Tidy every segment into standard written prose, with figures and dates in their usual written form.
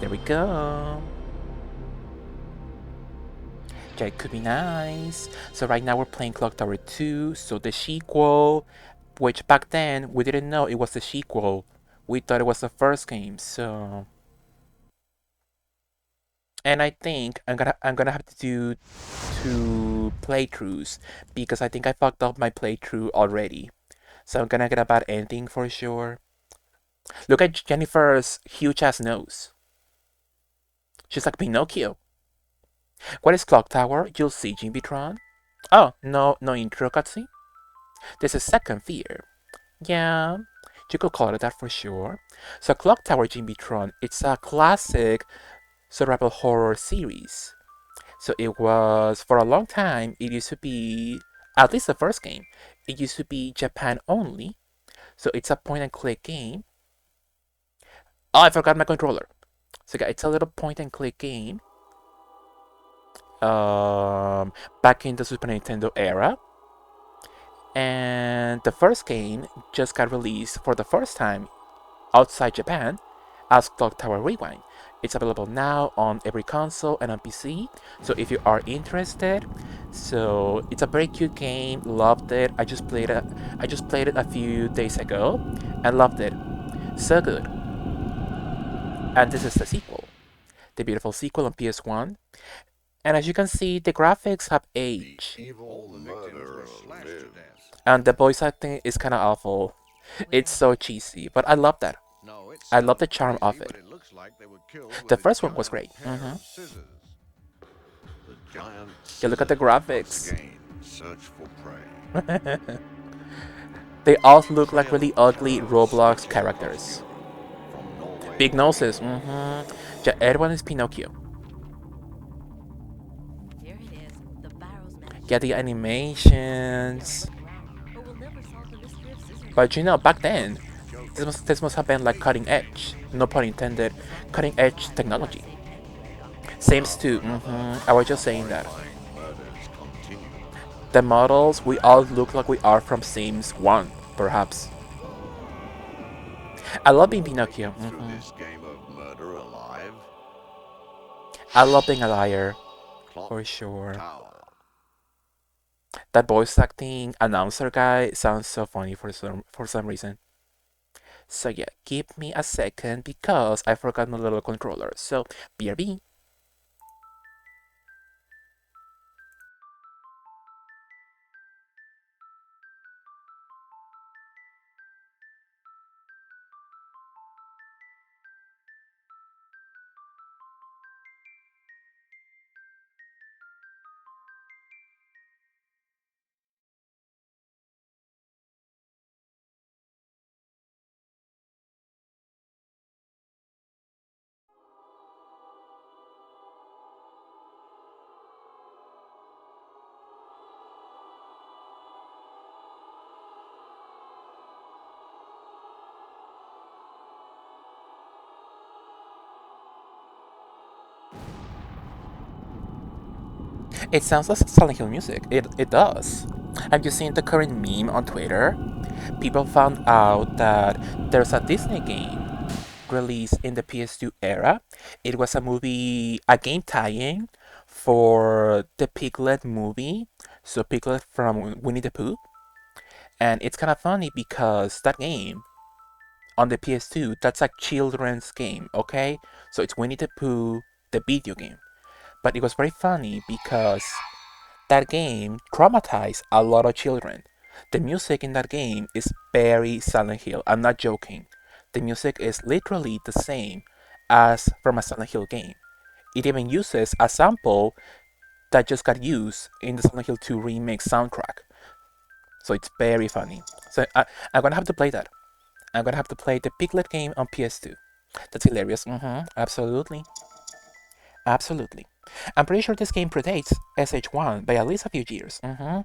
Here we go. Yeah, it could be nice. So right now we're playing Clock Tower 2, so the sequel, which back then we didn't know it was the sequel. We thought it was the first game, so and I think I'm gonna have to do two playthroughs because I think I fucked up my playthrough already. So I'm gonna get a bad ending for sure. Look at Jennifer's huge ass nose. She's like Pinocchio. What is Clock Tower? You'll see, Jimbitron. Oh, no intro cutscene? This is second fear. Yeah, you could call it that for sure. So Clock Tower Jimbitron, it's a classic survival horror series. So it was, for a long time, it used to be, at least the first game, it used to be Japan only. So it's a point and click game. Oh, I forgot my controller. So yeah, it's a little point and click game. Back in the Super Nintendo era. And the first game just got released for the first time outside Japan as Clock Tower Rewind. It's available now on every console and on PC. So if you are interested, so it's a very cute game. Loved it. I just played it. I just played it a few days ago and loved it. So good. And this is the sequel, the beautiful sequel on PS1. And as you can see, the graphics have aged, and the voice acting is kind of awful. It's so cheesy, but I love that. I love the charm of it. The first one was great. Yeah, look at the graphics. They all look like really ugly Roblox characters. Big noses. Yeah, everyone is Pinocchio. Yeah, the animations. But you know, back then, this must have been like cutting edge. No pun intended. Cutting edge technology. Sims 2. I was just saying that. The models, we all look like we are from Sims 1, perhaps. I love being Pinocchio. I love being a liar, for sure. That voice acting announcer guy sounds so funny for some reason. So yeah, give me a second because I forgot my little controller. So BRB. It sounds like Silent Hill music. It does. Have you seen the current meme on Twitter? People found out that there's a Disney game released in the PS2 era. It was a movie, a game tie-in for the Piglet movie. So Piglet from Winnie the Pooh. And it's kind of funny because that game on the PS2, that's a children's game, okay? So it's Winnie the Pooh, the video game. But it was very funny because that game traumatized a lot of children. The music in that game is very Silent Hill. I'm not joking. The music is literally the same as from a Silent Hill game. It even uses a sample that just got used in the Silent Hill 2 remake soundtrack. So it's very funny. So I'm gonna have to play that. I'm gonna have to play the Piglet game on PS2. That's hilarious. Absolutely. Absolutely. I'm pretty sure this game predates SH1 by at least a few years. I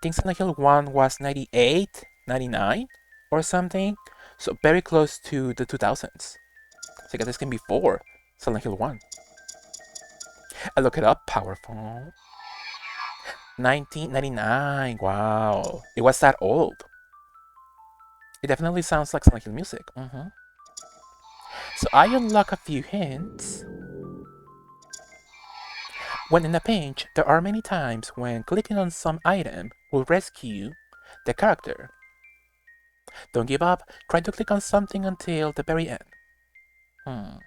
think Silent Hill 1 was 98, 99, or something. So very close to the 2000s. So I guess this can be before Silent Hill 1. I look it up. Powerful. 1999. Wow. It was that old. It definitely sounds like Silent Hill music. So I unlock a few hints. When in a pinch, there are many times when clicking on some item will rescue the character. Don't give up, try to click on something until the very end. Hmm.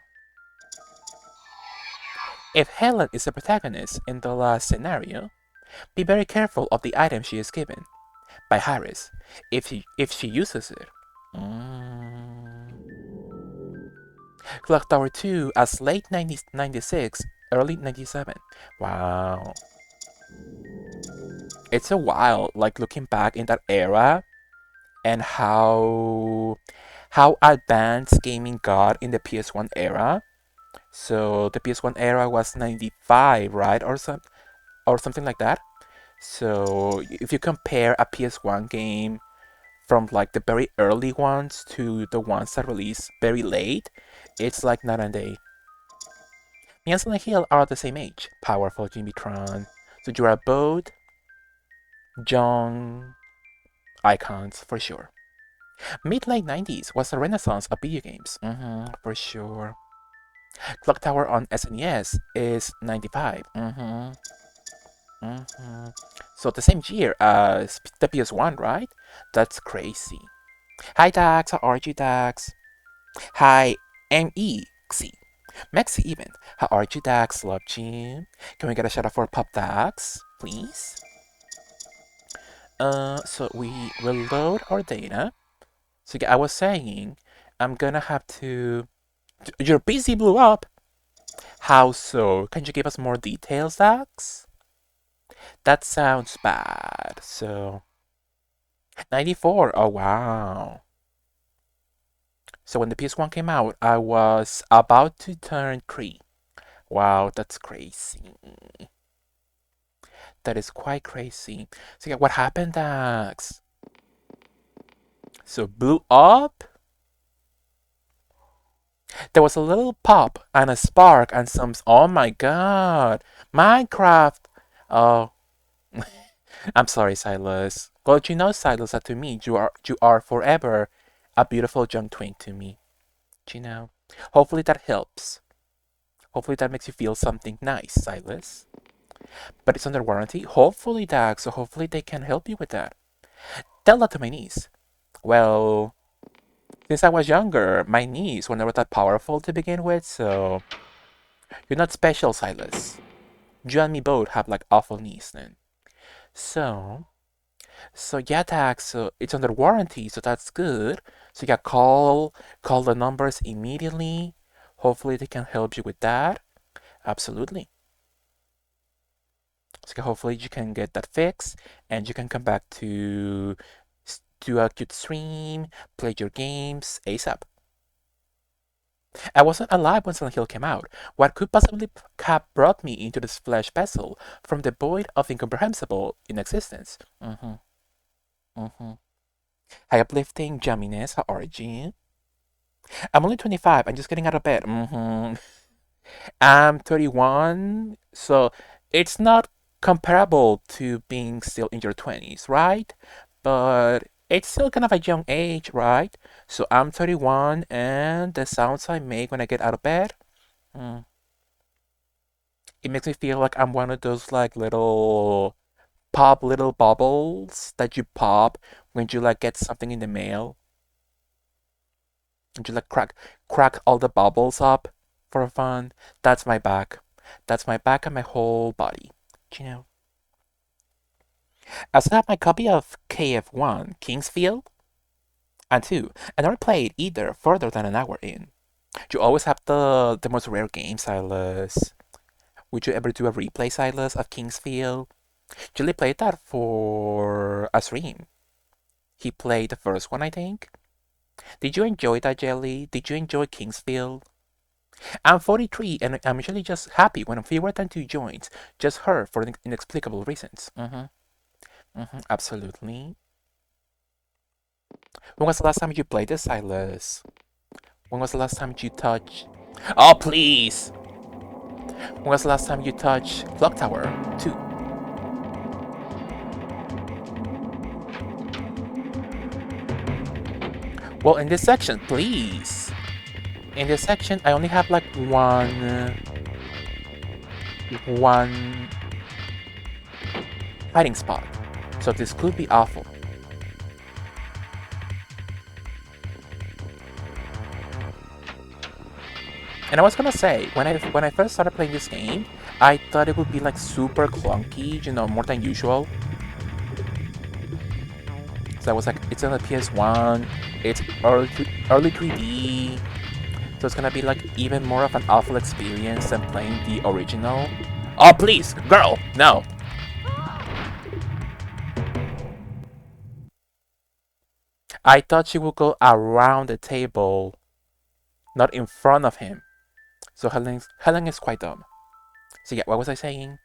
If Helen is the protagonist in the last scenario, be very careful of the item she is given by Harris if she uses it. Mm. Clock Tower 2 as late 96, early 97. Wow. It's a while, like looking back in that era and how advanced gaming got in the PS1 era. So the PS1 era was 95, right? Or something like that. So if you compare a PS1 game from like the very early ones to the ones that released very late, it's like night and day. Me and Silent Hill are the same age. Powerful Jimmy Tron. So you are both young icons for sure. Mid late 90s was a renaissance of video games. For sure. Clock Tower on SNES is 95. So the same year as the PS1, right? That's crazy. Hi Dax, how are you Dax? Hi MEXI. Mexi even. How are you Dax? Love you. Can we get a shout out for Pop Dax, please? So we will load our data. So yeah, I was saying, I'm gonna have to. Your PC blew up. How so? Can you give us more details, Dax? That sounds bad. So 94. Oh wow. So when the PS1 came out, I was about to turn 3. Wow, that's crazy. That is quite crazy. So yeah, what happened, Dax? So blew up? There was a little pop and a spark and some. Oh my god! Minecraft! Oh, I'm sorry, Silas. Well, you know, Silas, that to me, you are forever a beautiful young twin to me. You know. Hopefully that helps. Hopefully that makes you feel something nice, Silas. But it's under warranty. Hopefully, Dax. So hopefully they can help you with that. Tell that to my niece. Well, since I was younger, my niece were never that powerful to begin with, so you're not special, Silas. You and me both have like awful knees then. So, so yeah, Dax, so it's under warranty, so that's good. So yeah, call the numbers immediately. Hopefully they can help you with that. Absolutely. So yeah, hopefully you can get that fixed and you can come back to do a good stream, play your games ASAP. I wasn't alive when Silent Hill came out. What could possibly have brought me into this flesh vessel from the void of incomprehensible inexistence? Mm-hmm. High uplifting jamminess, how are you? I'm only 25. I'm just getting out of bed. I'm 31, so it's not comparable to being still in your 20s, right? But it's still kind of a young age, right? So I'm 31, and the sounds I make when I get out of bed, mm, it makes me feel like I'm one of those like little bubbles that you pop when you like get something in the mail. And you like crack all the bubbles up for fun. That's my back. That's my back and my whole body. You know. I still have my copy of KF1 Kingsfield and 2. I never played either further than an hour in. You always have the most rare game, Silas. Would you ever do a replay, Silas, of Kingsfield? Julie played that for a stream. He played the first one, I think. Did you enjoy that, Jelly? Did you enjoy Kingsfield? I'm 43 and I'm usually just happy when fewer than 2 joins. Just her for inexplicable reasons. Absolutely. When was the last time you played this, Silas? When was the last time you touched? Oh, please! When was the last time you touched Clock Tower 2? Well, in this section, please. In this section, I only have like one hiding spot, so this could be awful. And I was gonna say, when I first started playing this game, I thought it would be like super clunky, more than usual. So I was like, it's on the PS1, it's early 3D, so it's gonna be like even more of an awful experience than playing the original. Oh please, girl, no. I thought she would go around the table, not in front of him. So Helen is quite dumb. So yeah, what was I saying?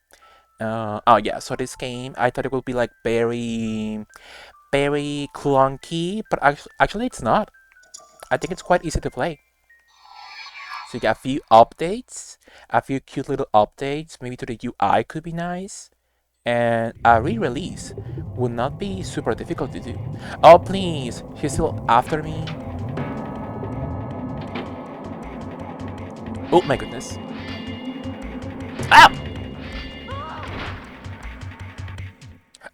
Oh yeah, so this game, I thought it would be like very clunky, but actually it's not. I think it's quite easy to play. So you get a few updates, a few cute little updates, maybe to the UI could be nice, and a re-release would not be super difficult to do. Oh please, she's still after me. Oh my goodness. Ah!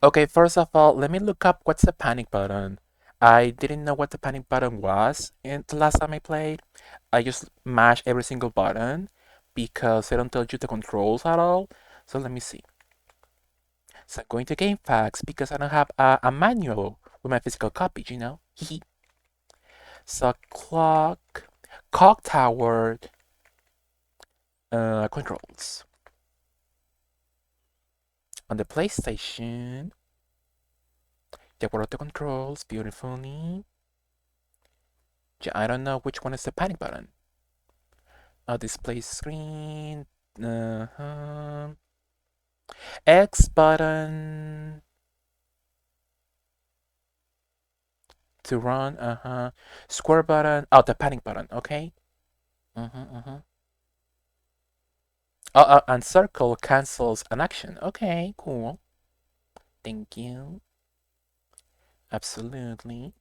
Okay, first of all, let me look up what's the panic button. I didn't know what the panic button was in the last time I played. I just mashed every single button because they don't tell you the controls at all. So let me see. So I'm going to game facts because I don't have a manual with my physical copy. So clock tower, controls. On the PlayStation, yeah, what are the controls beautifully? Yeah, I don't know which one is the panic button. Display screen. Uh-huh. X button to run. Uh-huh. Square button. Oh, the panic button. Okay. Uh-huh. And circle cancels an action. Okay, cool. Thank you. Absolutely.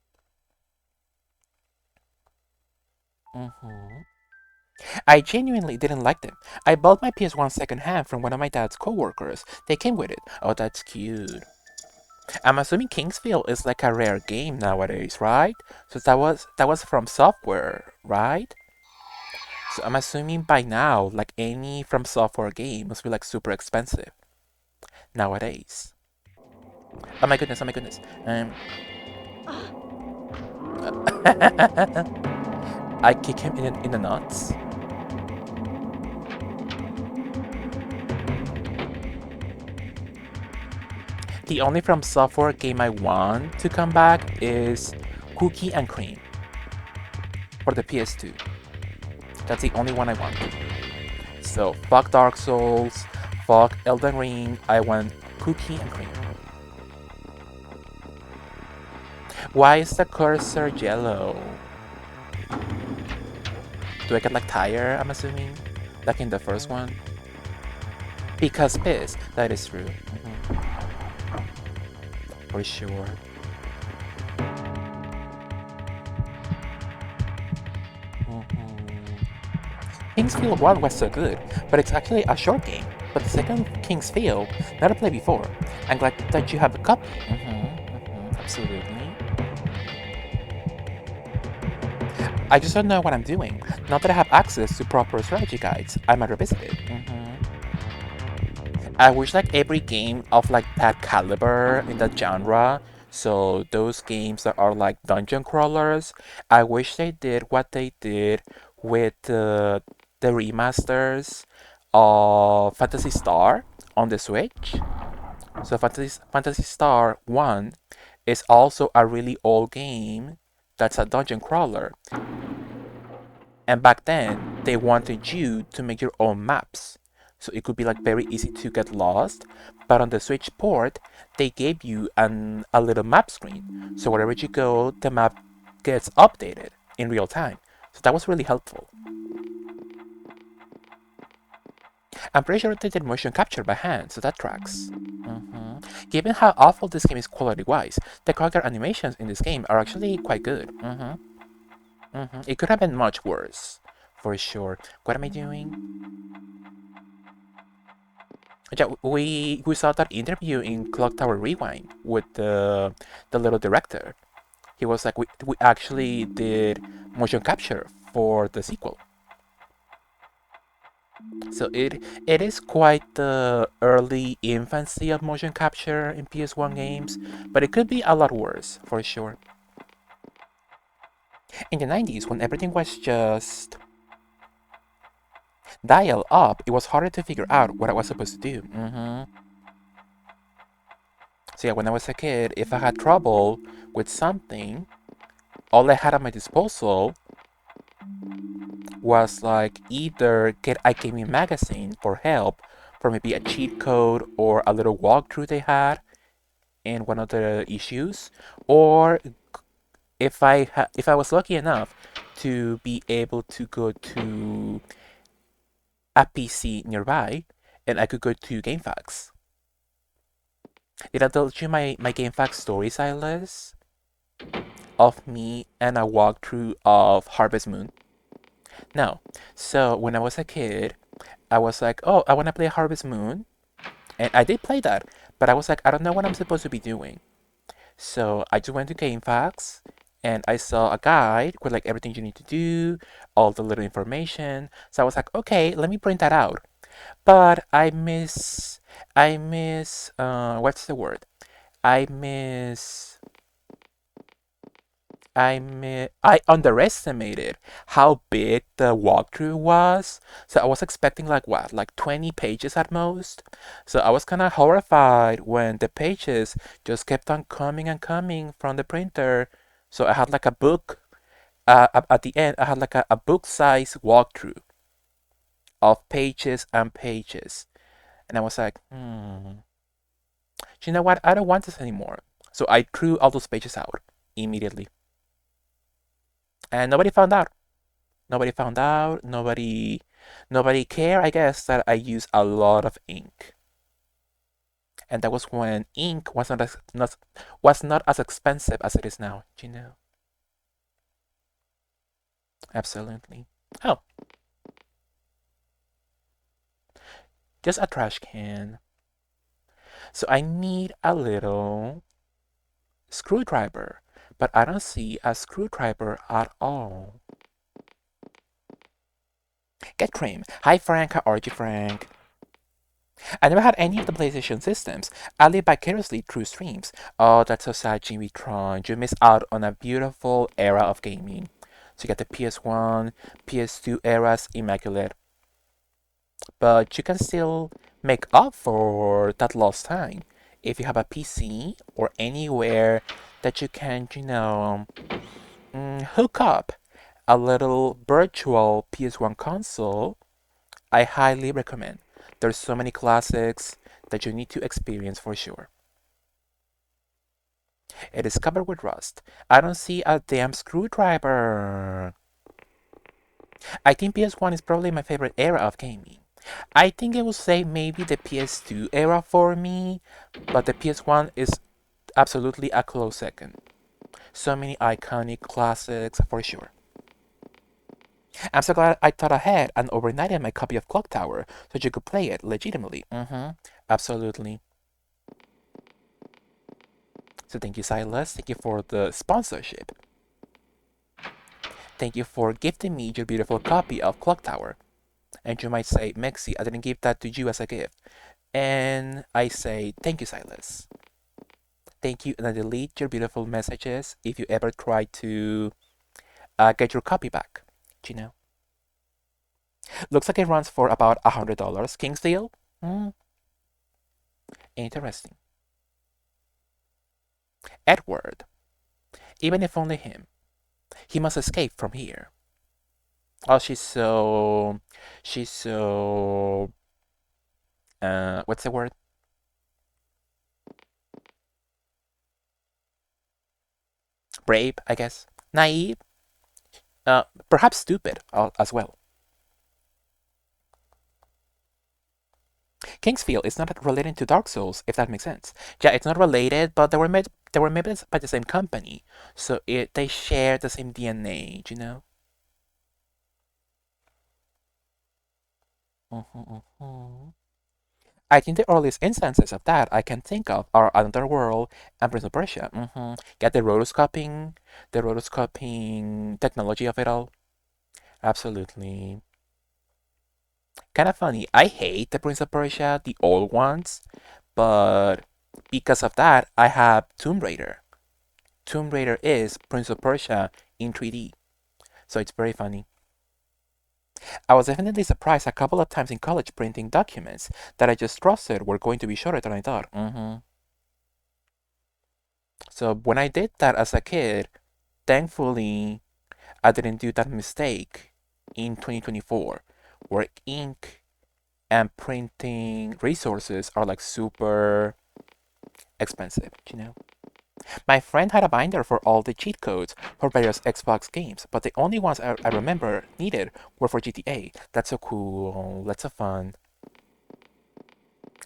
Uh-huh. I genuinely didn't like them. I bought my PS1 secondhand from one of my dad's coworkers. They came with it. Oh, that's cute. I'm assuming Kingsfield is like a rare game nowadays, right? So that was from software, right? So I'm assuming by now, like any from software game must be like super expensive nowadays. Oh my goodness, oh my goodness. I kick him in the nuts. The only from software game I want to come back is Cookie and Cream for the PS2. That's the only one I want. So fuck Dark Souls, fuck Elden Ring, I want Cookie and Cream. Why is the cursor yellow? Do I get like tired, I'm assuming? Like in the first one? Because piss, that is true. For sure. Kingsfield 1 was so good, but it's actually a short game. But the second Kingsfield, never played before. I'm glad that you have a copy. Absolutely. I just don't know what I'm doing. Not that I have access to proper strategy guides, I might revisit it. I wish like every game of like that caliber in that genre, so those games that are like dungeon crawlers, I wish they did what they did with the remasters of Phantasy Star on the Switch. So Phantasy Star 1 is also a really old game that's a dungeon crawler. And back then, they wanted you to make your own maps. So it could be like very easy to get lost. But on the Switch port, they gave you a little map screen. So wherever you go, the map gets updated in real time. So that was really helpful. I'm pretty sure they did motion capture by hand, so that tracks. Given how awful this game is quality-wise, the character animations in this game are actually quite good. It could have been much worse. for sure. What am I doing? Yeah, we saw that interview in Clock Tower Rewind with the little director. He was like, we actually did motion capture for the sequel. So it is quite the early infancy of motion capture in PS1 games, but it could be a lot worse for sure. In the 90s, when everything was just dial up, it was harder to figure out what I was supposed to do. So yeah, when I was a kid, if I had trouble with something, all I had at my disposal was like either get a gaming magazine for help, for maybe a cheat code or a little walkthrough they had in one of the issues, or if I was lucky enough to be able to go to a PC nearby, and I could go to GameFAQs. Did I tell you my GameFAQs story, Silas? Of me and a walkthrough of Harvest Moon? No. So when I was a kid, I was like, oh, I want to play Harvest Moon. And I did play that, but I was like, I don't know what I'm supposed to be doing. So I just went to GameFAQs and I saw a guide with like everything you need to do, all the little information. So I was like, okay, let me print that out. But what's the word? I miss, I underestimated how big the walkthrough was. So I was expecting like what, like 20 pages at most. So I was kind of horrified when the pages just kept on coming and coming from the printer. So I had like a book. At the end, I had like a book size walkthrough of pages and pages. And I was like, you know what? I don't want this anymore. So I threw all those pages out immediately. And nobody found out. Nobody found out. Nobody cared, I guess, that I used a lot of ink. And that was when ink was not as expensive as it is now, you know? Absolutely. Oh, just a trash can. So I need a little screwdriver, but I don't see a screwdriver at all. Get cream. Hi Frank, how are you, Frank? I never had any of the PlayStation systems. I live vicariously through streams. Oh, that's so sad, Jimmy Tron. You missed out on a beautiful era of gaming. So you got the PS1, PS2 eras, immaculate. But you can still make up for that lost time if you have a PC or anywhere that you can, hook up a little virtual PS1 console. I highly recommend. There's so many classics that you need to experience for sure. It is covered with rust. I don't see a damn screwdriver. I think PS1 is probably my favorite era of gaming. I think I would say maybe the PS2 era for me, but the PS1 is absolutely a close second. So many iconic classics for sure. I'm so glad I thought ahead and overnighted my copy of Clock Tower so you could play it legitimately. Absolutely. So thank you, Silas. Thank you for the sponsorship. Thank you for gifting me your beautiful copy of Clock Tower. And you might say, Mexi, I didn't give that to you as a gift. And I say, thank you, Silas. Thank you, and I delete your beautiful messages if you ever try to get your copy back. You know, looks like it runs for about $100. King's deal? Interesting. Edward, even if only him, he must escape from here. Oh, she's so, what's the word? Brave, I guess. Naive, perhaps stupid as well. Kingsfield is not related to Dark Souls, if that makes sense. Yeah, it's not related, but they were made by the same company, so they share the same DNA. You know. Mhm, mhm. I think the earliest instances of that I can think of are Another World and Prince of Persia. Get the rotoscoping technology of it all. Absolutely. Kind of funny. I hate the Prince of Persia, the old ones, but because of that, I have Tomb Raider. Tomb Raider is Prince of Persia in 3D, so it's very funny. I was definitely surprised a couple of times in college printing documents that I just trusted were going to be shorter than I thought. So when I did that as a kid, thankfully I didn't do that mistake in 2024, where ink and printing resources are like super expensive, you know? My friend had a binder for all the cheat codes for various Xbox games, but the only ones I remember needed were for GTA. That's so cool. That's so fun.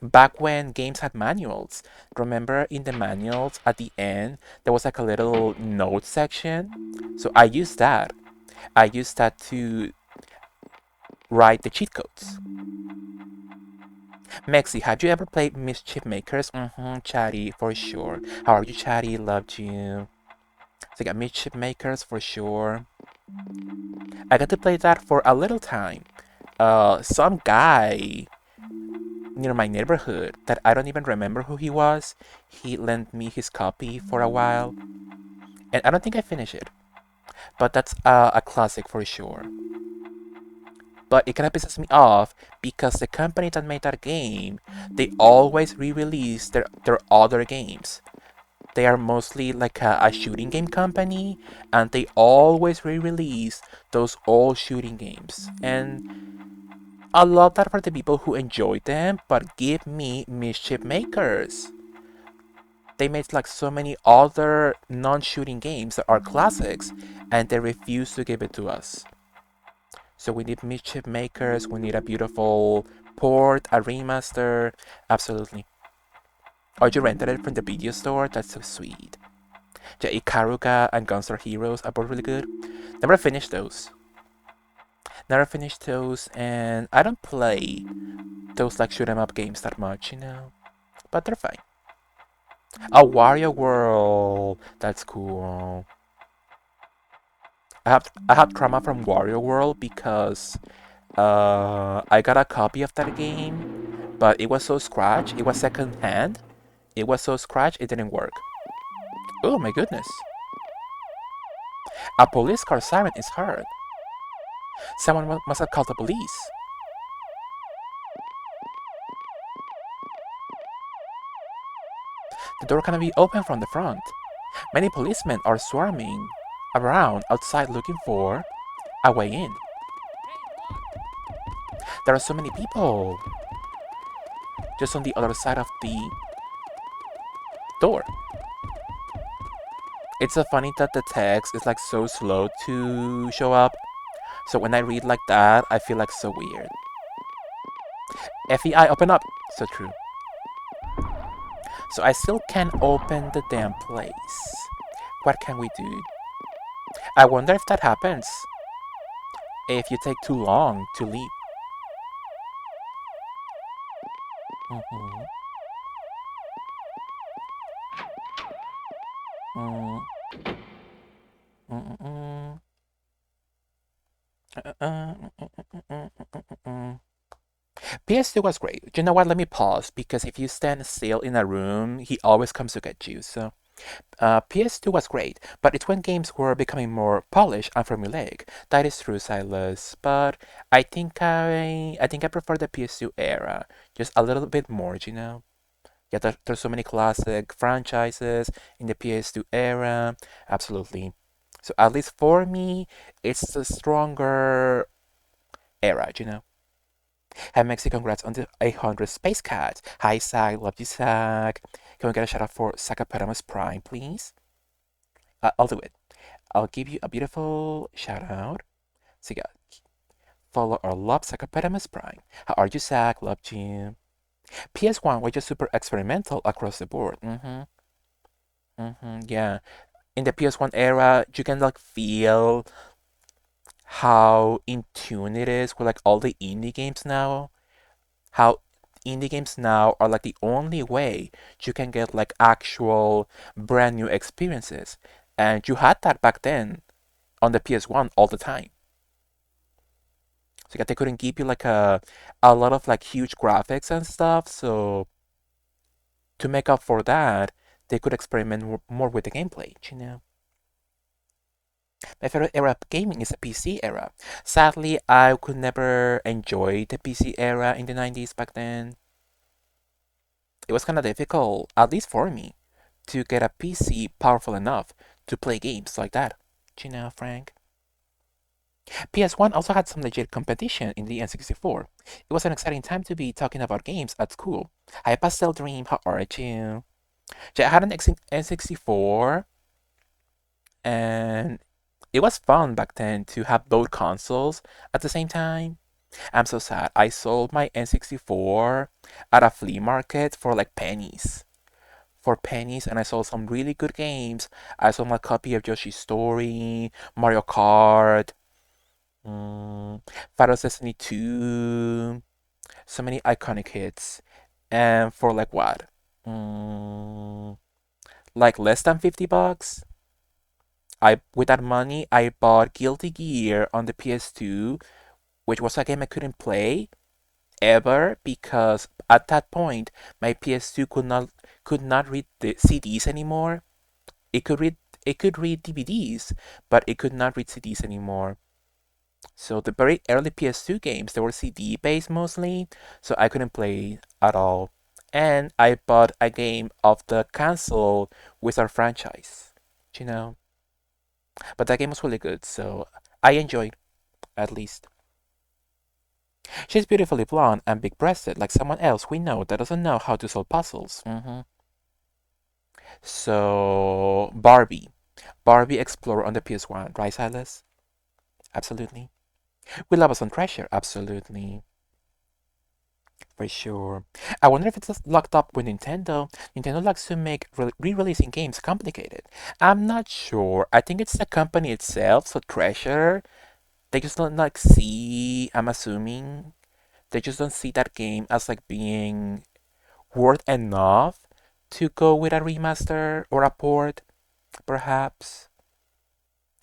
Back when games had manuals, remember in the manuals at the end, there was like a little note section? So I used that. I used that to write the cheat codes. Mexi, have you ever played Mischief Makers? Chatty, for sure. How are you, Chatty? Loved you. So I got Mischief Makers for sure. I got to play that for a little time. Some guy near my neighborhood that I don't even remember who he was, he lent me his copy for a while, and I don't think I finished it. But that's a classic for sure. But it kind of pisses me off because the company that made that game, they always re-release their other games. They are mostly like a shooting game company, and they always re-release those old shooting games. And I love that for the people who enjoy them, but give me Mischief Makers. They made like so many other non-shooting games that are classics, and they refuse to give it to us. So we need Mischief Makers, we need a beautiful port, a remaster. Absolutely. Or you rented it from the video store? That's so sweet. Yeah, Ikaruga and Gunstar Heroes are both really good. Never finished those. Never finished those, and I don't play those like shoot 'em up games that much, you know. But they're fine. A Wario World. That's cool. I have trauma from Wario World because I got a copy of that game, but it was so scratched. It was second hand. It was so scratched it didn't work. Oh my goodness! A police car siren is heard. Someone must have called the police. The door cannot be opened from the front. Many policemen are swarming around outside looking for a way in. There are so many people just on the other side of the door. It's so funny that the text is like so slow to show up. So when I read like that, I feel like so weird. FEI, open up! So true. So I still can't open the damn place. What can we do? I wonder if that happens. If you take too long to leave. Mm-hmm. Mm, mm, mm, mm. PS2 was great. You know what? Let me pause because if you stand still in a room, he always comes to get you. So PS2 was great, but it's when games were becoming more polished and formulaic. That is true, Silas. But I think I prefer the PS2 era, just a little bit more, you know. Yeah, there's so many classic franchises in the PS2 era. Absolutely. So at least for me, it's a stronger era, you know. Hi, Mexico, congrats on the 800 Space Cats. Hi, Zach. Love you, Zach. Can we get a shout out for Sacaperamus Prime, please? I'll do it. I'll give you a beautiful shout out. So, yeah, follow or love Sacaperamus Prime. How are you, Zach? Loved you. PS1 was just super experimental across the board. Yeah. In the PS1 era, you can like feel how in tune it is with like all the indie games now. How indie games now are like the only way you can get like actual brand new experiences. And you had that back then on the PS1 all the time. So yeah, they couldn't give you like a lot of like huge graphics and stuff. So to make up for that, they could experiment more with the gameplay, you know. My favorite era of gaming is the PC era. Sadly, I could never enjoy the PC era in the 90s back then. It was kind of difficult, at least for me, to get a PC powerful enough to play games like that. You know, Frank? PS1 also had some legit competition in the N64. It was an exciting time to be talking about games at school. Hi, Pastel Dream, how are you? Yeah, I had an N64, and it was fun back then to have both consoles at the same time. I'm so sad. I sold my N64 at a flea market for like pennies. For pennies, and I sold some really good games. I sold my copy of Yoshi's Story, Mario Kart, mm, Final Destiny 2, so many iconic hits. And for like what? Mm, like less than $50. I with that money I bought Guilty Gear on the PS2, which was a game I couldn't play ever because at that point my PS2 could not read the CDs anymore. It could read it could read DVDs, but it could not read CDs anymore. So the very early PS2 games they were CD based mostly, so I couldn't play at all. And I bought a game of the console with our franchise, you know. But that game was really good, so I enjoyed at least. She's beautifully blonde and big-breasted, like someone else we know that doesn't know how to solve puzzles. So Barbie Explorer on the PS1, right, Silas? Absolutely. We love us on Treasure, absolutely, for sure. I wonder if it's just locked up with Nintendo. Nintendo likes to make re-releasing games complicated. I'm not sure. I think it's the company itself. So Treasure, they just don't like see. I'm assuming they just don't see that game as like being worth enough to go with a remaster or a port, perhaps.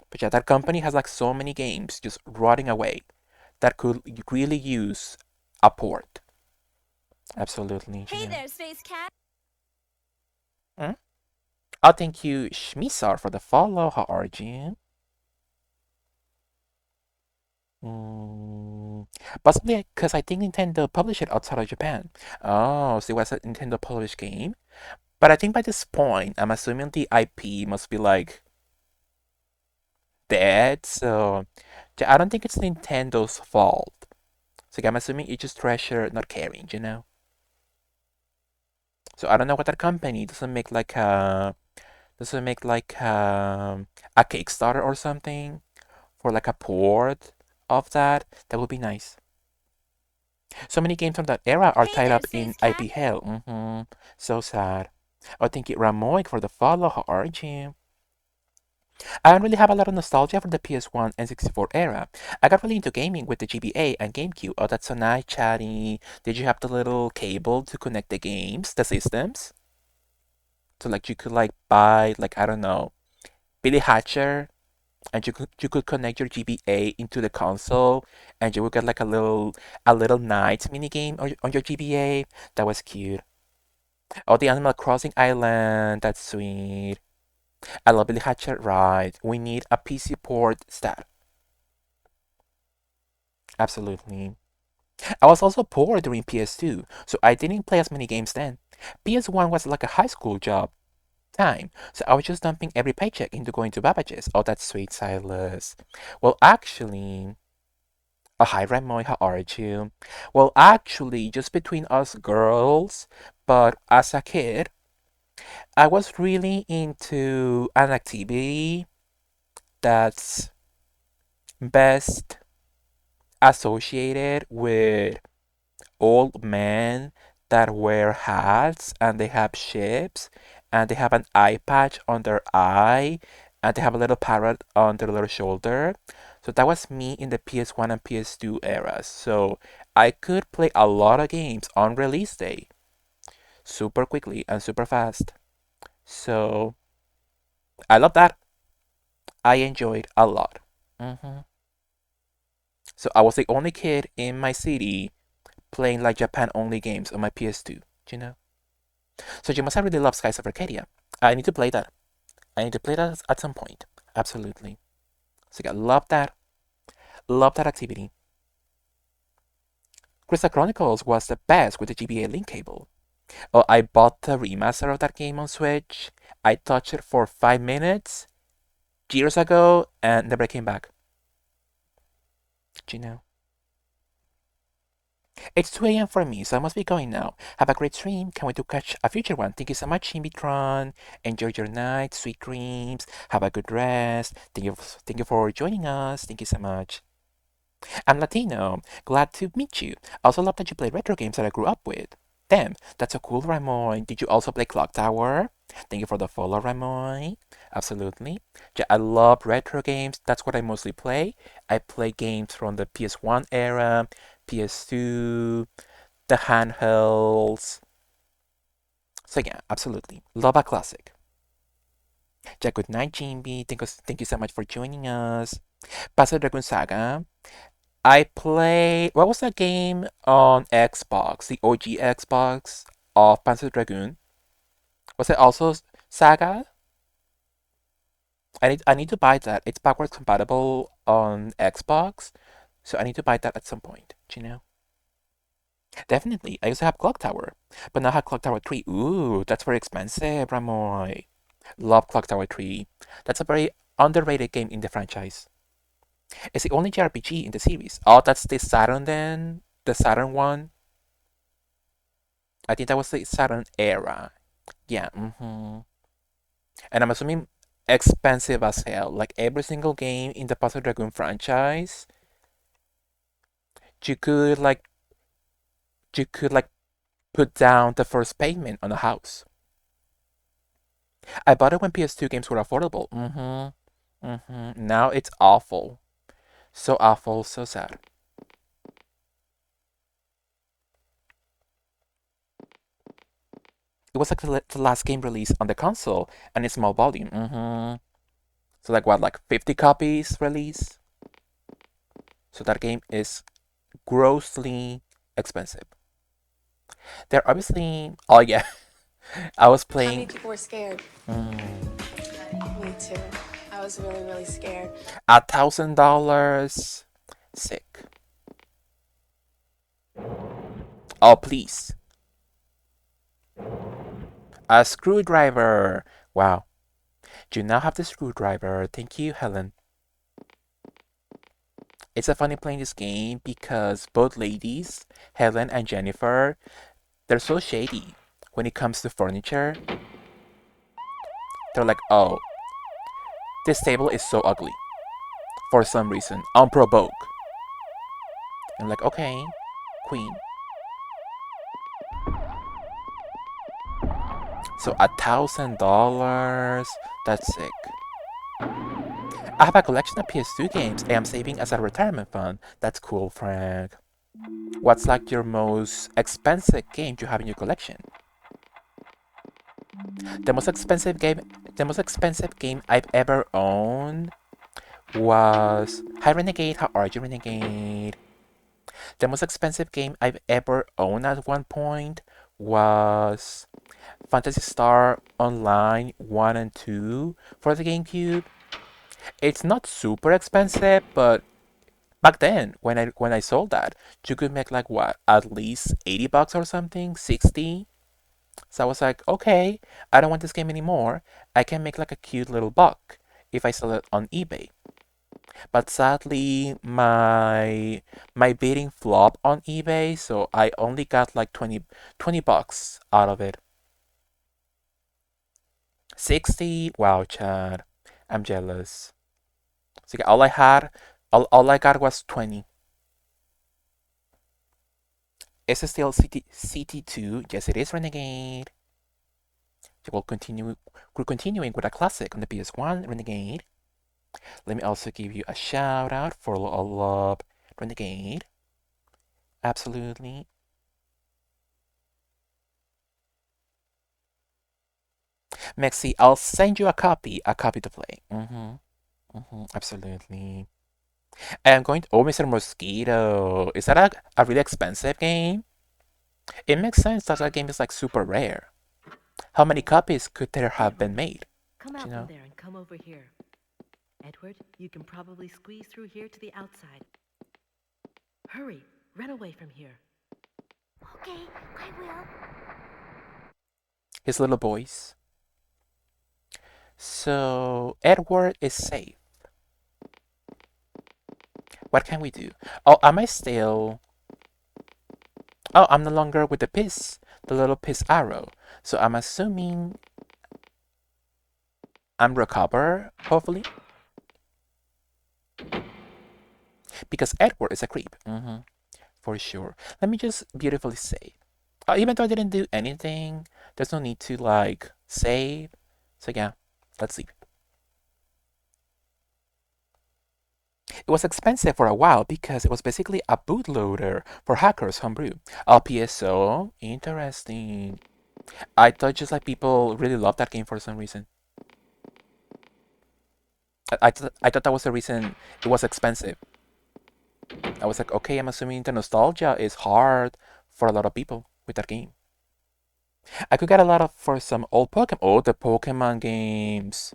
But yeah, that company has like so many games just rotting away that could really use a port. Absolutely. Hey there, Space Cat. Hmm? Oh, thank you, Shmisar, for the follow. How are you? Mm, possibly because I think Nintendo published it outside of Japan. Oh, so it was a Nintendo published game. But I think by this point, I'm assuming the IP must be like dead. So yeah, I don't think it's Nintendo's fault. So I'm assuming it's just Treasure not caring, you know? So I don't know what that company doesn't make like a Kickstarter or something for like a port of that. That would be nice. So many games from that era are tied up in IP hell. So sad. Oh, thank you, Ramoik, for the follow. How are you? I don't really have a lot of nostalgia for the PS1 and 64 era. I got really into gaming with the GBA and GameCube. Oh, that's so nice, Chatty. Did you have the little cable to connect the games, the systems? So like you could like buy like I don't know, Billy Hatcher, and you could connect your GBA into the console, and you would get like a little night mini game on your GBA. That was cute. Oh, the Animal Crossing Island. That's sweet. I love Billy Hatcher. Right. We need a PC port stat. Absolutely. I was also poor during PS2, so I didn't play as many games then. PS1 was like a high school job time, so I was just dumping every paycheck into going to Babbage's. Oh, that's sweet, Silas. Well, actually, hi, Ramoy, how are you? Well, actually, just between us girls, but as a kid, I was really into an activity that's best associated with old men that wear hats and they have ships and they have an eye patch on their eye and they have a little parrot on their little shoulder. So that was me in the PS1 and PS2 eras. So I could play a lot of games on release day super quickly and super fast. So I love that. I enjoyed a lot. hmm So I was the only kid in my city playing like Japan only games on my PS2, you know? So you must have really loved Skies of Arcadia. I need to play that. I need to play that at some point. Absolutely. So yeah, love that. Love that activity. Crystal Chronicles was the best with the GBA link cable. Oh, I bought the remaster of that game on Switch. I touched it for 5 minutes years ago and never came back. Do you know? It's 2 a.m. for me, so I must be going now. Have a great stream. Can't wait to catch a future one. Thank you so much, Shimbitron. Enjoy your night. Sweet dreams. Have a good rest. Thank you for joining us. Thank you so much. I'm Latino. Glad to meet you. I also love that you play retro games that I grew up with. Damn, that's so cool, Ramon. Did you also play Clock Tower? Thank you for the follow, Ramon. Absolutely. Yeah, I love retro games. That's what I mostly play. I play games from the PS1 era, PS2, the handhelds. So yeah, absolutely. Love a classic. Yeah, good night, Jimby. Thank you so much for joining us. Paso Dragon Saga. I played. What was that game on Xbox? The OG Xbox of Panzer Dragoon. Was it also Saga? I need to buy that. It's backwards compatible on Xbox, so I need to buy that at some point. Do you know? Definitely. I used to have Clock Tower, but now I have Clock Tower 3. Ooh, that's very expensive, Ramoy. Love Clock Tower 3. That's a very underrated game in the franchise. It's the only JRPG in the series. Oh, that's the Saturn then? The Saturn one? I think that was the Saturn era. Yeah, And I'm assuming expensive as hell. Like every single game in the Puzzle Dragoon franchise, you could like you could like put down the first payment on a house. I bought it when PS2 games were affordable. Now it's awful. So awful, so sad. It was like the last game released on the console and in small volume. So like what, like 50 copies release? So that game is grossly expensive. They're obviously. Oh yeah, I was How many playing. people were scared? Mm, Me too. I was really, really scared. $1,000. Sick. Oh please, a screwdriver. Wow, you now have the screwdriver. Thank you, Helen. It's a funny playing this game because both ladies, Helen and Jennifer, they're so shady when it comes to furniture. They're like, oh, this table is so ugly for some reason, unprovoked. I'm like, okay, queen. So $1,000. That's sick. I have a collection of PS2 games I am saving as a retirement fund. That's cool, Frank. What's like your most expensive game you have in your collection? The most expensive game the most expensive game I've ever owned was Hi Renegade, how are you, Renegade? The most expensive game I've ever owned at one point was Phantasy Star Online 1 and 2 for the GameCube. It's not super expensive, but back then when I sold that, you could make like what, at least $80 or something, 60. So I was like, okay, I don't want this game anymore. I can make like a cute little buck if I sell it on eBay. But sadly, my bidding flopped on eBay, so I only got like 20 bucks out of it. 60? Wow, Chad. I'm jealous. So yeah, all I got was 20. Is it still CT2? Yes, it is, Renegade. We'll continue. We're continuing with a classic on the PS1, Renegade. Let me also give you a shout out for a love, Renegade. Absolutely. Mexi, I'll send you a copy to play. Absolutely. I'm going to. Oh, Mr. Mosquito. Is that a really expensive game? It makes sense that that game is like super rare. How many copies could there have been Edward, made? come Do you out from know? there and come over here. Edward, you can probably squeeze through here to the outside. Hurry, run away from here. Okay, I will. His little voice. So, Edward is safe. What can we do? Oh, am I still. Oh, I'm no longer with the piss. The little piss arrow. So I'm assuming I'm recover, hopefully. Because Edward is a creep. For sure. Let me just beautifully save. Even though I didn't do anything, there's no need to like save. So yeah, let's see. It was expensive for a while because it was basically a bootloader for hackers homebrew. LPSO, interesting. I thought just like people really loved that game for some reason. I thought that was the reason it was expensive. I was like, okay, I'm assuming the nostalgia is hard for a lot of people with that game. I could get a lot of for some old Pokemon. Oh, the Pokemon games.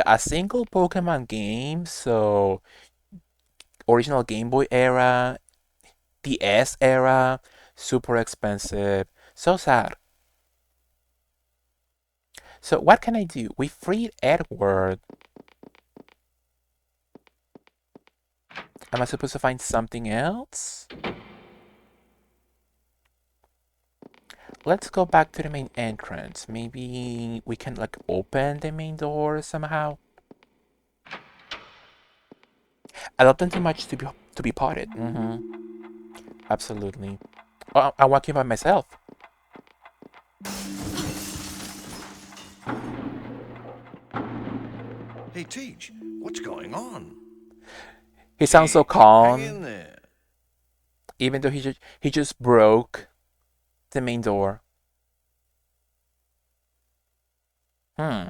A single Pokemon game, so original Game Boy era, DS era, super expensive. So sad. So what can I do? We freed Edward. Am I supposed to find something else? Let's go back to the main entrance. Maybe we can like open the main door somehow. I love them too much to be potted. Absolutely. Oh, I'm walking by myself. Hey, Teach, what's going on? He sounds so Teach, hang in calm, there. even though he just broke the main door. Hmm.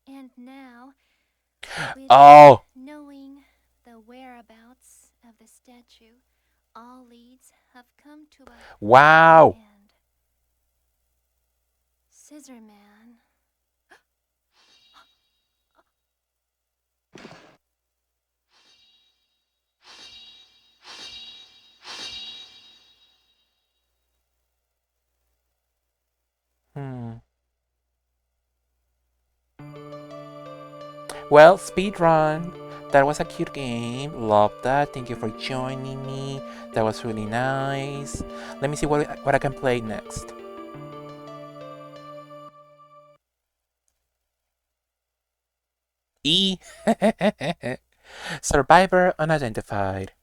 And now, with Oh, knowing the whereabouts of the statue, all leads have come to a wow. end. Scissor Man. Hmm. Well, speedrun. That was a cute game. Love that. Thank you for joining me. That was really nice. Let me see what I can play next. E. Survivor unidentified.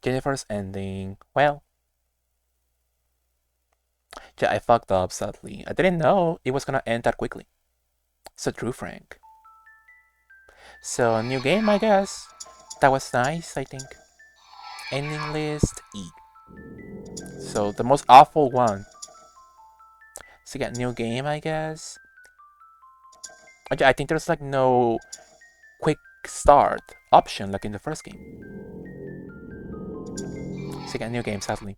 Jennifer's ending. Well, yeah, I fucked up sadly. I didn't know it was gonna end that quickly. So true, Frank. So new game, I guess. That was nice, I think. Ending list E. So the most awful one. So yeah, new game, I guess. I think there's like no quick start option like in the first game. So yeah, new game, sadly.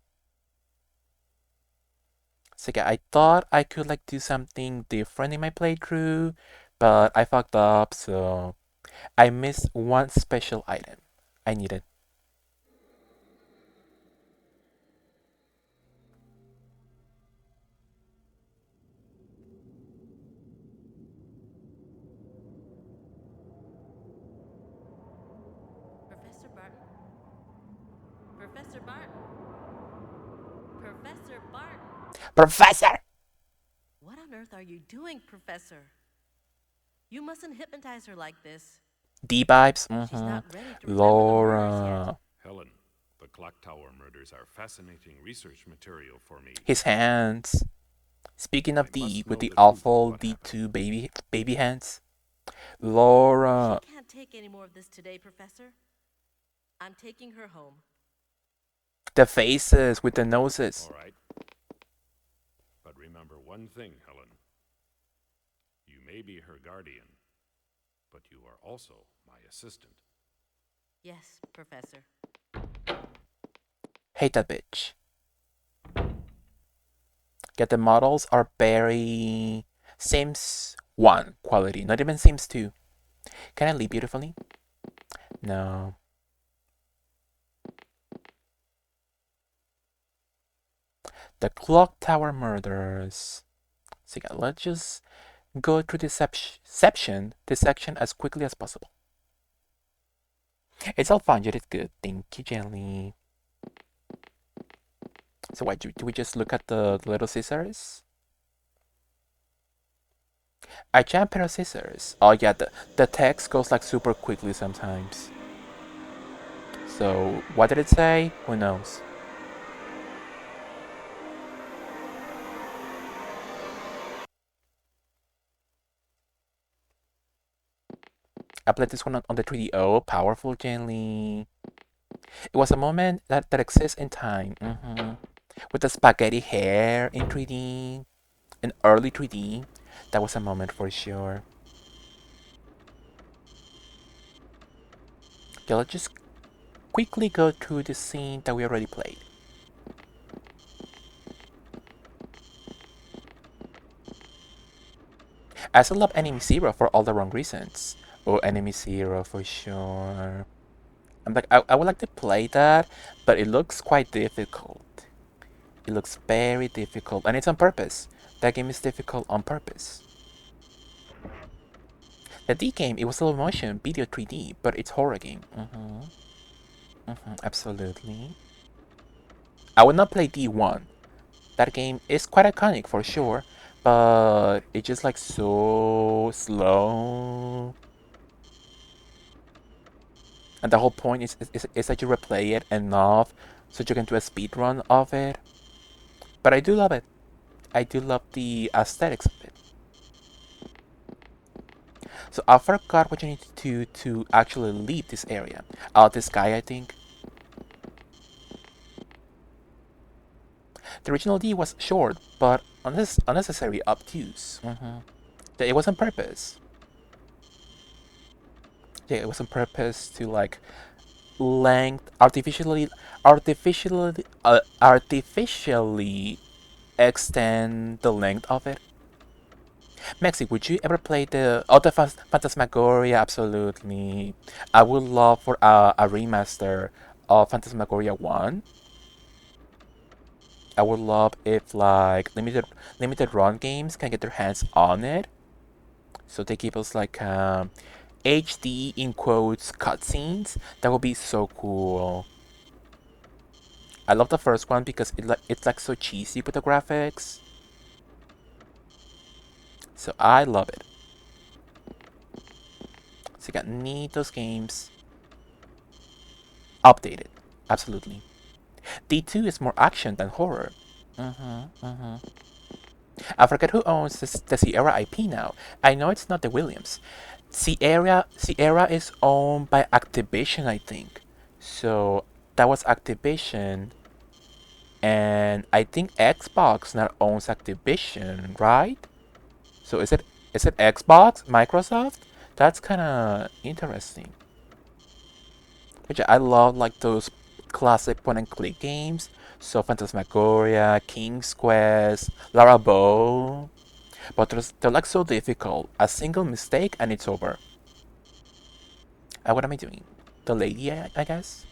So yeah, I thought I could like do something different in my playthrough, but I fucked up, so I missed one special item I needed. Professor Barton? Professor Barton? Professor Barton? Professor! What on earth are you doing, Professor? You mustn't hypnotize her like this. D-Vibes, She's not ready to remember the murders yet. Laura. Helen, the clock tower murders are fascinating research material for me. His hands. Speaking of I D, must with know the the truth of awful what happened. D2 baby hands, She Laura. can't take any more of this today, Professor. I'm taking her home. The faces with the noses. All right. But remember one thing, Helen. You may be her guardian, but you are also my assistant. Yes, Professor. Hate that bitch. Get the models are very Sims 1 quality, not even Sims 2. Can I leave beautifully? No. The clock tower murders. So yeah, let's just go through this section as quickly as possible. It's all fine, you did good. Thank you, Jelly. So why do we just look at the little scissors? I jam pair of scissors. Oh yeah, the text goes like super quickly sometimes. So what did it say? Who knows? I played this one on the 3DO. Powerful, Jelly. It was a moment that exists in time. With the spaghetti hair in 3D, in early 3D. That was a moment for sure. Okay, let's just quickly go through the scene that we already played. I still love Enemy Zero for all the wrong reasons. Oh, Enemy Zero for sure. I'm like, I would like to play that, but it looks quite difficult. It looks very difficult, and it's on purpose. That game is difficult on purpose. The D game, it was slow motion, video 3D, but it's horror game. Absolutely. I would not play D1. That game is quite iconic for sure, but it's just like so slow. And the whole point is that you replay it enough so you can do a speed run of it. But I do love it. I do love the aesthetics of it. So I forgot what you need to do to actually leave this area. This guy, I think. The original D was short, but unnecessary obtuse. It was on purpose. Yeah, it was on purpose to like length artificially extend the length of it. Mexi, would you ever play the Phantasmagoria? Absolutely. I would love for a remaster of Phantasmagoria 1. I would love if like limited run games can get their hands on it. So they give us like HD in quotes cutscenes. That would be so cool. I love the first one because it's like so cheesy with the graphics. So I love it. So you got need those games updated. Absolutely. D2 is more action than horror. I forget who owns the Sierra IP now. I know it's not the Williams. Sierra is owned by Activision, I think. So that was Activision, and I think Xbox now owns Activision, right? So is it Xbox, Microsoft? That's kind of interesting. Which I love like those classic point and click games. So Phantasmagoria, King's Quest, Larabow. But they're like so difficult. A single mistake and it's over. What am I doing? The lady, I guess?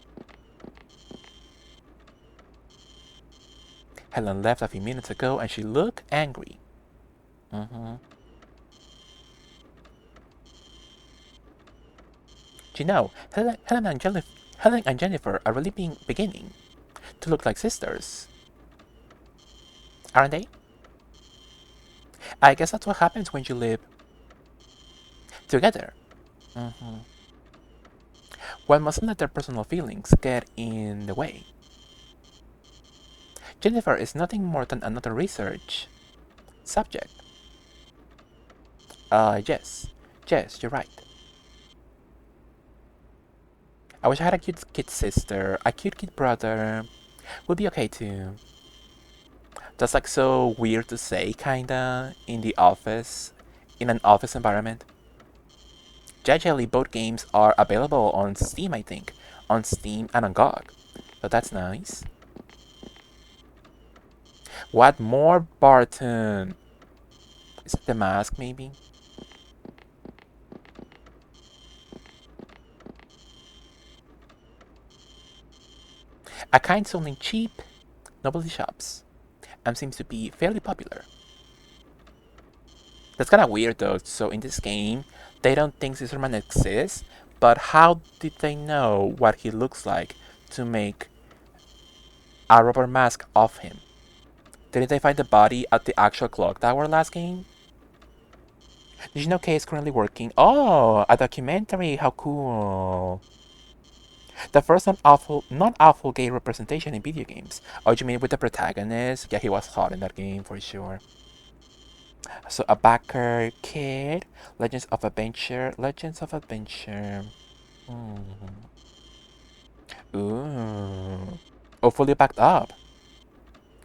Helen left a few minutes ago and she looked angry. You know, Helen and Jennifer are really beginning to look like sisters, aren't they? I guess that's what happens when you live together. One mustn't let their personal feelings get in the way. Jennifer is nothing more than another research Subject. Yes. Yes, you're right. I wish I had a cute kid sister, a cute kid brother. Would be okay too. That's like so weird to say, kinda, in the office, in an office environment. Jejely, both games are available on Steam, I think. On Steam and on GOG. So that's nice. What more, Barton? Is it the mask, maybe? A kind selling cheap novelty shops and seems to be fairly popular. That's kind of weird though. So in this game, they don't think Scissorman exists, but how did they know what he looks like to make a rubber mask of him? Didn't they find the body at the actual clock tower last game? Did you know Kay is currently working? Oh, a documentary. How cool. The first non-awful gay representation in video games. Oh, you mean with the protagonist? Yeah, he was hot in that game for sure. So a backer kid, Legends of Adventure. Hmm. Ooh. Oh, fully backed up.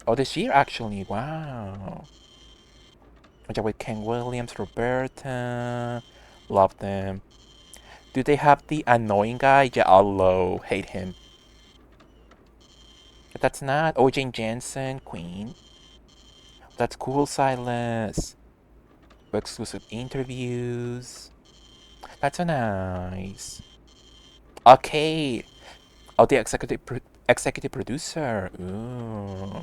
Oh, this year actually. Wow. Yeah, with Ken Williams, Roberta. Love them. Do they have the annoying guy? Yeah, I'll hate him. But that's not. Oh, Jane Jensen, Queen. That's cool, Silas. Exclusive interviews. That's so nice. Okay. Oh, the executive producer. Ooh.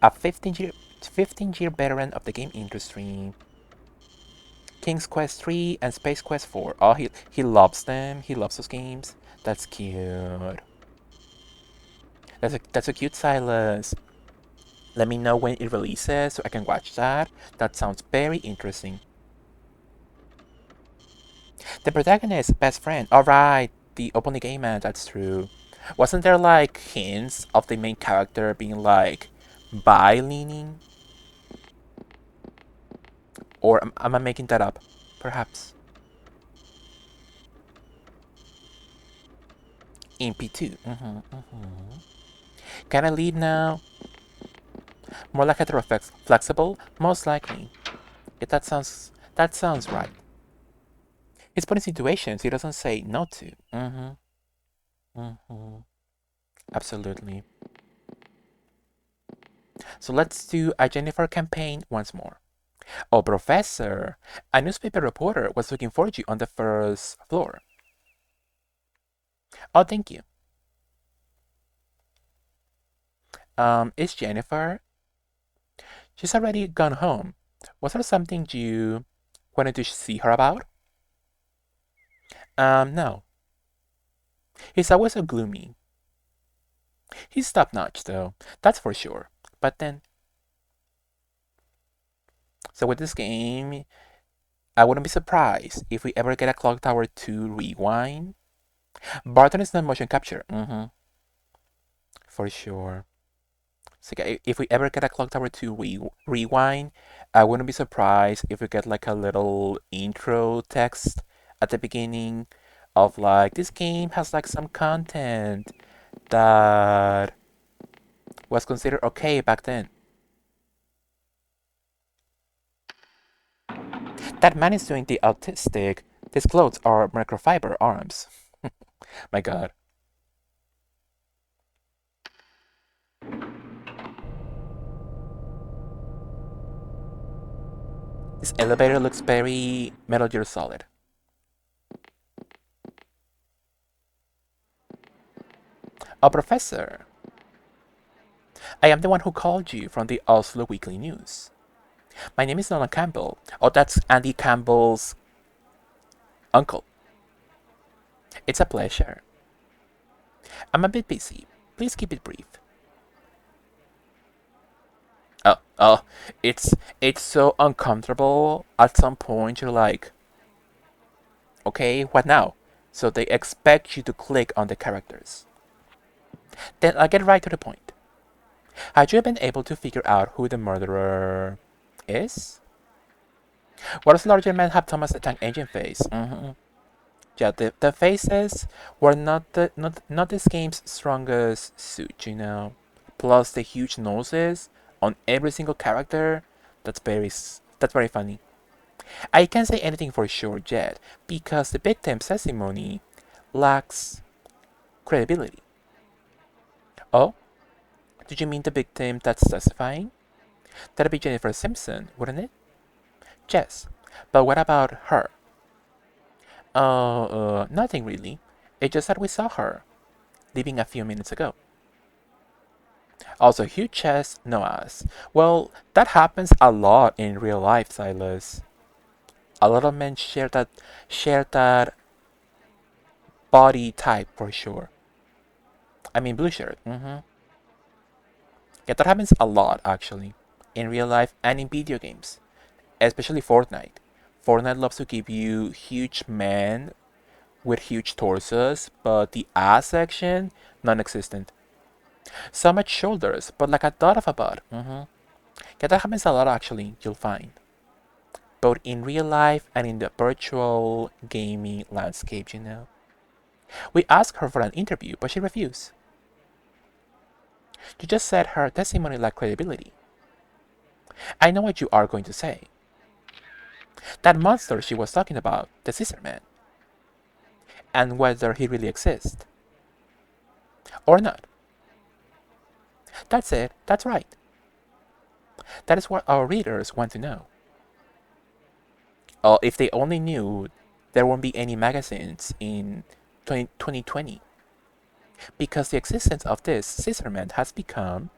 A 15-year veteran of the game industry. King's Quest 3 and Space Quest 4. Oh, he loves them. He loves those games. That's cute. That's a cute, Silas. Let me know when it releases so I can watch that. That sounds very interesting. The protagonist's best friend. Alright, the openly gay man, that's true. Wasn't there like hints of the main character being like bi leaning? Or am I making that up? Perhaps. Impy 2. Can I leave now? More like flexible? Most likely. Yeah, that sounds right. It's put in situations he doesn't say no to. Absolutely. So let's do a Jennifer campaign once more. Oh, Professor! A newspaper reporter was looking for you on the first floor. Oh, thank you. It's Jennifer. She's already gone home. Was there something you wanted to see her about? No. He's always so gloomy. He's top-notch, though. That's for sure. But then... So with this game, I wouldn't be surprised if we ever get a Clock Tower 2 rewind. Barton is not motion capture. For sure. So if we ever get a Clock Tower 2 rewind, I wouldn't be surprised if we get like a little intro text at the beginning of like, this game has like some content that was considered okay back then. That man is doing the autistic. These clothes are microfiber arms. My god. This elevator looks very Metal Gear Solid. Oh, Professor. I am the one who called you from the Oslo Weekly News. My name is Nolan Campbell. Oh, that's Andy Campbell's uncle. It's a pleasure. I'm a bit busy. Please keep it brief. Oh, it's so uncomfortable. At some point, you're like, okay, what now? So they expect you to click on the characters. Then I'll get right to the point. Had you been able to figure out who the murderer Is? What does larger man have Thomas the Tank Engine face? Yeah, the faces were not this game's strongest suit, you know. Plus the huge noses on every single character. That's very funny. I can't say anything for sure yet because the victim's testimony lacks credibility. Oh, did you mean the victim that's testifying? That'd be Jennifer Simpson, wouldn't it? Yes, but what about her? Nothing really. It's just that we saw her leaving a few minutes ago. Also, huge chest, no ass. Well, that happens a lot in real life, Silas. A lot of men share that body type for sure. I mean, blue shirt. Yeah, that happens a lot actually, in real life and in video games, especially Fortnite. Fortnite loves to give you huge men with huge torsos, but the ass section non-existent. So much shoulders, but like a dot of a butt. Yeah, that happens a lot actually. You'll find both in real life and in the virtual gaming landscape. We asked her for an interview, but she refused. You just said her testimony lacked credibility. I know what you are going to say. That monster she was talking about, the Scissor Man, and whether he really exists or not. That's it. That's right. That is what our readers want to know. Oh, if they only knew, there won't be any magazines in 2020 because the existence of this Scissorman has become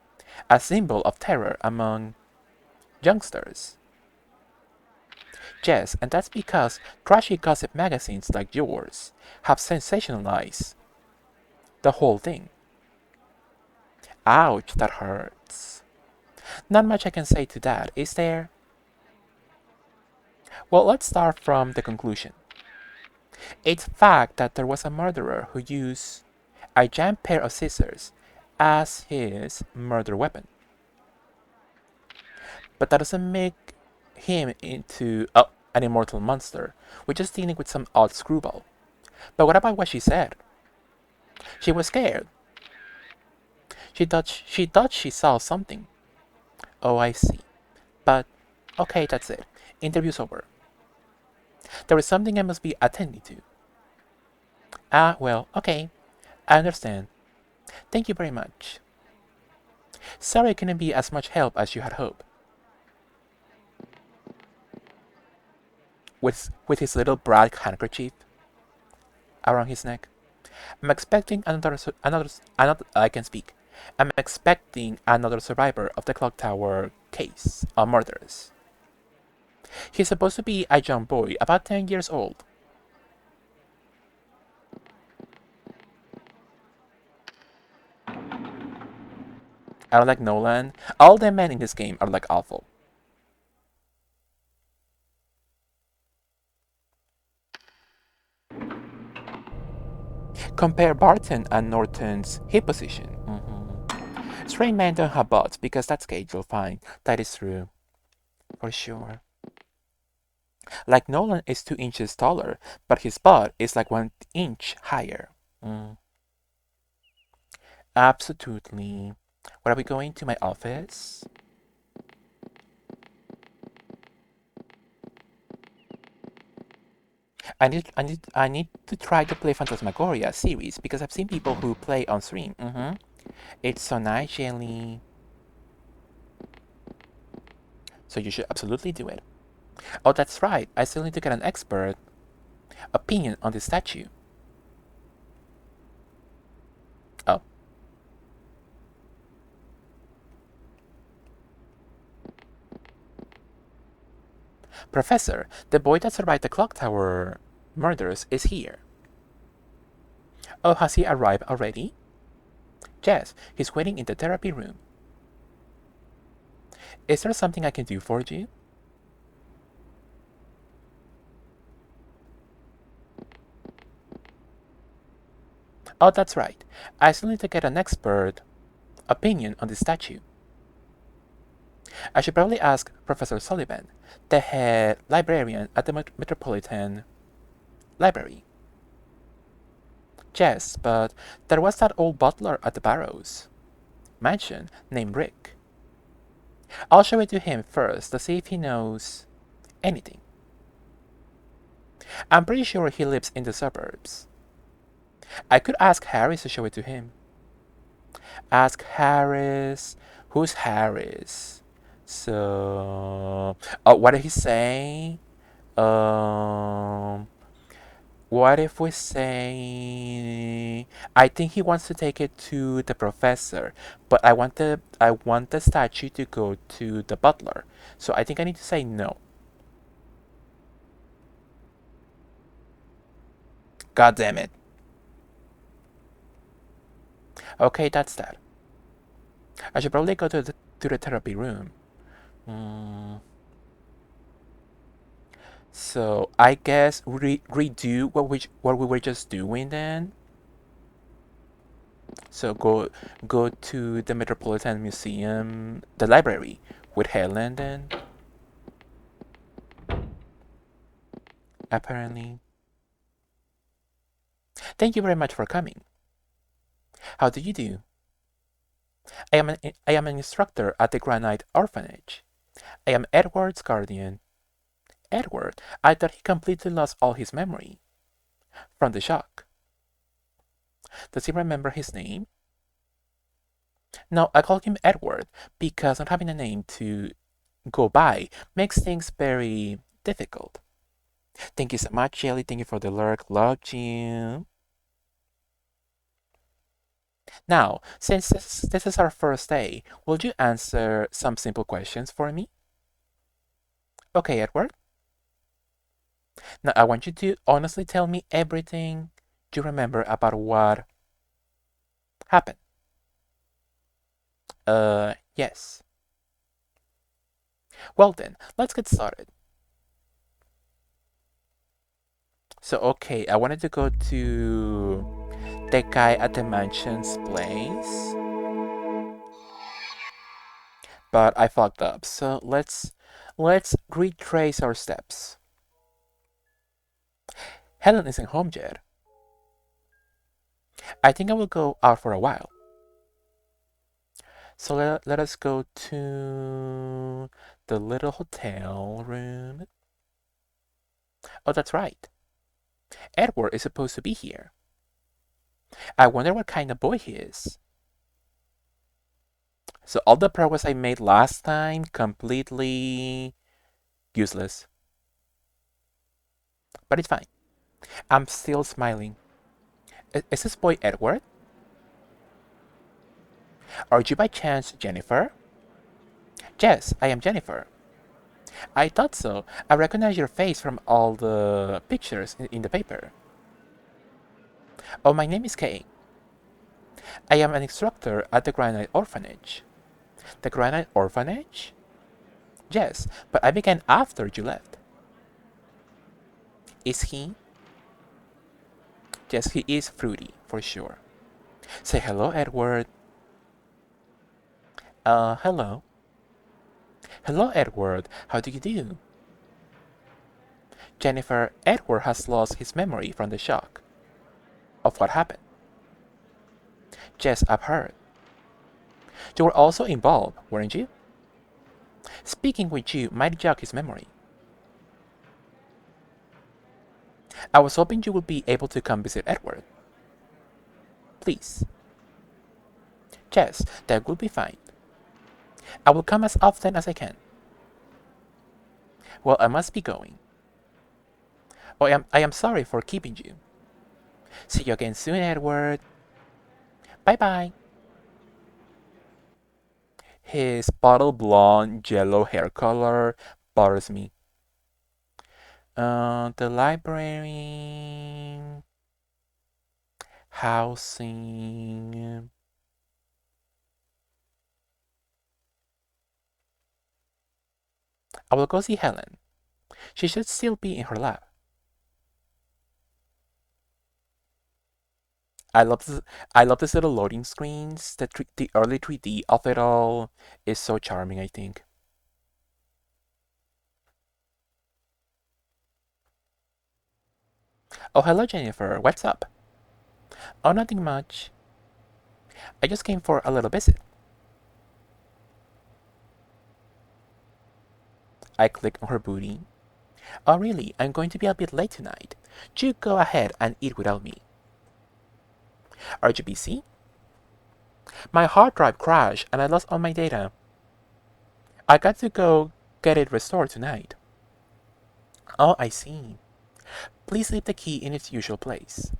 a symbol of terror among youngsters. Yes, and that's because trashy gossip magazines like yours have sensationalized the whole thing. Ouch, that hurts. Not much I can say to that, is there? Well, let's start from the conclusion. It's fact that there was a murderer who used a giant pair of scissors as his murder weapon. But that doesn't make him into an immortal monster. We're just dealing with some odd screwball. But what about what she said? She was scared. She thought she saw something. Oh, I see. But okay, that's it. Interview's over. There is something I must be attending to. Ah, well, okay. I understand. Thank you very much. Sorry I couldn't be as much help as you had hoped. With his little black handkerchief around his neck. I'm expecting another. I can speak. I'm expecting another survivor of the clock tower case of murders. He's supposed to be a young boy, about 10 years old. I don't like Nolan. All the men in this game are like awful. Compare Barton and Norton's hip position. Straight men don't have butts because that's gay, you'll find. That is true. For sure. Like Nolan is 2 inches taller, but his butt is like 1 inch higher. Absolutely. What are we going to my office? I need to try to play Phantasmagoria series because I've seen people who play on stream. It's so nice, Jelly. So you should absolutely do it. Oh, that's right. I still need to get an expert opinion on this statue. Oh. Professor, the boy that survived the clock tower murders is here. Oh, has he arrived already? Yes, he's waiting in the therapy room. Is there something I can do for you? Oh, that's right. I still need to get an expert opinion on the statue. I should probably ask Professor Sullivan, the head librarian at the Metropolitan Library. Yes, but there was that old butler at the Barrows mansion named Rick. I'll show it to him first to see if he knows anything. I'm pretty sure he lives in the suburbs. I could ask Harris to show it to him. Ask Harris. Who's Harris? So, oh, what did he say? Um, what if we say I think he wants to take it to the professor, but I want the statue to go to the butler. So I think I need to say no. God damn it. Okay, that's that. I should probably go to the therapy room. Mm, so I guess redo what we were just doing then. So go to the Metropolitan Museum, the library with Helen then. Apparently. Thank you very much for coming. How do you do? I am an instructor at the Granite Orphanage. I am Edward's guardian. Edward, I thought he completely lost all his memory from the shock. Does he remember his name? No, I call him Edward because not having a name to go by makes things very difficult. Thank you so much, Shelly. Thank you for the lurk. Love you. Now, since this is our first day, will you answer some simple questions for me? Okay, Edward. Now, I want you to honestly tell me everything you remember about what happened. Yes. Well then, let's get started. So, okay, I wanted to go to the guy at the mansion's place, but I fucked up. So let's retrace our steps. Helen isn't home yet. I think I will go out for a while. So let us go to the little hotel room. Oh, that's right. Edward is supposed to be here. I wonder what kind of boy he is. So all the progress I made last time, completely useless. But it's fine. I'm still smiling. Is this boy Edward? Are you by chance Jennifer? Yes, I am Jennifer. I thought so. I recognize your face from all the pictures in the paper. Oh, my name is Kay. I am an instructor at the Granite Orphanage. The Granite Orphanage? Yes, but I began after you left. Is he? Yes, he is fruity, for sure. Say hello, Edward. Hello. Hello, Edward. How do you do? Jennifer, Edward has lost his memory from the shock of what happened. Yes, I've heard. You were also involved, weren't you? Speaking with you might jog his memory. I was hoping you would be able to come visit Edward. Please. Yes, that would be fine. I will come as often as I can. Well, I must be going. Oh, I am sorry for keeping you. See you again soon, Edward. Bye bye. His bottle blonde yellow hair color bothers me. The library, housing. I will go see Helen. She should still be in her lab. I love this. I love this little loading screens. The early 3D of it all is so charming, I think. Oh, hello, Jennifer. What's up? Oh, nothing much. I just came for a little visit. I click on her booty. Oh, really? I'm going to be a bit late tonight. You go ahead and eat without me. Are you busy? My hard drive crashed and I lost all my data. I got to go get it restored tonight. Oh, I see. Please leave the key in its usual place.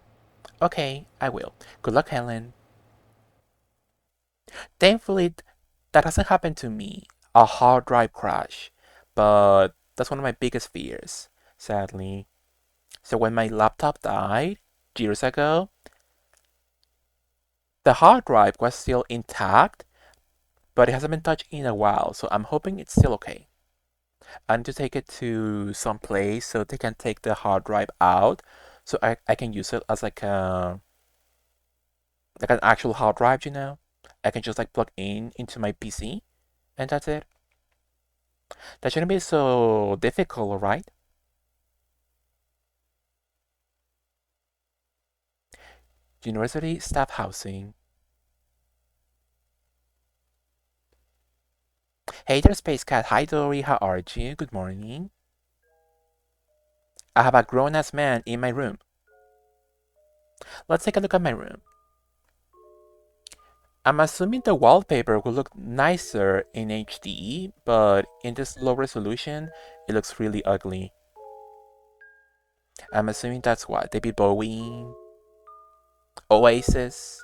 Okay, I will. Good luck, Helen. Thankfully, that hasn't happened to me. A hard drive crash. But that's one of my biggest fears, sadly. So when my laptop died years ago, the hard drive was still intact, but it hasn't been touched in a while, so I'm hoping it's still okay. I need to take it to some place so they can take the hard drive out so I can use it as like an actual hard drive, you know? I can just like plug in into my PC and that's it. That shouldn't be so difficult, right? University staff housing. Hey there, Space Cat. Hi, Dory. How are you? Good morning. I have a grown ass man in my room. Let's take a look at my room. I'm assuming the wallpaper will look nicer in HD, but in this low resolution, it looks really ugly. I'm assuming that's what? David Bowie? Oasis?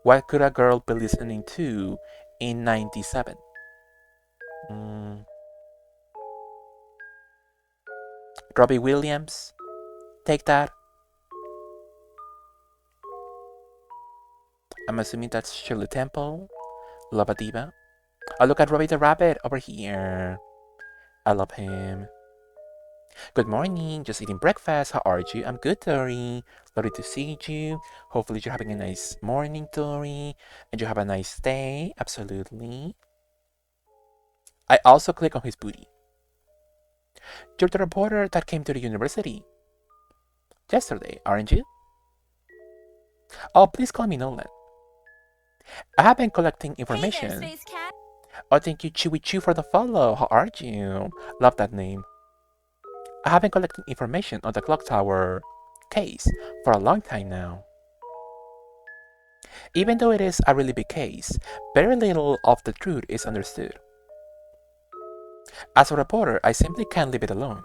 What could a girl be listening to in 97? Mm, Robbie Williams? Take that. I'm assuming that's Shirley Temple? Lava Diva? Oh, look at Robbie the Rabbit over here. I love him. Good morning, just eating breakfast. How are you? I'm good, Dory. Lovely to see you. Hopefully, you're having a nice morning, Dory, and you have a nice day. Absolutely. I also click on his booty. You're the reporter that came to the university yesterday, aren't you? Oh, please call me Nolan. I have been collecting information. Space Cat. Oh, thank you, Chewy Chew, for the follow. How are you? Love that name. I have been collecting information on the clock tower case for a long time now. Even though it is a really big case, very little of the truth is understood. As a reporter, I simply can't leave it alone.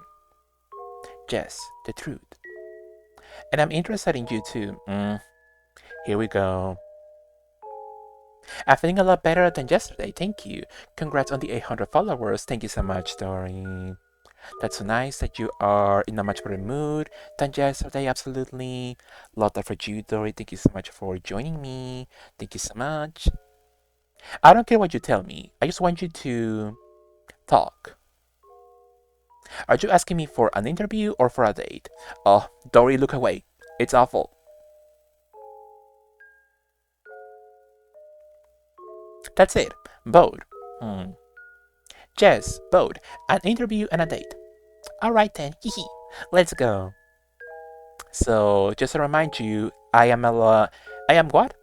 Yes, the truth. And I'm interested in you too. Here we go. I'm feeling a lot better than yesterday, thank you. Congrats on the 800 followers, thank you so much, Dory. That's so nice that you are in a much better mood than yesterday, absolutely. Love that for you, Dory. Thank you so much for joining me. Thank you so much. I don't care what you tell me, I just want you to talk. Are you asking me for an interview or for a date? Oh, Dory, look away. It's awful. That's it. Both. Yes, both. An interview and a date. Alright then, hee. Let's go. So, just to remind you, I am what?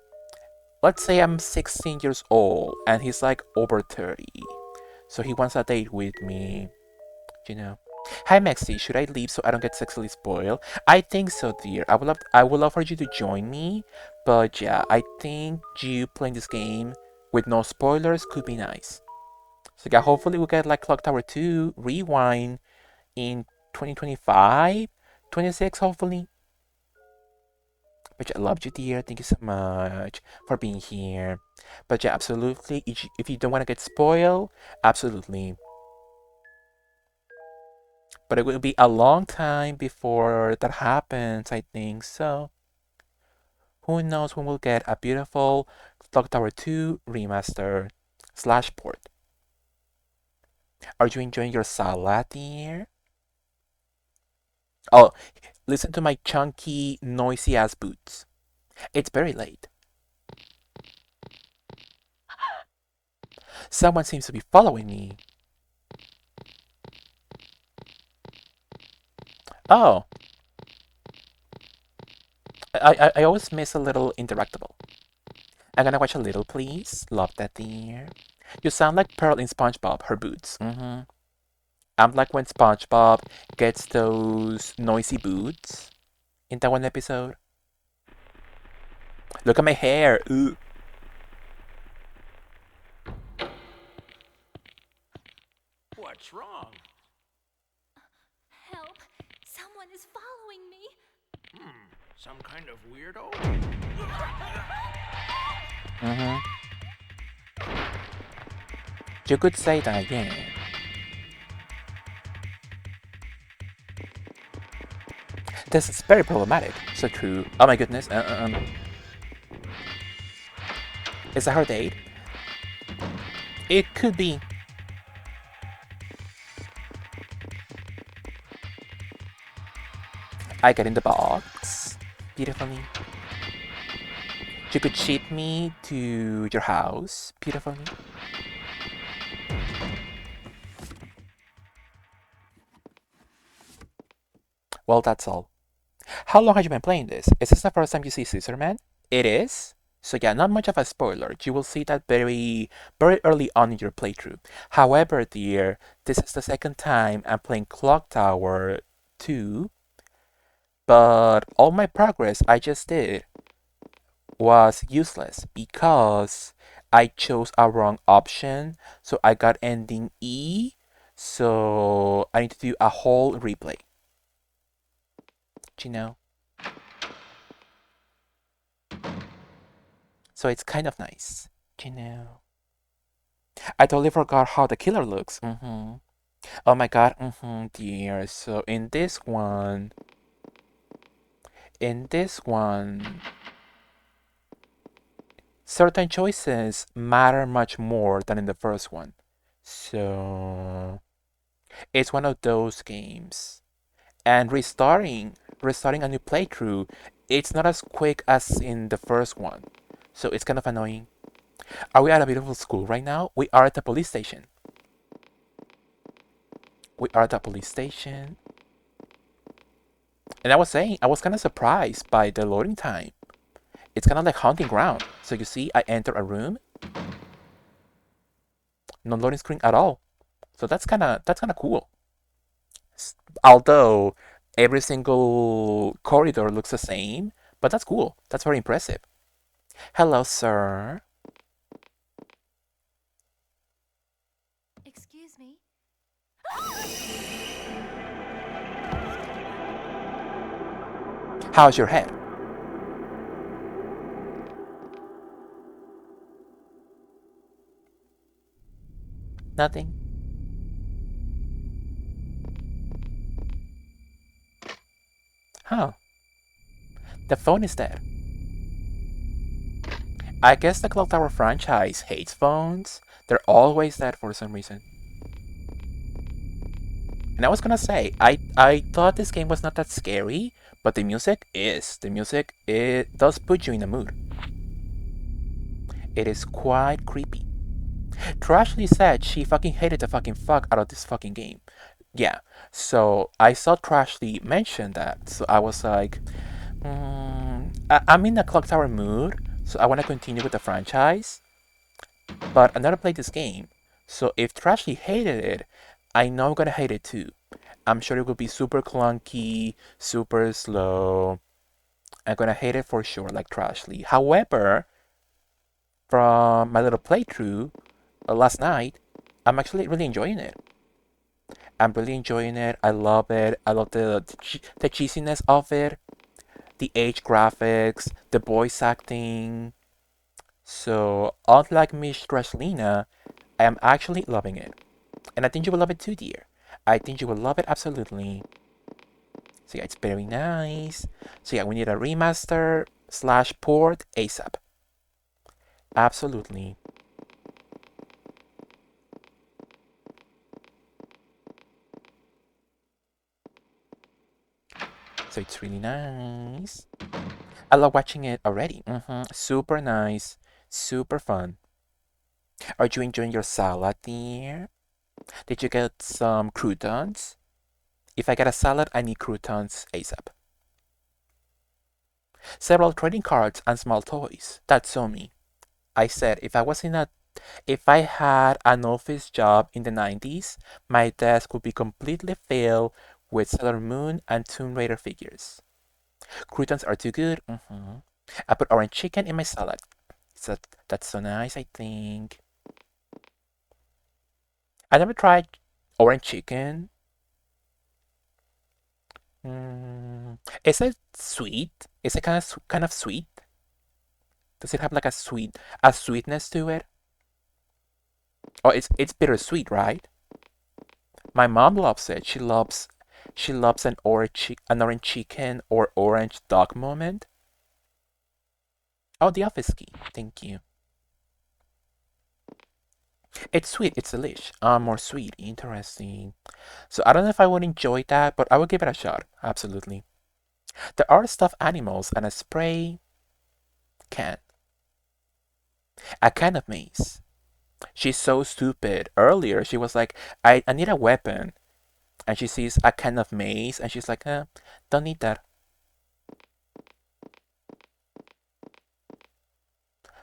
Let's say I'm 16 years old and he's like over 30. So he wants a date with me, you know. Hi Maxi, should I leave so I don't get sexually spoiled? I think so, dear. I would love for you to join me, but yeah, I think you playing this game with no spoilers could be nice. So yeah, hopefully we'll get like Clock Tower 2 Rewind in 2025, 26 hopefully. But yeah, I love you, dear. Thank you so much for being here. But yeah, absolutely. If you don't want to get spoiled, absolutely. But it will be a long time before that happens, I think. So, who knows when we'll get a beautiful Clock Tower 2 remaster slash port. Are you enjoying your salad, dear? Oh, listen to my chunky, noisy ass boots. It's very late. Someone seems to be following me. Oh, I always miss a little interactable. I'm gonna watch a little, please. Love that, dear. You sound like Pearl in SpongeBob, her boots. I'm like when SpongeBob gets those noisy boots in that one episode. Look at my hair. Ooh. What's wrong? Help! Someone is following me! Some kind of weirdo? Mm-hmm. You could say that, yeah. This is very problematic. So true. Oh my goodness. Is that her date? It could be. I get in the box. Beautifully. You could ship me to your house. Beautifully. Well, that's all. How long have you been playing this? Is this the first time you see Scissor Man? It is? So yeah, not much of a spoiler. You will see that very early on in your playthrough. However, dear, this is the second time I'm playing Clock Tower 2, but all my progress I just did was useless because I chose a wrong option. So I got ending E. So I need to do a whole replay. Do you know? So it's kind of nice. Do you know? I totally forgot how the killer looks. Oh my god. Dear. So in this one, certain choices matter much more than in the first one. So it's one of those games. And restarting a new playthrough, it's not as quick as in the first one. So it's kind of annoying. Are we at a beautiful school right now? We are at the police station. We are at the police station. And I was saying, I was kind of surprised by the loading time. It's kind of like Haunting Ground. So you see, I enter a room, no loading screen at all. So that's kind of cool. Although every single corridor looks the same, but that's cool. That's very impressive. Hello, sir. Excuse me? How's your head? Nothing. Huh. The phone is dead. I guess the Clock Tower franchise hates phones. They're always dead for some reason. And I was gonna say, I thought this game was not that scary, but the music is. The music, it does put you in a mood. It is quite creepy. Trashley said she fucking hated the fucking fuck out of this fucking game. Yeah, so I saw Trashley mention that, so I was like, I'm in a Clock Tower mood, so I want to continue with the franchise, but I never played this game. So if Trashley hated it, I know I'm gonna hate it too. I'm sure it will be super clunky, super slow. I'm gonna hate it for sure, like Trashley. However, from my little playthrough last night, I'm actually really enjoying it. I'm really enjoying it. I love it. I love the cheesiness of it, the age graphics, the voice acting. So, unlike Miss Trashlina, I am actually loving it. And I think you will love it too, dear. I think you will love it absolutely. So yeah, it's very nice. So yeah, we need a remaster slash port ASAP. Absolutely. So it's really nice. I love watching it already. Super nice. Super fun. Are you enjoying your salad, dear? Did you get some croutons? If I get a salad, I need croutons ASAP. Several trading cards and small toys. That's so me. I said if I had an office job in the 90s, my desk would be completely filled with Sailor Moon and Tomb Raider figures. Croutons are too good. I put orange chicken in my salad. So that's so nice, I think. I never tried orange chicken. Is it sweet? Is it kind of sweet? Does it have like a sweetness to it? Oh, it's bittersweet, right? My mom loves it. She loves an orange chicken or orange dog moment. Oh, the office key. Thank you. It's sweet. It's delish. More sweet. Interesting. So I don't know if I would enjoy that, but I would give it a shot. Absolutely. There are stuffed animals and a spray can. A can of mace. She's so stupid. Earlier, she was like, I need a weapon. And she sees a can of mace and she's like, don't need that.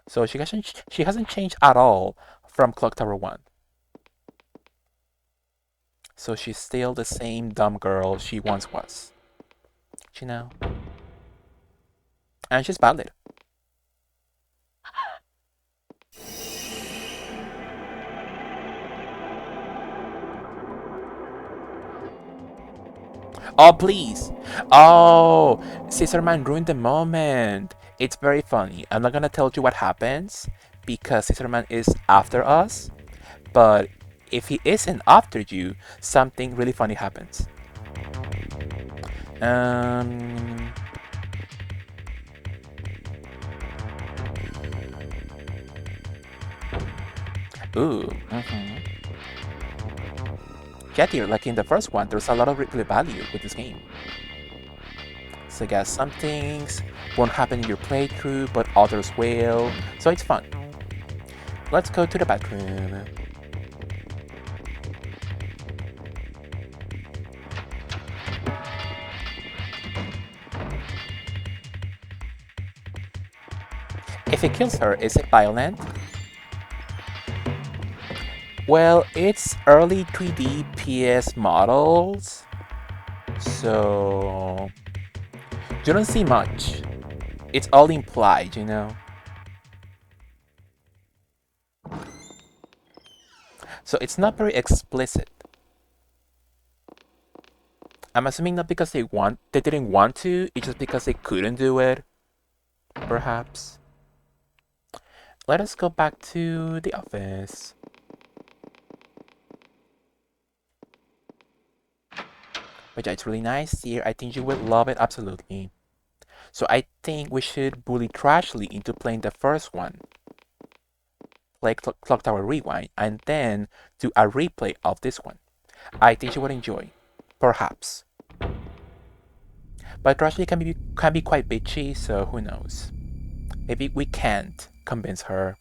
So she hasn't changed at all from Clock Tower 1. So she's still the same dumb girl she once was. You know? And she's valid. Oh, please. Oh, Scissorman ruined the moment. It's very funny. I'm not gonna tell you what happens because Scissorman is after us. But if he isn't after you, something really funny happens. Um. Ooh. Yeah, dear, like in the first one, there's a lot of replay value with this game. So I guess some things won't happen in your playthrough, but others will. So it's fun. Let's go to the bathroom. If it kills her, is it violent? Well, it's early 3D PS models, so you don't see much. It's all implied, you know? So it's not very explicit. I'm assuming not because they didn't want to, it's just because they couldn't do it. Perhaps. Let us go back to the office. But yeah, it's really nice here. I think you will love it absolutely. So I think we should bully Trashly into playing the first one. Play Clock Tower Rewind, and then do a replay of this one. I think you would enjoy. Perhaps. But Trashly can be quite bitchy, so who knows. Maybe we can't convince her.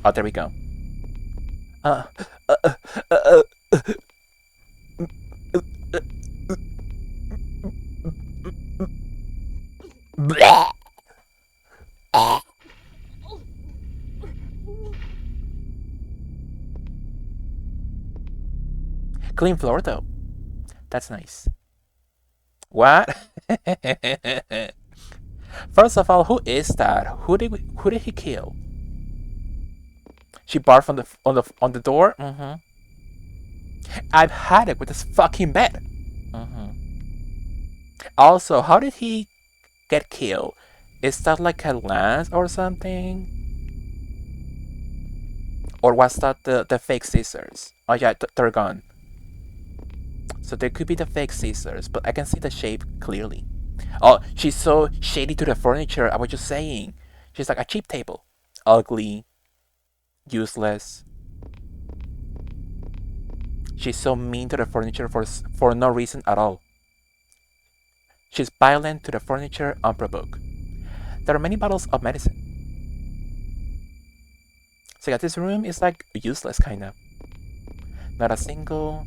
Oh, there we go. Clean floor though. That's nice. What? First of all, who is that? Who did he kill? She barfed on the door. I've had it with this fucking bed. Also, how did he get killed? Is that like a lance or something? Or was that the fake scissors? Oh yeah, they're gone. So there could be the fake scissors, but I can see the shape clearly. Oh, she's so shady to the furniture. I was just saying. She's like a cheap table. Ugly. Useless. She's so mean to the furniture for no reason at all. She's violent to the furniture unprovoked. There are many bottles of medicine. So yeah, this room is like useless, kinda. Not a single.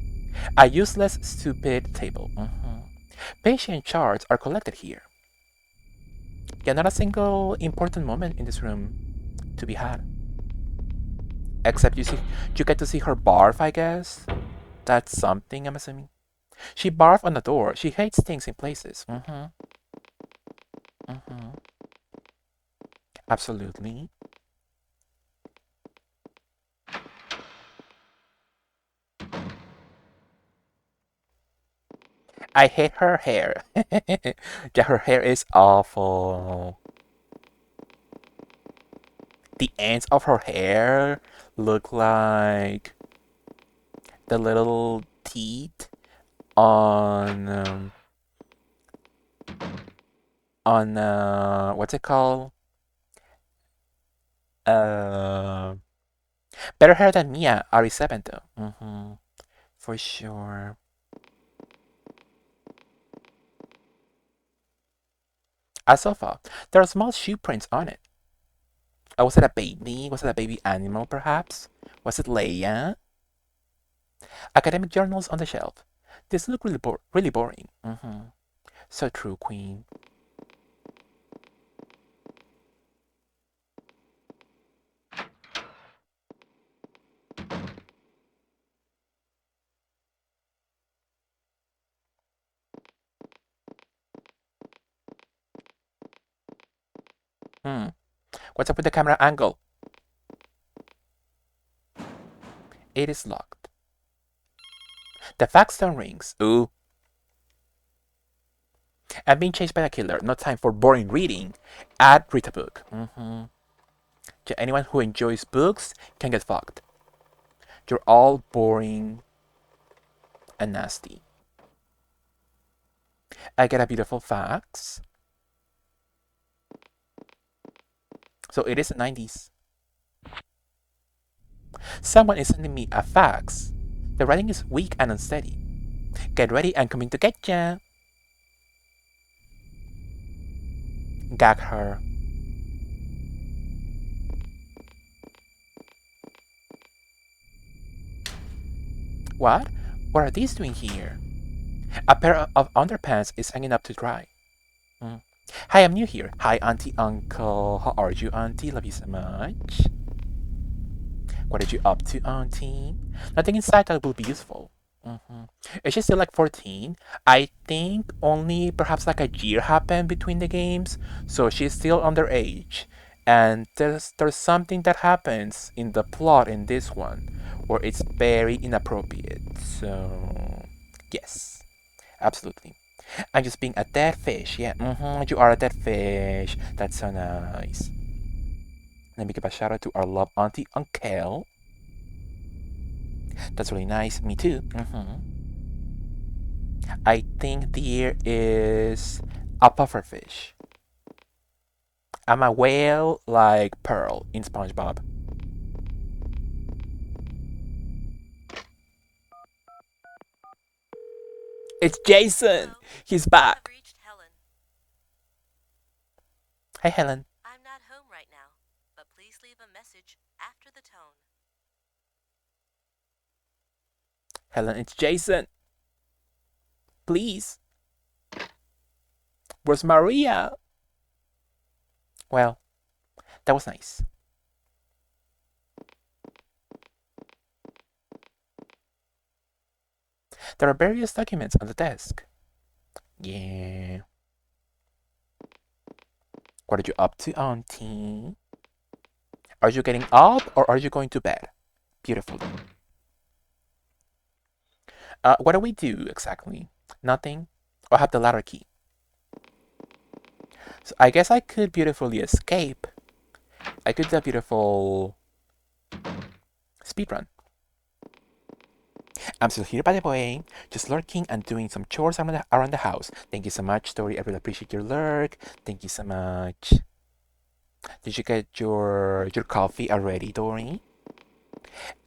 A useless, stupid table. Patient charts are collected here. Yeah, not a single important moment in this room to be had. Except you get to see her barf, I guess. That's something, I'm assuming. She barfed on the door. She hates things in places. Absolutely. I hate her hair. Yeah, her hair is awful. The ends of her hair look like the little teeth on what's it called? Uh, Better hair than Mia Ari7 though. For sure. A sofa. There are small shoe prints on it. Was it a baby? Was it a baby animal, perhaps? Was it Leia? Academic journals on the shelf. This look really boring. So true, Queen. Hmm. What's up with the camera angle? It is locked. The fax phone rings. Ooh. I'm being chased by a killer. No time for boring reading. Read a book. Anyone who enjoys books can get fucked. You're all boring and nasty. I get a beautiful fax. So it is the 90s. Someone is sending me a fax. The writing is weak and unsteady. Get ready, I'm coming to get ya. Gag her. What? What are these doing here? A pair of underpants is hanging up to dry. Hi, I'm new here. Hi, auntie, uncle. How are you, auntie? Love you so much. What are you up to, auntie? Nothing inside that will be useful. Is she still like 14? I think only perhaps like a year happened between the games, so she's still underage. And there's something that happens in the plot in this one where it's very inappropriate. So yes, absolutely. I'm just being a dead fish. Yeah, you are a dead fish. That's so nice. Let me give a shout out to our love auntie uncle. That's really nice. Me too. I think there is a pufferfish. I'm a whale like Pearl in SpongeBob. It's Jason. Hello? He's You have back. reached Helen. Hi, Helen. I'm not home right now, but please leave a message after the tone. Helen, it's Jason. Please. Where's Maria? Well, that was nice. There are various documents on the desk. Yeah. What are you up to, auntie? Are you getting up or are you going to bed? Beautiful. What do we do exactly? Nothing? I have the ladder key. So I guess I could beautifully escape. I could do a beautiful speedrun. I'm still here, by the way, just lurking and doing some chores around the house. Thank you so much, Tori. I really appreciate your lurk. Thank you so much. Did you get your coffee already, Dory?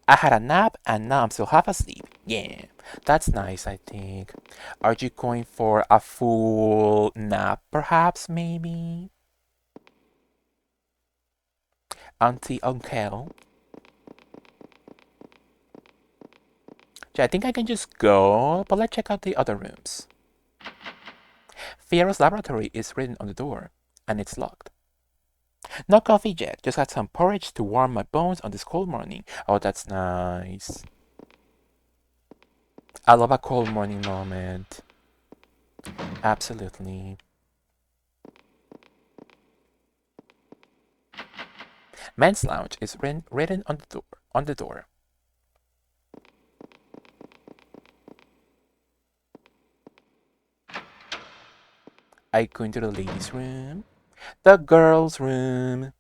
I had a nap and now I'm still half asleep. Yeah, that's nice, I think. Are you going for a full nap, perhaps, maybe? Auntie, uncle? Yeah, I think I can just go, but let's check out the other rooms. Fiero's laboratory is written on the door, and it's locked. No coffee yet, just had some porridge to warm my bones on this cold morning. Oh, that's nice. I love a cold morning moment. Absolutely. Men's lounge is written on the door. On the door. I go into the ladies' room, the girls' room.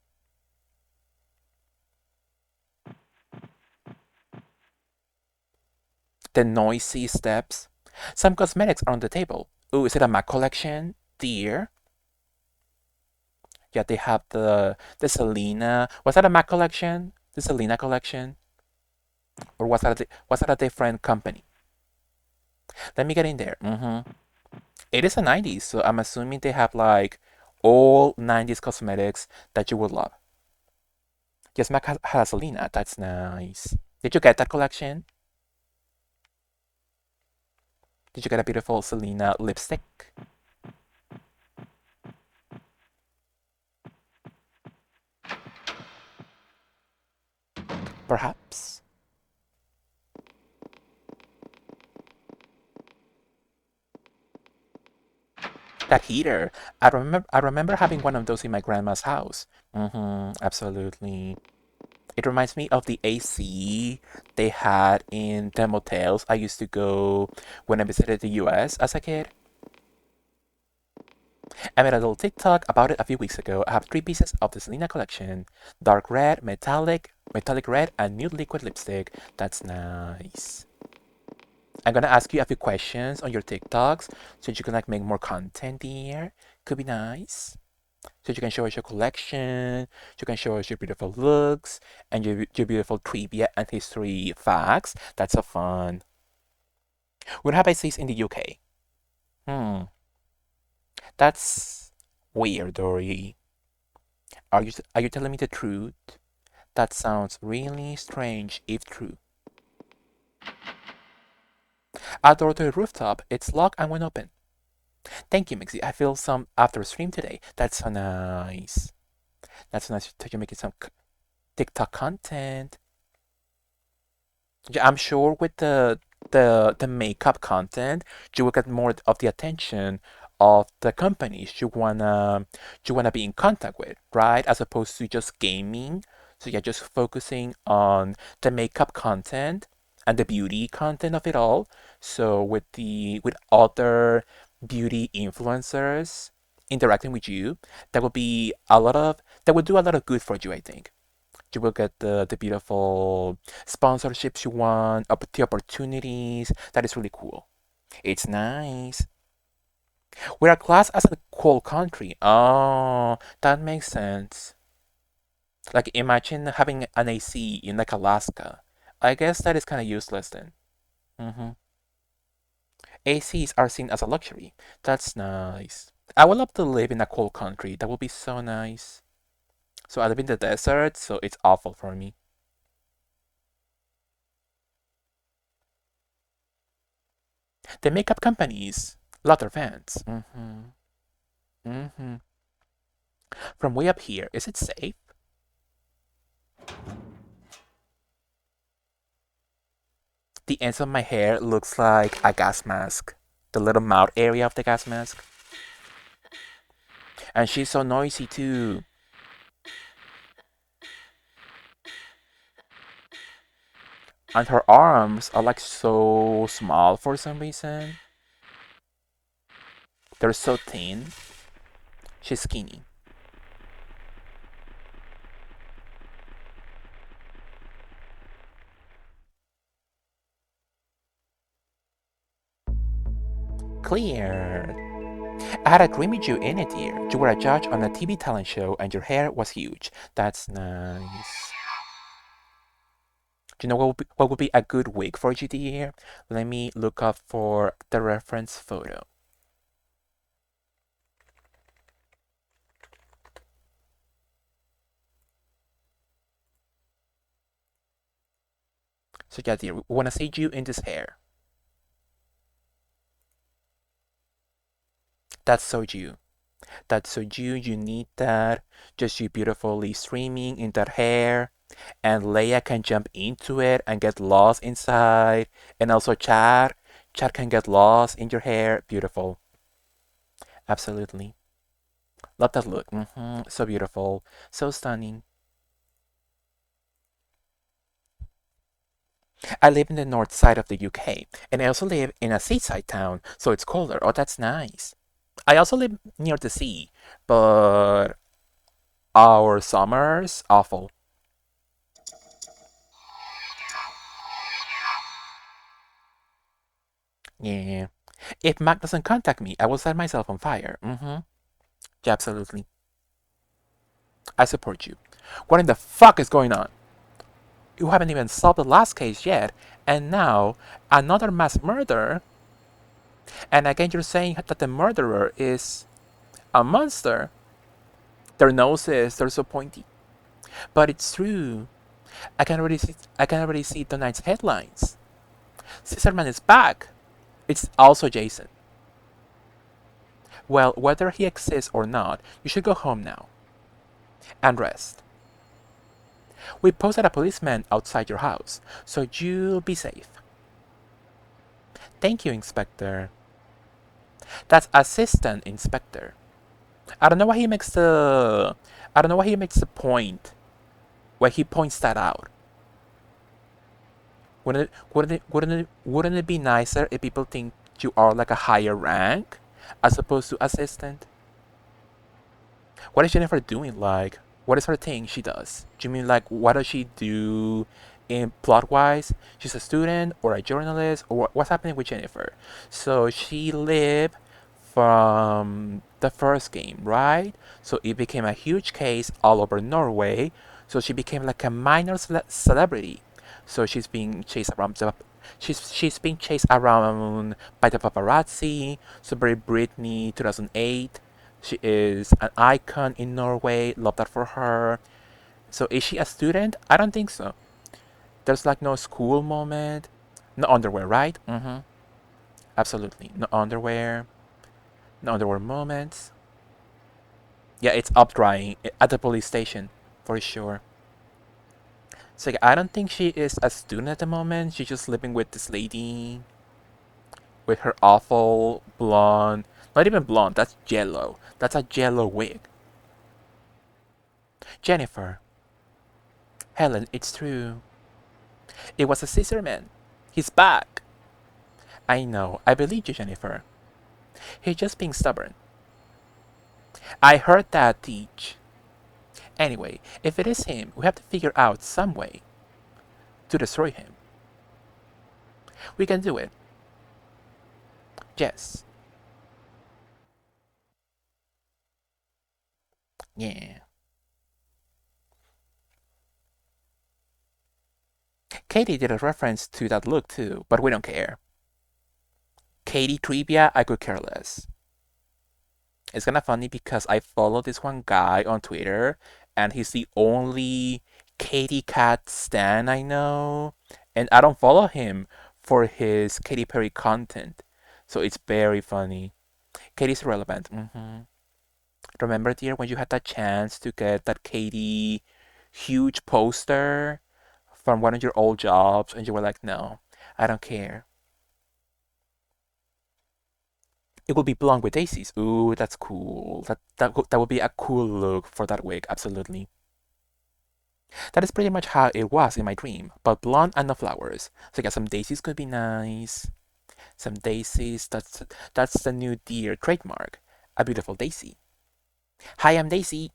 The noisy steps. Some cosmetics are on the table. Ooh, is it a MAC collection? Dear. Yeah, they have the Selena. Was that a MAC collection? The Selena collection, or was that a different company? Let me get in there. It is a 90s, so I'm assuming they have like all 90s cosmetics that you would love. Yes, MAC has a Selena. That's nice. Did you get that collection? Did you get a beautiful Selena lipstick? Perhaps. That heater. I remember having one of those in my grandma's house. Absolutely. It reminds me of the AC they had in the motels I used to go when I visited the US as a kid. I made a little TikTok about it a few weeks ago. I have three pieces of the Selena collection: dark red, metallic red, and nude liquid lipstick. That's nice. I'm gonna ask you a few questions on your TikToks so you can like make more content here. Could be nice. So you can show us your collection, you can show us your beautiful looks, and your beautiful trivia and history facts. That's so fun. What have I seen in the UK? Hmm, that's weird, Dory. Are you telling me the truth? That sounds really strange if true. Outdoor to the rooftop, it's locked and went open. Thank you, Mixie. I feel some after stream today. That's so nice. That's so nice that you're making some TikTok content. Yeah, I'm sure with the makeup content, you will get more of the attention of the companies you wanna be in contact with, right? As opposed to just gaming. So yeah, just focusing on the makeup content and the beauty content of it all. So with other beauty influencers interacting with you, that will do a lot of good for you, I think. You will get the beautiful sponsorships you want, the opportunities. That is really cool. It's nice. We're a class as a cold country. Oh, that makes sense. Like imagine having an AC in like Alaska. I guess that is kind of useless then. hmm ACs are seen as a luxury. That's nice. I would love to live in a cold country. That would be so nice. So I live in the desert, so it's awful for me. The makeup companies, lot of fans. hmm From way up here, is it safe? The ends of my hair looks like a gas mask. The little mouth area of the gas mask. And she's so noisy too. And her arms are like so small for some reason. They're so thin. She's skinny. Clear. I had a dream with you in it, dear. You were a judge on a TV talent show and your hair was huge. That's nice. Do you know what would be a good wig for you, dear? Let me look up for the reference photo. So So yeah, dear, we wanna see you in this hair. That's so you. That's so you. You need that. Just you beautifully streaming in that hair. And Leia can jump into it and get lost inside. And also Chad. Chad can get lost in your hair. Beautiful. Absolutely. Love that look. So beautiful. So stunning. I live in the north side of the UK, and I also live in a seaside town, so it's colder. Oh, that's nice. I also live near the sea, but our summers awful. Yeah. If Mac doesn't contact me, I will set myself on fire. Yeah, absolutely. I support you. What in the fuck is going on? You haven't even solved the last case yet, and now another mass murder, and again you're saying that the murderer is a monster. Their noses, they're so pointy. But it's true. I can already see tonight's headlines. Caesarman is back. It's also Jason. Well, whether he exists or not, you should go home now and rest. We posted a policeman outside your house, so you'll be safe. Thank you, Inspector. That's Assistant Inspector. I don't know why he makes the I don't know why he makes the point where he points that out. Wouldn't it be nicer if people think you are like a higher rank as opposed to assistant? What is Jennifer doing? Like, what is her thing she does? Do you mean like what does she do in plot wise? She's a student or a journalist or what's happening with Jennifer? So she lived from the first game, right? So it became a huge case all over Norway. So she became like a minor celebrity. So she's being chased around she's being chased around by the paparazzi. So Britney 2008. She is an icon in Norway. Love that for her. So is she a student? I don't think so. There's like no school moment. No underwear, right? Absolutely. No underwear. No underwear moments. Yeah, it's up drying at the police station for sure. So yeah, I don't think she is a student at the moment. She's just living with this lady with her awful blonde. Not even blonde. That's yellow. That's a yellow wig. Jennifer. Helen, it's true. It was a scissor man. He's back. I know. I believe you, Jennifer. He's just being stubborn. I heard that, Teach. Anyway, if it is him, we have to figure out some way to destroy him. We can do it. Yes. Yeah. Katie did a reference to that look too, but we don't care. Katie trivia, I could care less. It's kind of funny because I follow this one guy on Twitter, and he's the only Katy Cat stan I know, and I don't follow him for his Katy Perry content, so it's very funny. Katy's irrelevant. Remember, dear, when you had that chance to get that Katy huge poster from one of your old jobs, and you were like, no, I don't care. It will be blonde with daisies. Ooh, that's cool. That would be a cool look for that wig. Absolutely. That is pretty much how it was in my dream, but blonde and no flowers. So yeah, some daisies could be nice. Some daisies. That's the new deer trademark. A beautiful daisy. Hi, I'm Daisy.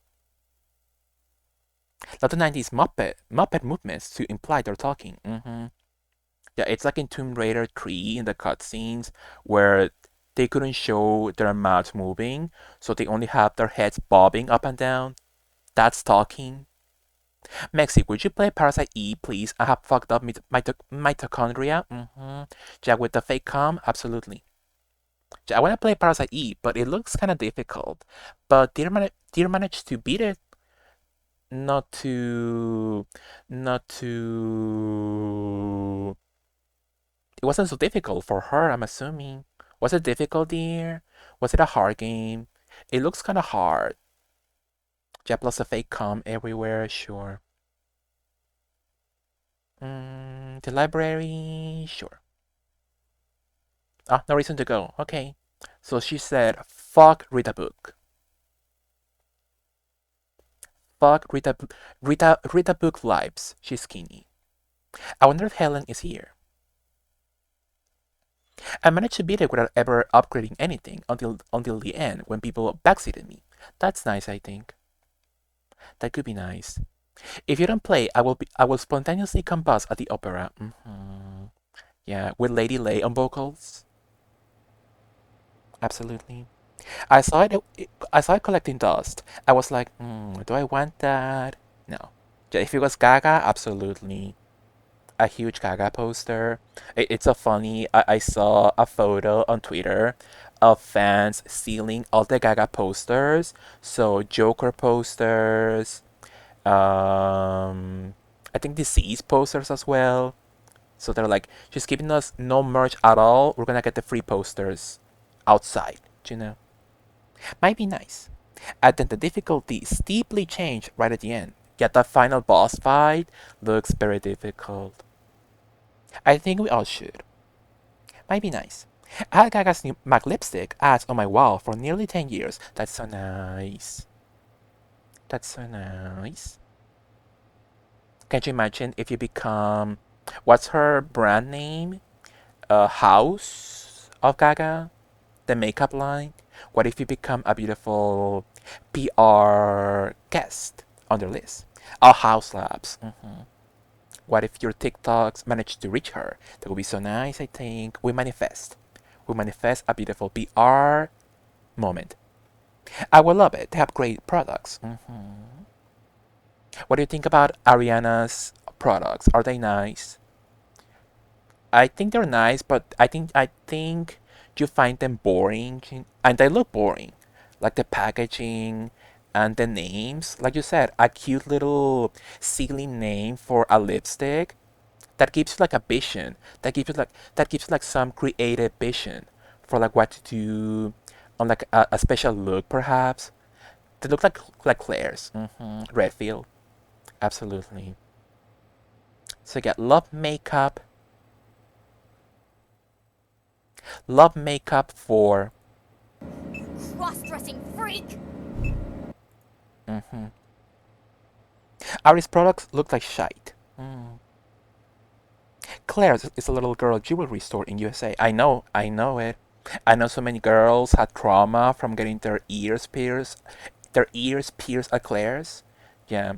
Lot of 90s Muppet movements to imply they're talking. Yeah, it's like in Tomb Raider 3 in the cutscenes where they couldn't show their mouths moving, so they only have their heads bobbing up and down. That's talking. Mexi, would you play Parasite E, please? I have fucked up mitochondria. Yeah, with the fake calm, absolutely. Yeah, I want to play Parasite E, but it looks kind of difficult. But did you manage to beat it? not to, not to. It wasn't so difficult for her, I'm assuming. Was it difficult, dear? Was it a hard game? It looks kind of hard. Yeah, plus a fake com everywhere, sure. The library, sure. Ah, no reason to go. Okay. So she said, fuck read a book. Fuck read a book vibes. She's skinny. I wonder if Helen is here. I managed to beat it without ever upgrading anything until the end when people backseated me. That's nice, I think. That could be nice. If you don't play, I will spontaneously combust at the opera. Yeah, with Lady Lay on vocals. Absolutely. I saw it collecting dust. I was like, do I want that? No. Yeah, if it was Gaga, absolutely. A huge Gaga poster. It's so funny. I saw a photo on Twitter of fans stealing all the Gaga posters. So Joker posters, I think deceased posters as well. So they're like, she's giving us no merch at all. We're gonna get the free posters outside, you know? Might be nice. And then the difficulty steeply changed right at the end. Yet the final boss fight looks very difficult. I think we all should. Might be nice. I had Gaga's new MAC lipstick ads on my wall for nearly 10 years. That's so nice. That's so nice. Can you imagine if you become. What's her brand name? House of Gaga? The makeup line? What if you become a beautiful PR guest on their list? House Labs. What if your TikToks manage to reach her? That would be so nice, I think. We manifest. We manifest a beautiful PR moment. I would love it. They have great products. What do you think about Ariana's products? Are they nice? I think they're nice, but I think you find them boring, and they look boring, like the packaging and the names. Like you said, a cute little silly name for a lipstick that gives you like a vision. That gives you like some creative vision for like what to do on like a special look, perhaps. They look like Claire's. Redfield, absolutely. So you get love makeup for. Cross-dressing freak! hmm Ari's products look like shite. Claire's is a little girl jewelry store in USA. I know it. I know so many girls had trauma from getting their ears pierced at Claire's. Yeah,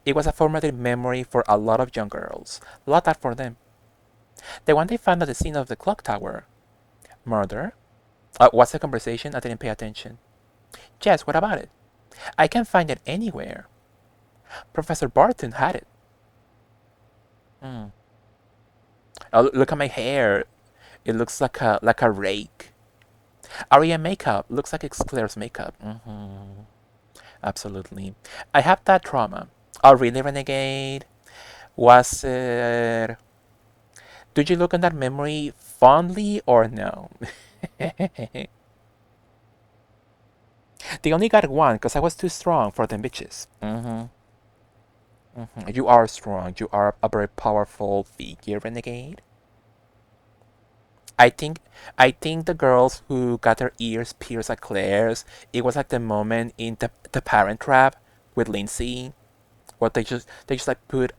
it was a formative memory for a lot of young girls. Love that for them. The one they found at the scene of the clock tower. Murder? What's the conversation? I didn't pay attention. Jess, what about it? I can't find it anywhere. Professor Barton had it. Hmm. Oh, look at my hair. It looks like a rake. Aria makeup looks like it's Claire's makeup. Absolutely. I have that trauma. Oh, really, Renegade? Was it? Did you look at that memory fondly or no? They only got one because I was too strong for them bitches. You are strong. You are a very powerful figure, Renegade. I think I think the girls who got their ears pierced at Claire's, it was like the moment in the Parent Trap with Lindsay, where they just like put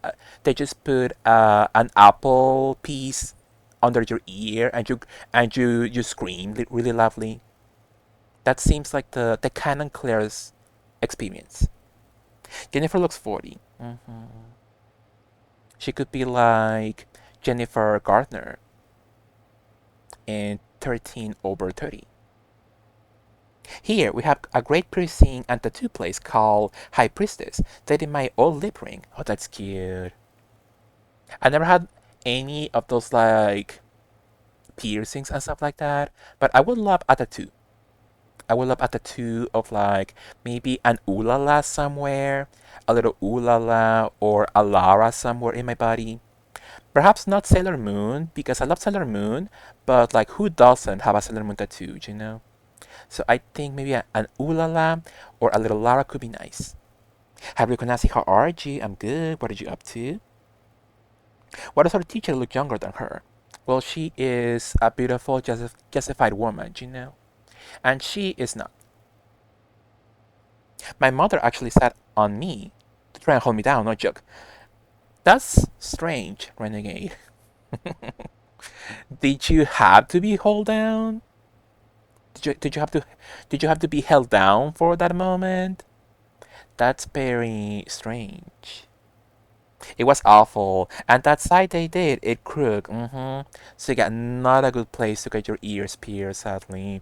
an apple piece under your ear and you scream really loudly. That seems like the canon Claire's experience. Jennifer looks 40. She could be like Jennifer Gardner in 13 over 30. Here we have a great piercing and tattoo place called High Priestess. They did my old lip ring. Oh, that's cute. I never had any of those like piercings and stuff like that, but I would love a tattoo. I would love a tattoo of like maybe an ooh la la somewhere, a little ooh la la or a Lara somewhere in my body. Perhaps not Sailor Moon because I love Sailor Moon, but like who doesn't have a Sailor Moon tattoo, you know? So I think maybe an ooh la la or a little Lara could be nice. Have you Konasi, how are you? I'm good. What are you up to? Why does her teacher look younger than her? Well, she is a beautiful, justified woman, you know? And she is not. My mother actually sat on me to try and hold me down, no joke. That's strange, Renegade. Did you have to be held down? Did you have to be held down for that moment? That's very strange. It was awful, and that side they did, it crooked. So you got not a good place to get your ears pierced, sadly.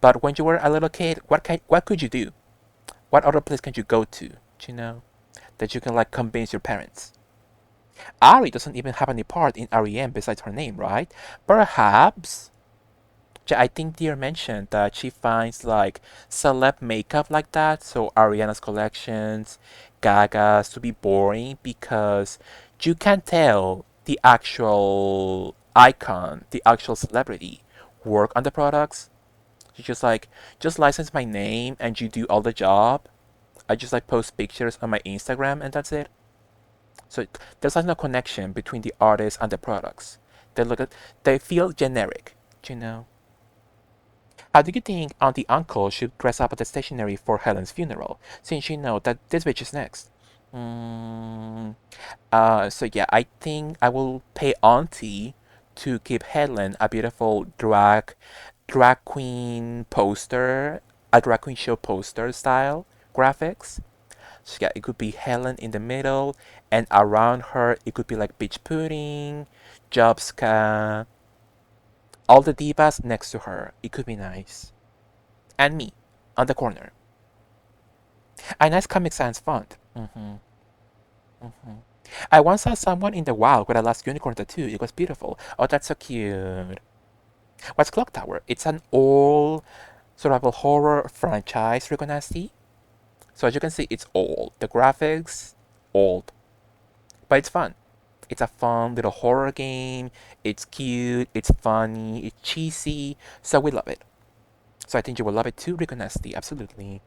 But when you were a little kid, what could you do? What other place can you go to? You know, that you can like convince your parents. Ari doesn't even have any part in REM besides her name, right? Perhaps. I think Dear mentioned that she finds like celeb makeup like that, so Ariana's collections, Gaga's to be boring because you can tell the actual icon, the actual celebrity work on the products. You just license my name and you do all the job. I just like post pictures on my Instagram and that's it. So there's like no connection between the artist and the products. They feel generic, you know. How do you think Auntie Uncle should dress up at the stationery for Helen's funeral, since you know that this bitch is next? Mm, so yeah, I think I will pay Auntie to give Helen a beautiful drag queen poster, a drag queen show poster style graphics. So yeah, it could be Helen in the middle, and around her it could be like Beach Pudding, Jobska, all the divas next to her. It could be nice. And me on the corner. A nice Comic Sans font. I once saw someone in the wild with a last unicorn tattoo. It was beautiful. Oh, that's so cute. What's Clock Tower? It's an old survival horror franchise, Rigonasti. So as you can see, it's old. The graphics, old. But it's fun. It's a fun little horror game. It's cute. It's funny. It's cheesy. So we love it. So I think you will love it too, Rigonasti. Absolutely.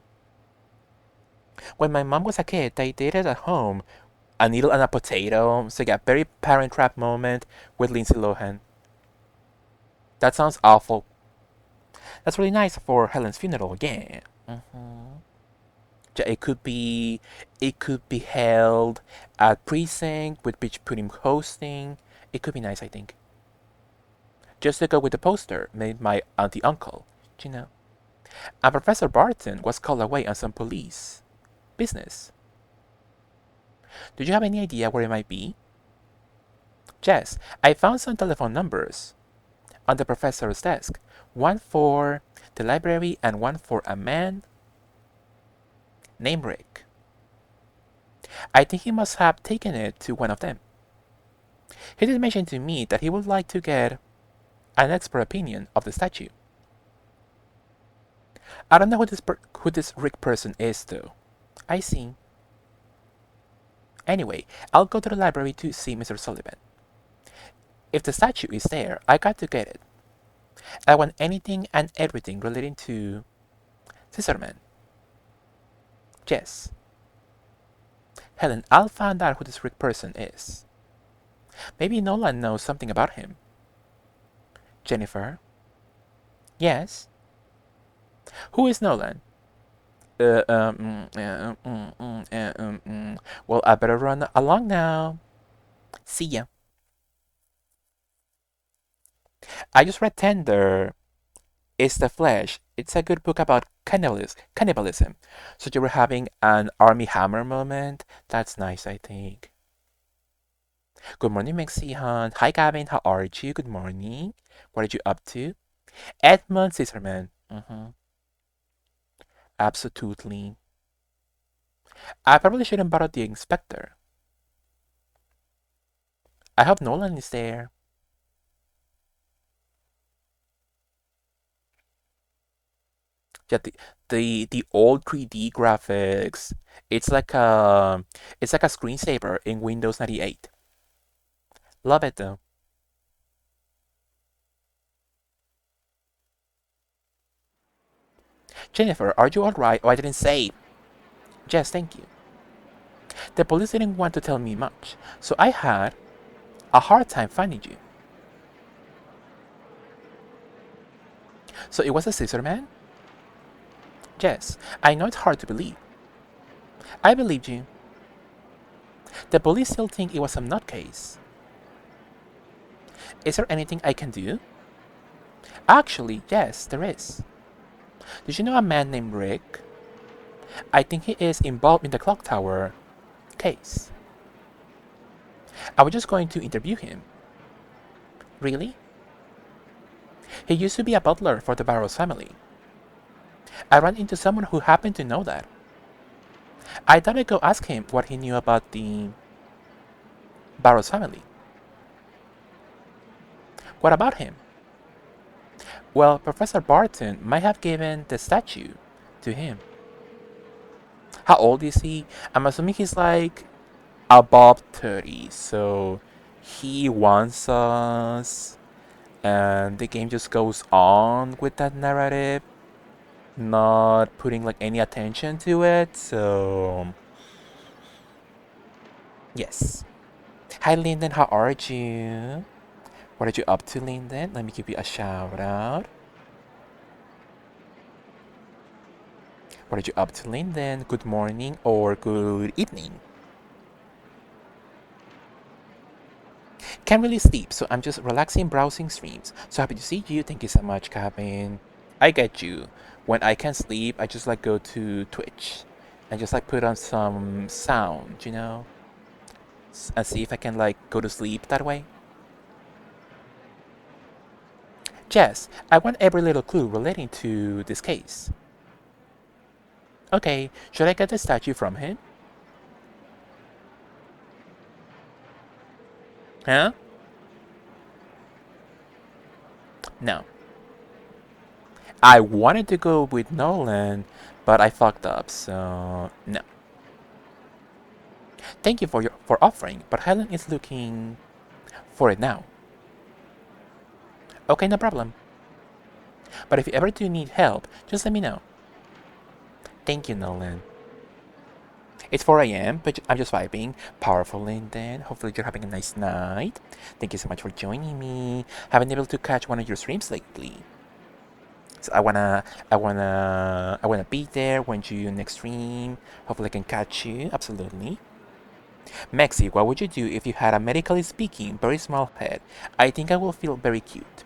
When my mom was a kid, they did it at home. A needle and a potato. So yeah, very Parent Trap moment with Lindsay Lohan. That sounds awful. That's really nice for Helen's funeral. Yeah. Yeah, it could be held at precinct with Beach Pudding hosting. It could be nice, I think. Just to go with the poster made my auntie uncle. You know. And Professor Barton was called away on some police business. Do you have any idea where it might be? Jess, I found some telephone numbers on the professor's desk. One for the library and one for a man named Rick. I think he must have taken it to one of them. He did mention to me that he would like to get an expert opinion of the statue. I don't know who this Rick person is, though. I see. Anyway, I'll go to the library to see Mr. Sullivan. If the statue is there, I got to get it. I want anything and everything relating to Scissorman. Jess. Helen, I'll find out who this Rick person is. Maybe Nolan knows something about him. Jennifer. Yes. Who is Nolan? Well, I better run along now. See ya. I just read Tender. It's the Flesh. It's a good book about cannibalism. So you were having an Army Hammer moment? That's nice, I think. Good morning, Mexihan. Hi, Gavin. How are you? Good morning. What are you up to? Edmund Scissorman. Absolutely. I probably shouldn't bother the inspector. I hope Nolan is there. Yeah, the old 3D graphics. It's like a it's like a screensaver in Windows 98. Love it though. Jennifer, are you alright? Oh, I didn't say. Yes, thank you. The police didn't want to tell me much, so I had a hard time finding you. So it was a scissor man? Yes, I know it's hard to believe. I believed you. The police still think it was some nutcase. Is there anything I can do? Actually, yes, there is. Did you know a man named Rick? I think he is involved in the clock tower case. I was just going to interview him. Really? He used to be a butler for the Barrows family. I ran into someone who happened to know that. I thought I'd go ask him what he knew about the Barrows family. What about him? Well, Professor Barton might have given the statue to him. How old is he? I'm assuming he's like above 30, so he wants us, and the game just goes on with that narrative, not putting like any attention to it, so yes. Hi Lyndon, how are you? What are you up to, Lyndon? Let me give you a shout out. What are you up to, Lyndon? Good morning or good evening? Can't really sleep, so I'm just relaxing, browsing streams. So happy to see you. Thank you so much, Cabin. I get you. When I can't sleep, I just like go to Twitch and just like put on some sound, and see if I can like go to sleep that way. Jess, I want every little clue relating to this case. Okay, should I get the statue from him? Huh? No. I wanted to go with Nolan, but I fucked up, so no. Thank you for offering, but Helen is looking for it now. Okay, no problem. But if you ever do need help, just let me know. Thank you, Nolan. It's 4 a.m., but I'm just vibing. Powerful, Lyndon. Hopefully you're having a nice night. Thank you so much for joining me. Haven't been able to catch one of your streams lately. So I wanna be there when you next stream. Hopefully I can catch you. Absolutely. Mexi, what would you do if you had a medically speaking very small head? I think I will feel very cute.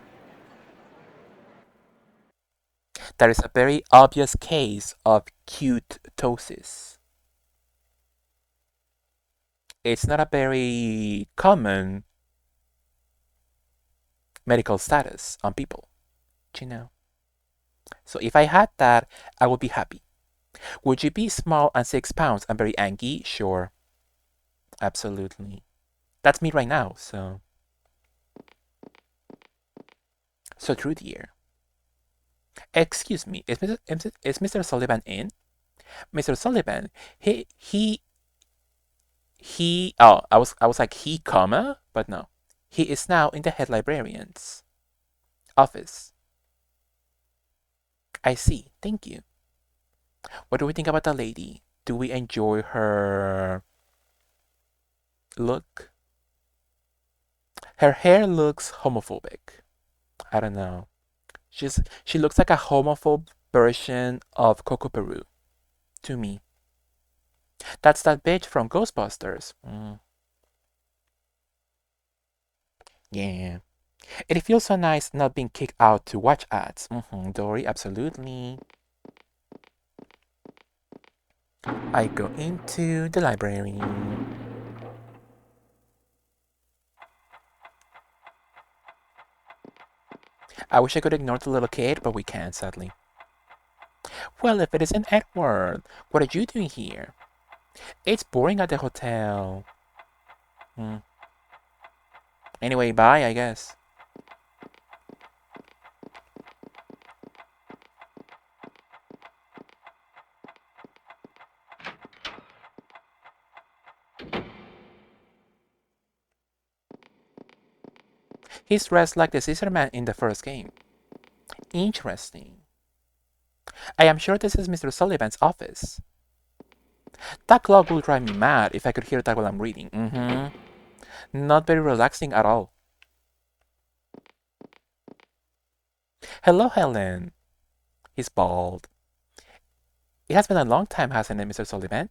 That is a very obvious case of cute ptosis. It's not a very common medical status on people, you know. So if I had that, I would be happy. Would you be small and 6 pounds and very angry? Sure. Absolutely. That's me right now, so. So true, dear. Excuse me, is Mr. Sullivan in? Mr. Sullivan, oh, I was like he, comma, but no. He is now in the head librarian's office. I see. Thank you. What do we think about the lady? Do we enjoy her look? Her hair looks homophobic. I don't know. She looks like a homophobe version of Coco Peru to me. That's that bitch from Ghostbusters. Yeah. It feels so nice not being kicked out to watch ads. Dory, absolutely. I go into the library. I wish I could ignore the little kid, but we can't, sadly. Well, if it isn't Edward, what are you doing here? It's boring at the hotel. Hmm. Anyway, bye, I guess. He's dressed like the Scissor Man in the first game. Interesting. I am sure this is Mr. Sullivan's office. That clock would drive me mad if I could hear that while I'm reading. Not very relaxing at all. Hello, Helen. He's bald. It has been a long time, hasn't it, Mr. Sullivan?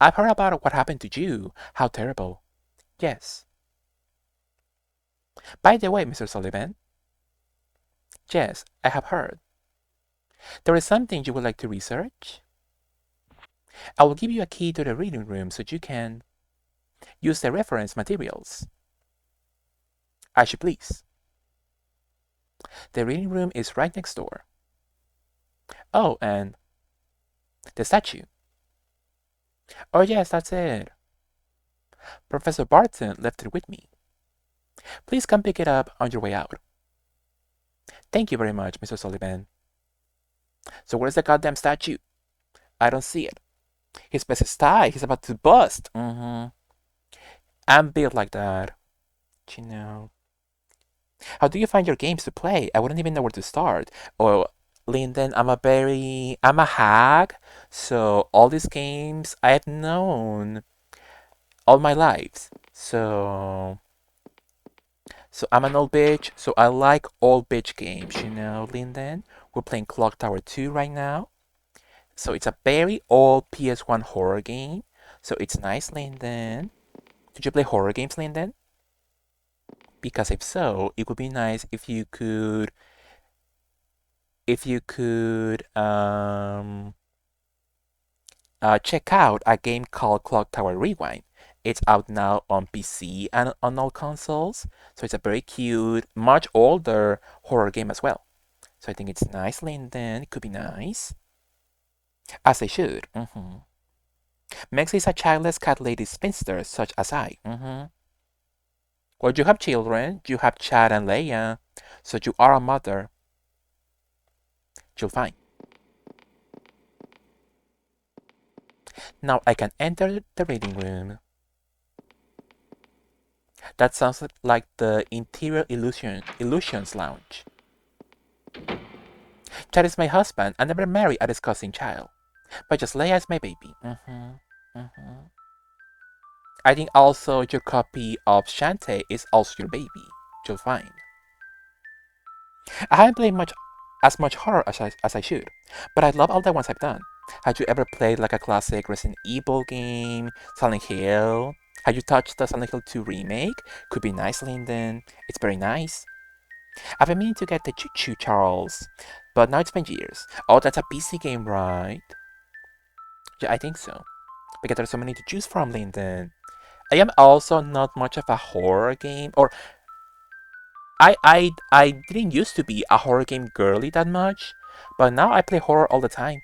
I've heard about what happened to you. How terrible. Yes. By the way, Mr. Sullivan. Yes, I have heard. There is something you would like to research? I will give you a key to the reading room so you can use the reference materials. As you please. The reading room is right next door. Oh, and the statue. Oh, yes, that's it. Professor Barton left it with me. Please come pick it up on your way out. Thank you very much, Mr. Sullivan. So where's the goddamn statue? I don't see it. His best is tight. He's about to bust. I'm built like that. You know. How do you find your games to play? I wouldn't even know where to start. Oh, Lyndon, I'm a hack. So all these games I have known all my life. So I'm an old bitch. So I like old bitch games, Lyndon. We're playing Clock Tower 2 right now. So it's a very old PS1 horror game. So it's nice, Lyndon. Did you play horror games, Lyndon? Because if so, it would be nice if you could check out a game called Clock Tower Rewind. It's out now on PC and on all consoles. So it's a very cute, much older horror game as well. So I think it's nice, Lyndon. It could be nice. As they should. Mex is a childless cat lady spinster such as I. Well, you have children. You have Chad and Leia. So you are a mother. You'll find. Now I can enter the reading room. That sounds like the Interior Illusions Lounge. Chad is my husband. I never married a disgusting child. But just Leia is my baby. I think also your copy of Shantae is also your baby. You'll find. I haven't played as much horror as I should, but I love all the ones I've done. Have you ever played like a classic Resident Evil game, Silent Hill? Have you touched the Silent Hill 2 remake? Could be nice, Lyndon. It's very nice. I've been meaning to get the Choo Choo Charles, but now it's been years. Oh, that's a PC game, right? Yeah, I think so. Because there's so many to choose from, Lyndon. I am also not much of a horror game, or I didn't used to be a horror game girly that much, but now I play horror all the time.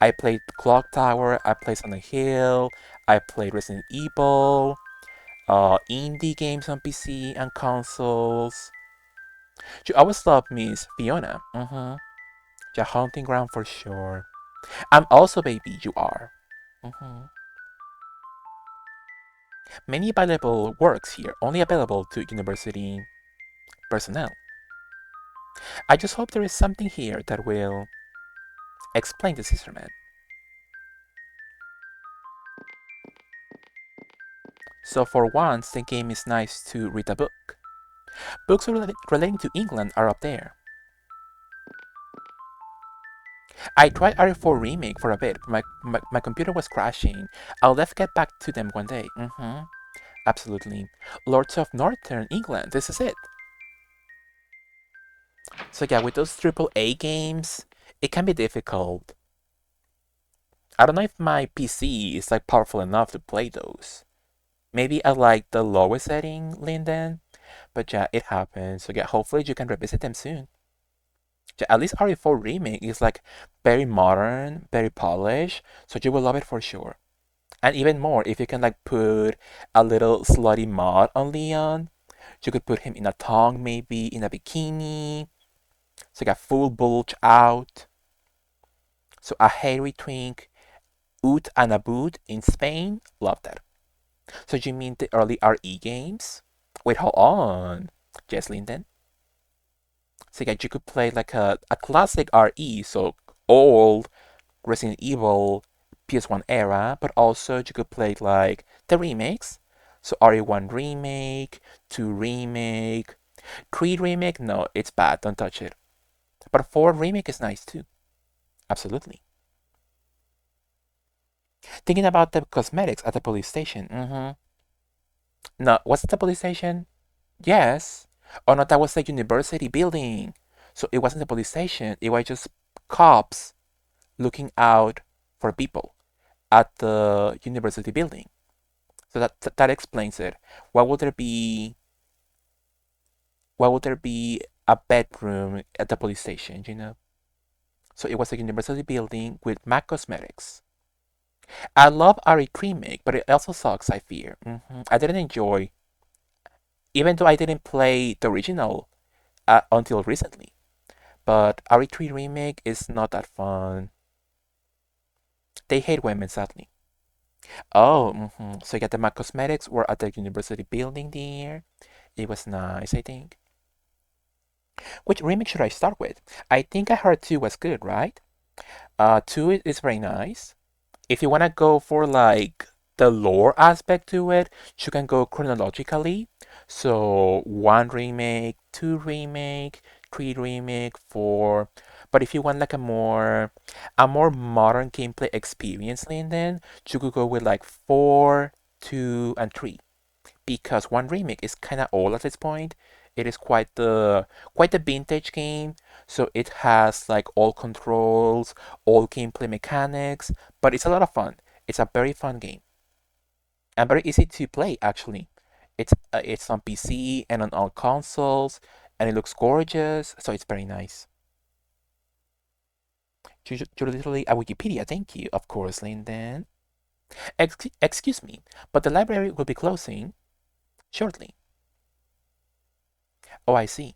I played Clock Tower, I played Silent Hill, I played Resident Evil, indie games on PC and consoles. You always love Miss Fiona. Yeah, Haunting Ground for sure. I'm also baby, you are. Many valuable works here, only available to university personnel. I just hope there is something here that will explain the Scissor Man. So for once, the game is nice to read a book. Books relating to England are up there. I tried RE4 Remake for a bit, but my computer was crashing. I'll have to get back to them one day. Absolutely. Lords of Northern England, this is it. So yeah, with those AAA games, it can be difficult. I don't know if my PC is like powerful enough to play those. Maybe I like the lowest setting, Lyndon. But yeah, it happens. So yeah, hopefully you can revisit them soon. Yeah, at least RE4 Remake is like very modern, very polished, so you will love it for sure. And even more, if you can like put a little slutty mod on Leon, you could put him in a thong, maybe in a bikini, so like a full bulge out. So a hairy twink, oot and a boot in Spain, love that. So you mean the early RE games? Wait, hold on. Yes, Linden. So yeah, you could play like a classic RE, so old Resident Evil PS1 era, but also you could play like the remakes. So RE1 remake, 2 remake, 3 remake. No, it's bad. Don't touch it. But 4 remake is nice too. Absolutely. Thinking about the cosmetics at the police station. No, what's the police station? Yes. Oh no, that was the university building. So it wasn't the police station. It was just cops looking out for people at the university building. So that explains it. Why would there be why would there be a bedroom at the police station, you know? So it was a university building with MAC Cosmetics. I love Ari remake, but it also sucks, I fear. I didn't enjoy, even though I didn't play the original until recently. But RE3 remake is not that fun. They hate women, sadly. Oh, so yeah, the MAC Cosmetics were at the university building there. It was nice, I think. Which remake should I start with? I think I heard 2 was good, right? 2 is very nice. If you want to go for like the lore aspect to it, you can go chronologically. So 1 remake, 2 remake, 3 remake, 4. But if you want like a more modern gameplay experience, then you could go with like 4, 2, and 3 because 1 remake is kind of old at this point. It is quite the vintage game, so it has like all controls, all gameplay mechanics, but it's a lot of fun. It's a very fun game and very easy to play actually. It's on PC and on all consoles, and it looks gorgeous, so it's very nice. You're literally a Wikipedia, thank you, of course, Linden. Excuse me, but the library will be closing shortly. Oh, I see.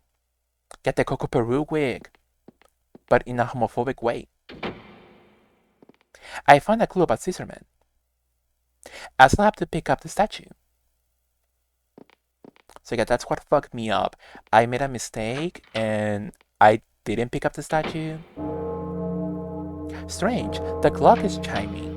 Get the Coco Peru wig, but in a homophobic way. I found a clue about Caesarman. I still have to pick up the statue. So yeah, that's what fucked me up. I made a mistake and I didn't pick up the statue. Strange, the clock is chiming.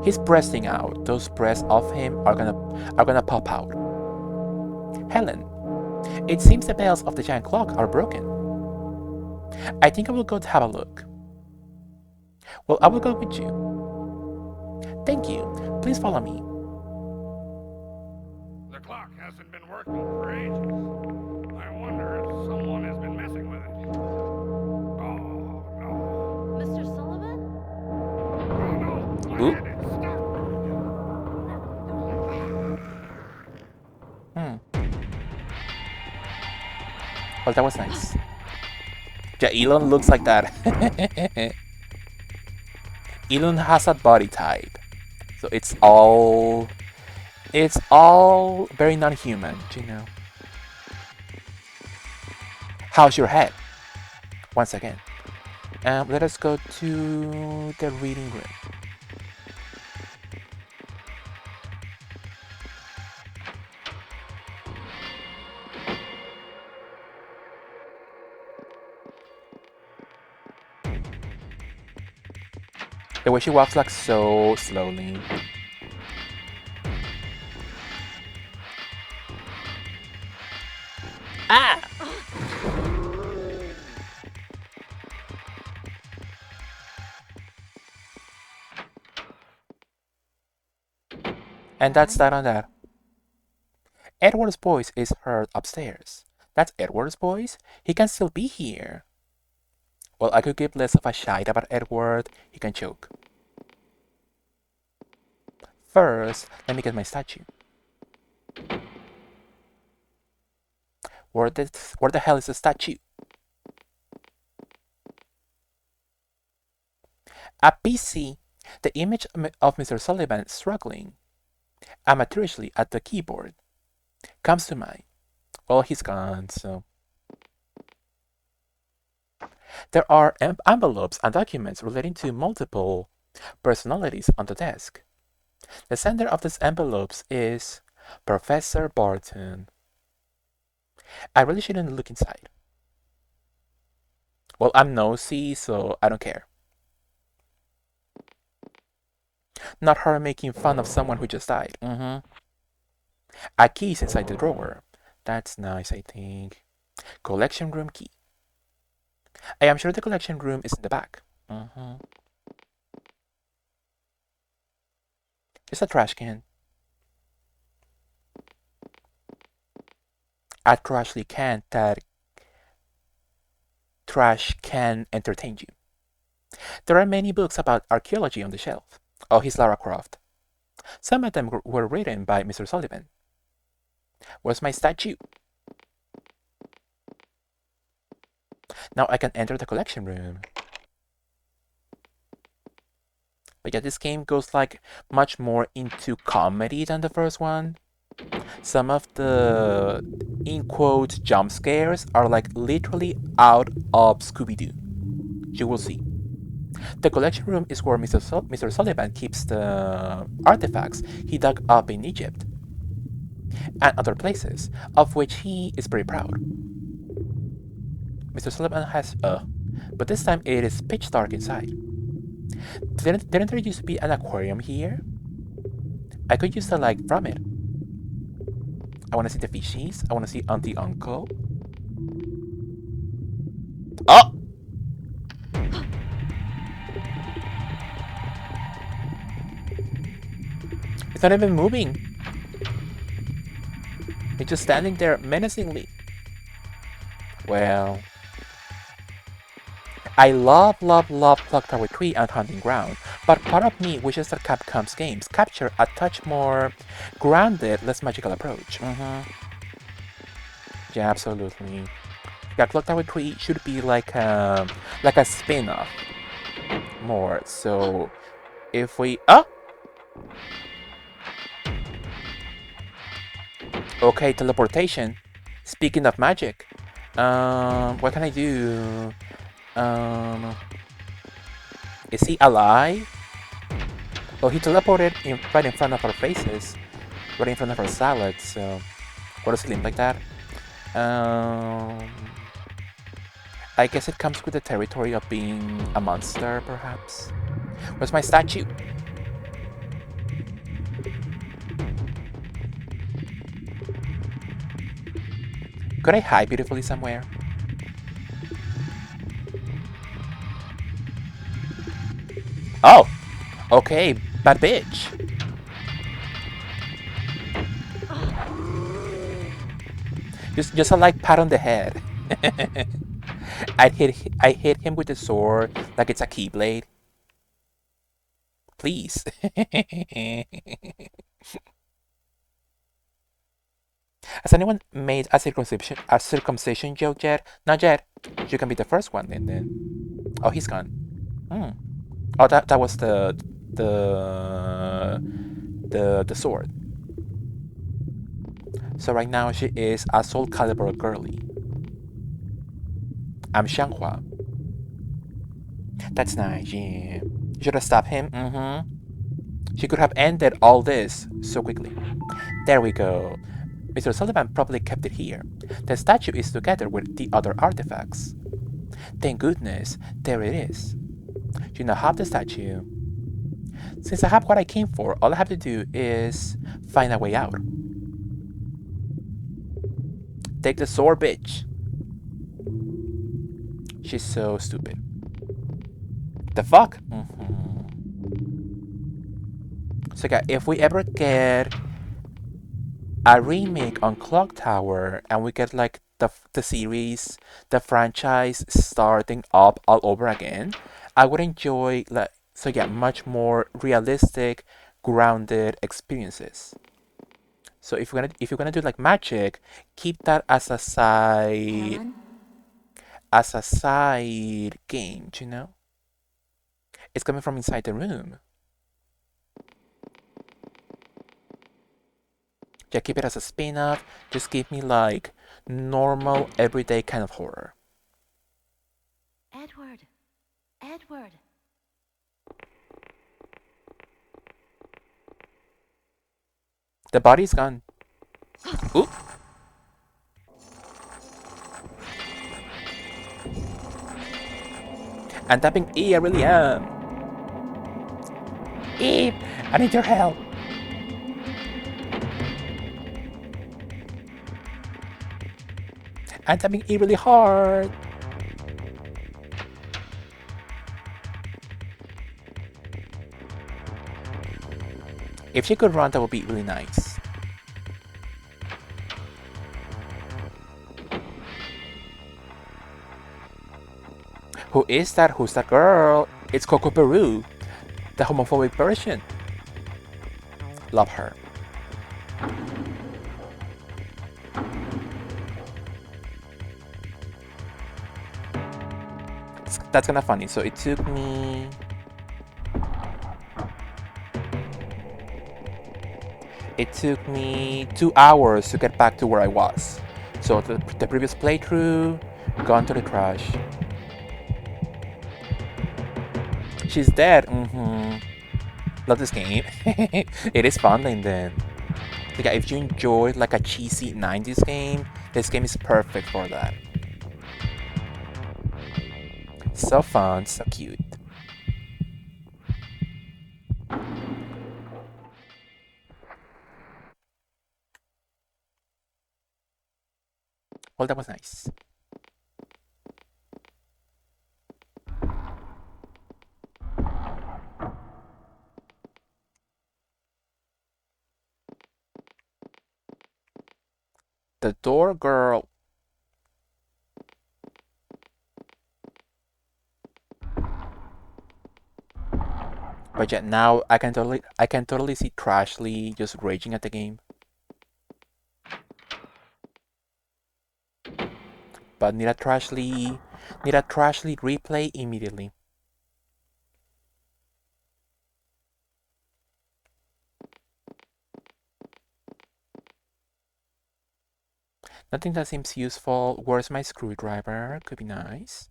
He's breasting out. Those breasts of him are gonna pop out. Helen, it seems the bells of the giant clock are broken. I think I will go to have a look. Well, I will go with you. Thank you. Please follow me. The clock hasn't been working for ages. I wonder if someone has been messing with it. Oh, no. Mr. Sullivan? Oh, no. My Ooh. head is stuck. Hmm. Well, that was nice. Yeah, Elon looks like that. Elon has that body type, so it's all very non-human, you know. How's your head? Once again. Let us go to the reading room. The way she walks like so slowly. Ah! And that's that on that. Edward's voice is heard upstairs. That's Edward's voice? He can still be here. Well, I could give less of a shite about Edward. He can choke. First, let me get my statue. Where the hell is the statue? A PC. The image of Mr. Sullivan struggling amateurishly at the keyboard comes to mind. Well, he's gone, so. There are envelopes and documents relating to multiple personalities on the desk. The sender of these envelopes is Professor Barton. I really shouldn't look inside. Well, I'm nosy, so I don't care. Not her making fun of someone who just died. A key is inside the drawer. That's nice, I think. Collection room key. I am sure the collection room is in the back. It's a trash can. A trash can entertain you. There are many books about archaeology on the shelf. Oh, he's Lara Croft. Some of them were written by Mr. Sullivan. Where's my statue? Now I can enter the collection room. But yeah, this game goes like much more into comedy than the first one. Some of the, in quotes, jump scares are like literally out of Scooby-Doo. You will see. The collection room is where Mr. Sullivan keeps the artifacts he dug up in Egypt and other places, of which he is very proud. Mr. Sullivan has but this time it is pitch dark inside. Didn't there used to be an aquarium here? I could use the light from it. I want to see the fishies. I want to see Auntie Uncle. Oh! It's not even moving. It's just standing there menacingly. Well, I love Clock Tower 3 and Hunting Ground, but part of me wishes that Capcom's games capture a touch more grounded, less magical approach. Yeah, absolutely. Yeah, Clock Tower 3 should be like a spin-off more. So if we okay, teleportation. Speaking of magic, what can I do? Is he alive? Oh, he teleported right in front of our faces, right in front of our salads. So, what does he look like that? I guess it comes with the territory of being a monster, perhaps. Where's my statue? Could I hide beautifully somewhere? Oh, okay, bad bitch. Just a light pat on the head. I hit him with the sword like it's a keyblade. Please. Has anyone made a circumcision joke yet? Not yet. You can be the first one, and then. Oh, he's gone. Oh, that was the sword. So right now she is a Soul Calibur girly. I'm Xianghua. That's nice, yeah. You should have stopped him. She could have ended all this so quickly. There we go. Mr. Sullivan probably kept it here. The statue is together with the other artifacts. Thank goodness, there it is. You now have the statue. Since I have what I came for, all I have to do is find a way out. Take the sword, bitch. She's so stupid. The fuck? So yeah, if we ever get a remake on Clock Tower and we get like the series, the franchise starting up all over again, I would enjoy much more realistic, grounded experiences. So if you're gonna do like magic, keep that as a side game, you know? It's coming from inside the room. Yeah, keep it as a spin-off. Just give me like normal, everyday kind of horror. Edward! Edward! The body's gone. Oop. I'm tapping E, I really am. E, I need your help. I'm tapping E really hard. If she could run, that would be really nice. Who is that? Who's that girl? It's Coco Peru, the homophobic version. Love her. That's kind of funny. So it took me... It took me 2 hours to get back to where I was. So the previous playthrough, gone to the trash. She's dead. Love this game. It is fun, then. Like, if you enjoy like a cheesy 90s game, this game is perfect for that. So fun, so cute. Well, that was nice. The door girl. But yet now I can totally see Trashley just raging at the game. But need a Trashley replay immediately. Nothing that seems useful. Where's my screwdriver? Could be nice.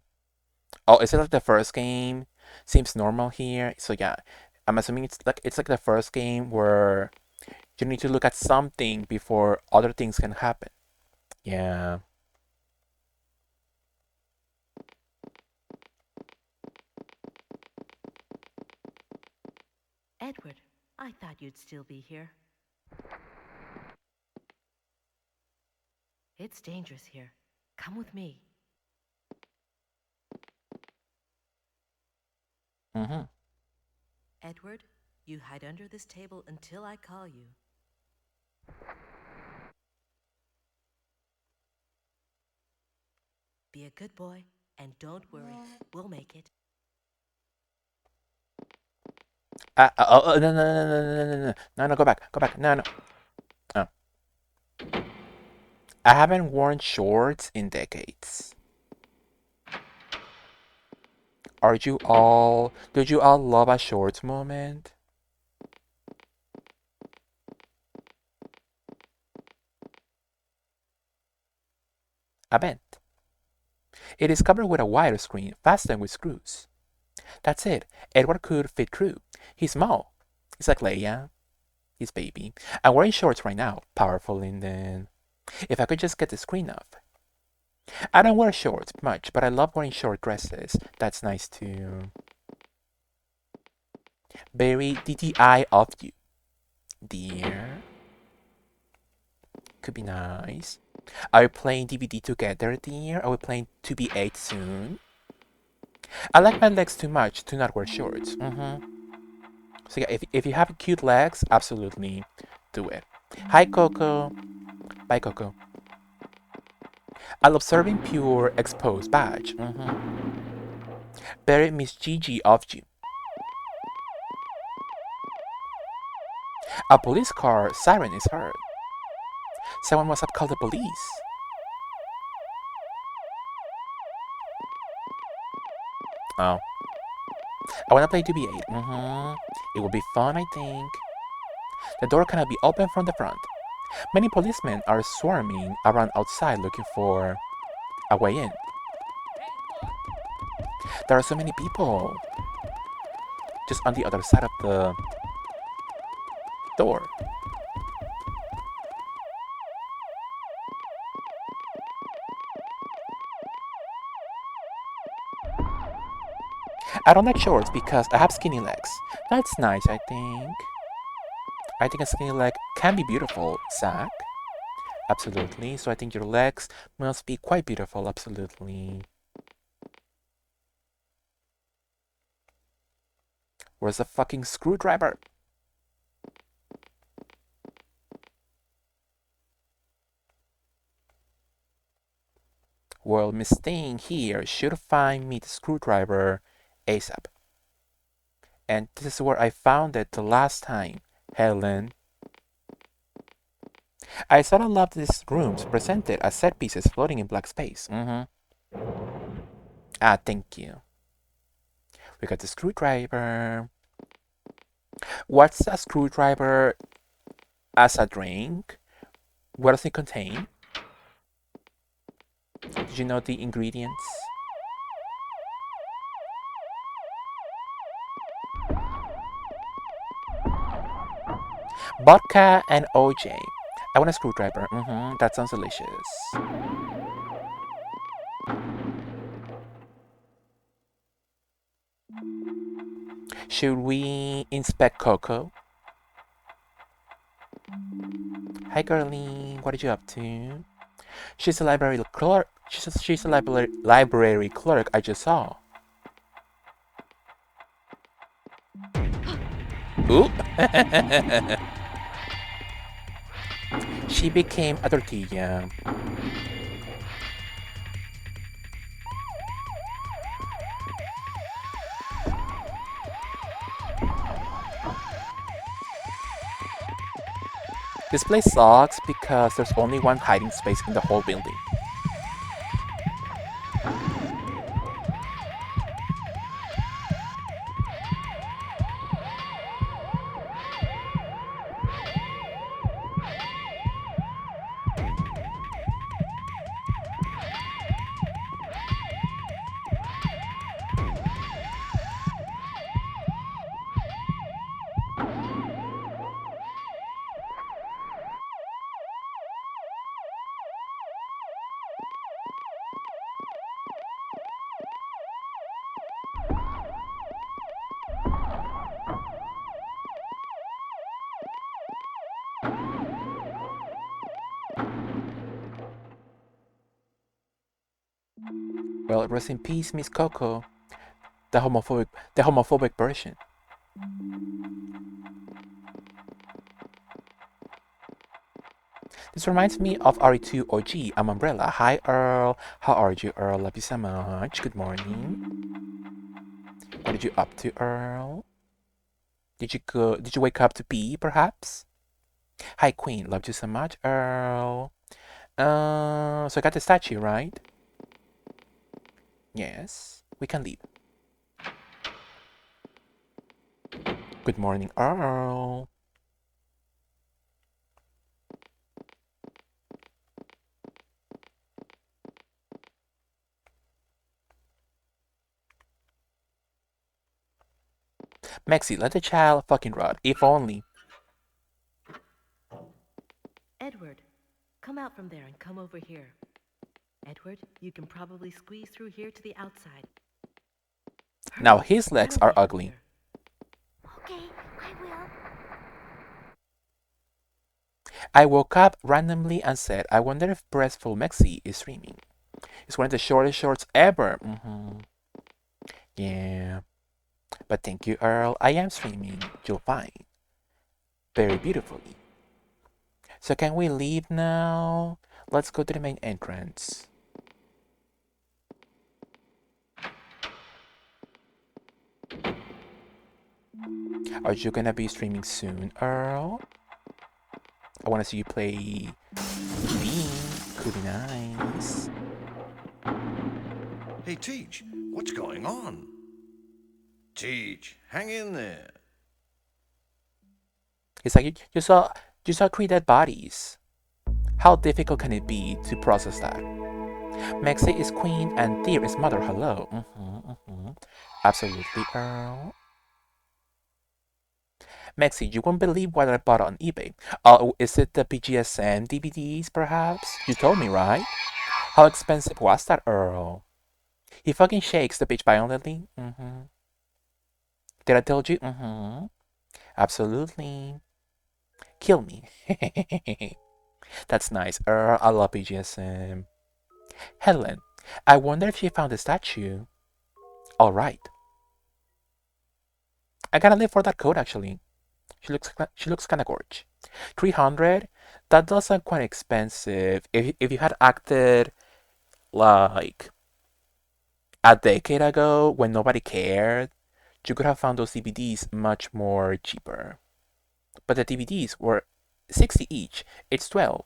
Oh, is it like the first game? Seems normal here. So yeah, I'm assuming it's like the first game where you need to look at something before other things can happen. Yeah. Edward, I thought you'd still be here. It's dangerous here. Come with me. Edward, you hide under this table until I call you. Be a good boy, and don't worry, we'll make it. Oh, no, go back. No. Oh. I haven't worn shorts in decades. Did you all love a shorts moment? A vent. It is covered with a wire screen, fastened with screws. That's it. Edward could fit through. He's small. He's like Leia. He's baby. I'm wearing shorts right now. Powerful, Linden. If I could just get the screen off. I don't wear shorts much, but I love wearing short dresses. That's nice too. Very DTI of you, dear. Could be nice. Are we playing DVD together, dear? Are we playing 2B8 soon? I like my legs too much to not wear shorts. So yeah, if you have cute legs, absolutely do it. Hi, Coco. Bye, Coco. I love serving pure exposed badge. Very Miss Gigi of you. A police car siren is heard. Someone must have called the police. Oh. I wanna play 2B8. It will be fun, I think. The door cannot be opened from the front. Many policemen are swarming around outside looking for a way in. There are so many people just on the other side of the door. I don't like shorts because I have skinny legs. That's nice, I think. I think a skinny leg can be beautiful, Zach. Absolutely. So I think your legs must be quite beautiful, absolutely. Where's the fucking screwdriver? Well, Miss Thing here should find me the screwdriver ASAP. And this is where I found it the last time, Helen. I sort of love these rooms presented as set pieces floating in black space. Ah, thank you. We got the screwdriver. What's a screwdriver as a drink? What does it contain? Did you know the ingredients? Vodka and OJ. I want a screwdriver. That sounds delicious. Should we inspect Coco? Hi, girlie. What are you up to? She's a library clerk. She's a library clerk I just saw. Oop. She became a tortilla. This place sucks because there's only one hiding space in the whole building. Well, rest in peace, Miss Coco. The homophobic version. This reminds me of RE2 OG. I'm Umbrella. Hi, Earl. How are you, Earl? Love you so much. Good morning. What did you up to, Earl? Did you wake up to pee, perhaps? Hi, Queen. Loved you so much, Earl. So I got the statue, right? Yes. We can leave. Good morning, Earl. Mexi, let the child fucking rot. If only. Edward, come out from there and come over here. Edward, you can probably squeeze through here to the outside. Now his legs are ugly. Okay, I will. I woke up randomly and said, I wonder if Breastful Mexi is streaming. It's one of the shortest shorts ever. Yeah. But thank you, Earl. I am streaming. You'll find. Very beautifully. So can we leave now? Let's go to the main entrance. Are you gonna be streaming soon, Earl? I wanna see you play TV. Could be nice. Hey, Teach, what's going on? Teach, hang in there. It's like you saw 3 dead bodies. How difficult can it be to process that? Mexi is queen and Deer is mother. Hello. Absolutely, Earl. Mexi, you won't believe what I bought on eBay. Oh, is it the PGSM DVDs, perhaps? You told me, right? How expensive was that, Earl? He fucking shakes the bitch violently. Did I tell you? Mm-hmm. Absolutely. Kill me. That's nice. I love BGSM. Helen, I wonder if she found the statue. All right. I gotta live for that code actually. She looks kind of gorge. 300. That does sound quite expensive. If you had acted like a decade ago when nobody cared, you could have found those DVDs much more cheaper. But the DVDs were 60 each. It's 12.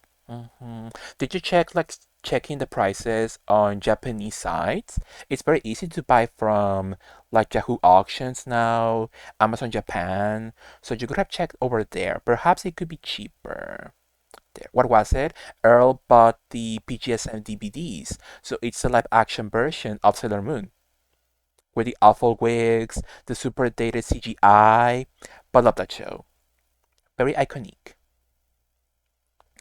Did you checking the prices on Japanese sites? It's very easy to buy from like Yahoo Auctions now, Amazon Japan. So you could have checked over there. Perhaps it could be cheaper. There. What was it? Earl bought the PGSM DVDs, so it's a live action version of Sailor Moon with the awful wigs, the super dated CGI. But love that show. Very iconic.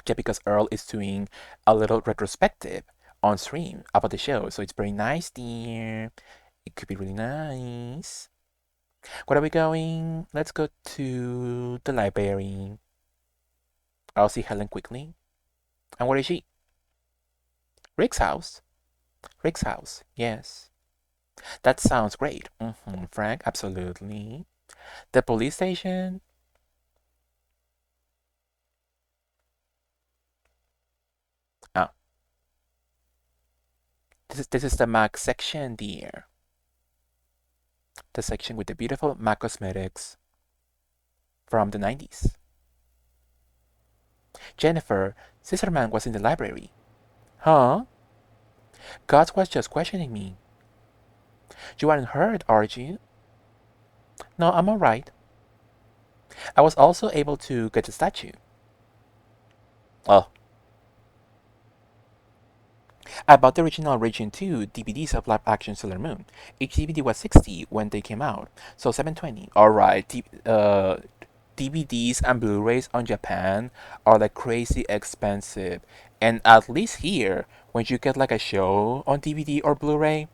Yeah, because Earl is doing a little retrospective on stream about the show, so it's very nice, dear. It could be really nice. Where are we going? Let's go to the library. I'll see Helen quickly. And where is she? Rick's house. Rick's house, yes. That sounds great. Frank, absolutely. The police station. Ah, this is the MAC section, dear. The section with the beautiful MAC cosmetics from the 90s. Jennifer, Scissorman was in the library. Huh? God was just questioning me. You aren't hurt, are you? No, I'm alright. I was also able to get the statue. Oh, I bought the original Region 2 DVDs of live action Sailor Moon. Each DVD was 60 when they came out, so 720. Alright, DVDs and Blu-rays on Japan are like crazy expensive. And at least here, when you get like a show on DVD or Blu-ray,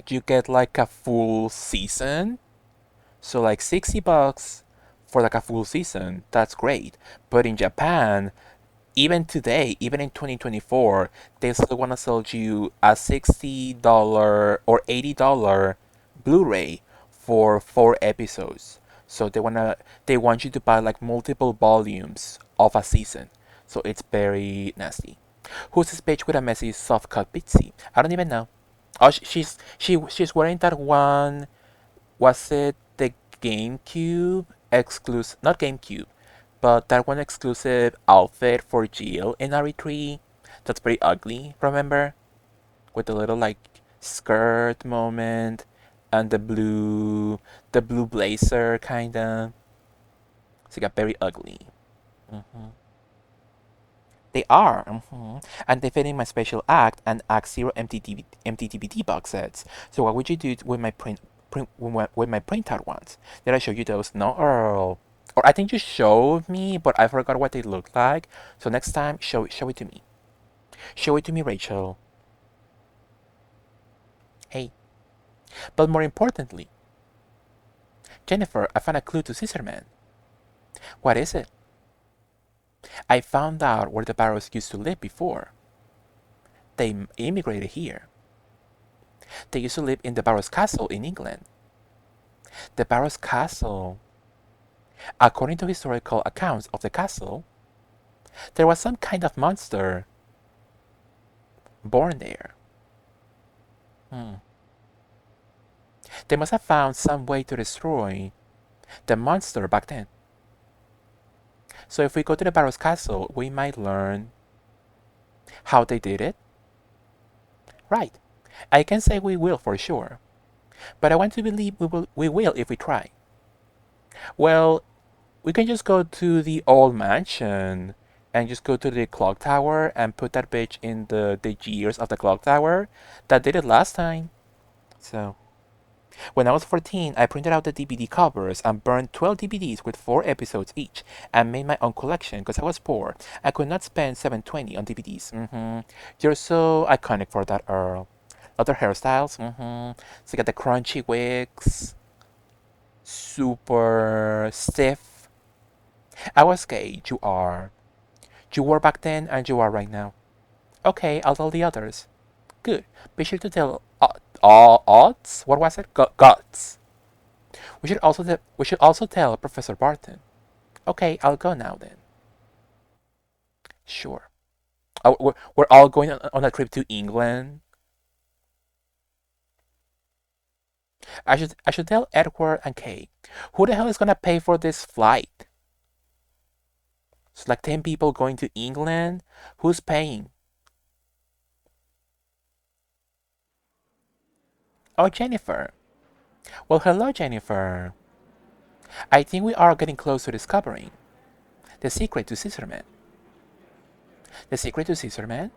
you get like a full season. So like 60 bucks for like a full season. That's great. But in Japan, even today, even in 2024, they still want to sell you a $60 or $80 Blu-ray for 4 episodes. So they want you to buy like multiple volumes of a season. So it's very nasty. Who's this bitch with a messy soft cut Bitsy? I don't even know. Oh, she's wearing that one. Was it the GameCube exclusive? Not GameCube, but that one exclusive outfit for Jill in RE3. That's pretty ugly, remember? With the little like skirt moment and the blue blazer kinda. So it got very ugly. hmm They are, and they fit in my special act and Act Zero empty DVD box sets. So what would you do with my with my printout ones? Did I show you those? No, Earl. Or I think you showed me, but I forgot what they looked like. So next time, show it to me. Show it to me, Rachel. Hey. But more importantly, Jennifer, I found a clue to Scissorman. What is it? I found out where the Barrows used to live before. They immigrated here. They used to live in the Barrows Castle in England. The Barrows Castle. According to historical accounts of the castle, there was some kind of monster born there. Hmm. They must have found some way to destroy the monster back then. So if we go to the Barrows Castle, we might learn how they did it. Right. I can say we will for sure. But I want to believe we will if we try. Well, we can just go to the old mansion and just go to the clock tower and put that bitch in the gears of the clock tower. That did it last time. So, when I was 14, I printed out the DVD covers and burned 12 DVDs with 4 episodes each and made my own collection because I was poor. I could not spend 720 on DVDs. You're so iconic for that, Earl. Other hairstyles. So you got the crunchy wigs. super stiff. I was gay. You are. You were back then and you are right now. Okay, I'll tell the others. Good. Be sure to tell all odds. What was it? Guts. We should also tell Professor Barton. Okay, I'll go now then. Sure. Oh, we're all going on a trip to England. I should tell Edward and Kay. Who the hell is gonna pay for this flight? It's like 10 people going to England. Who's paying? Oh, Jennifer. Well, hello, Jennifer. I think we are getting close to discovering the secret to Scissorman. The secret to Scissorman?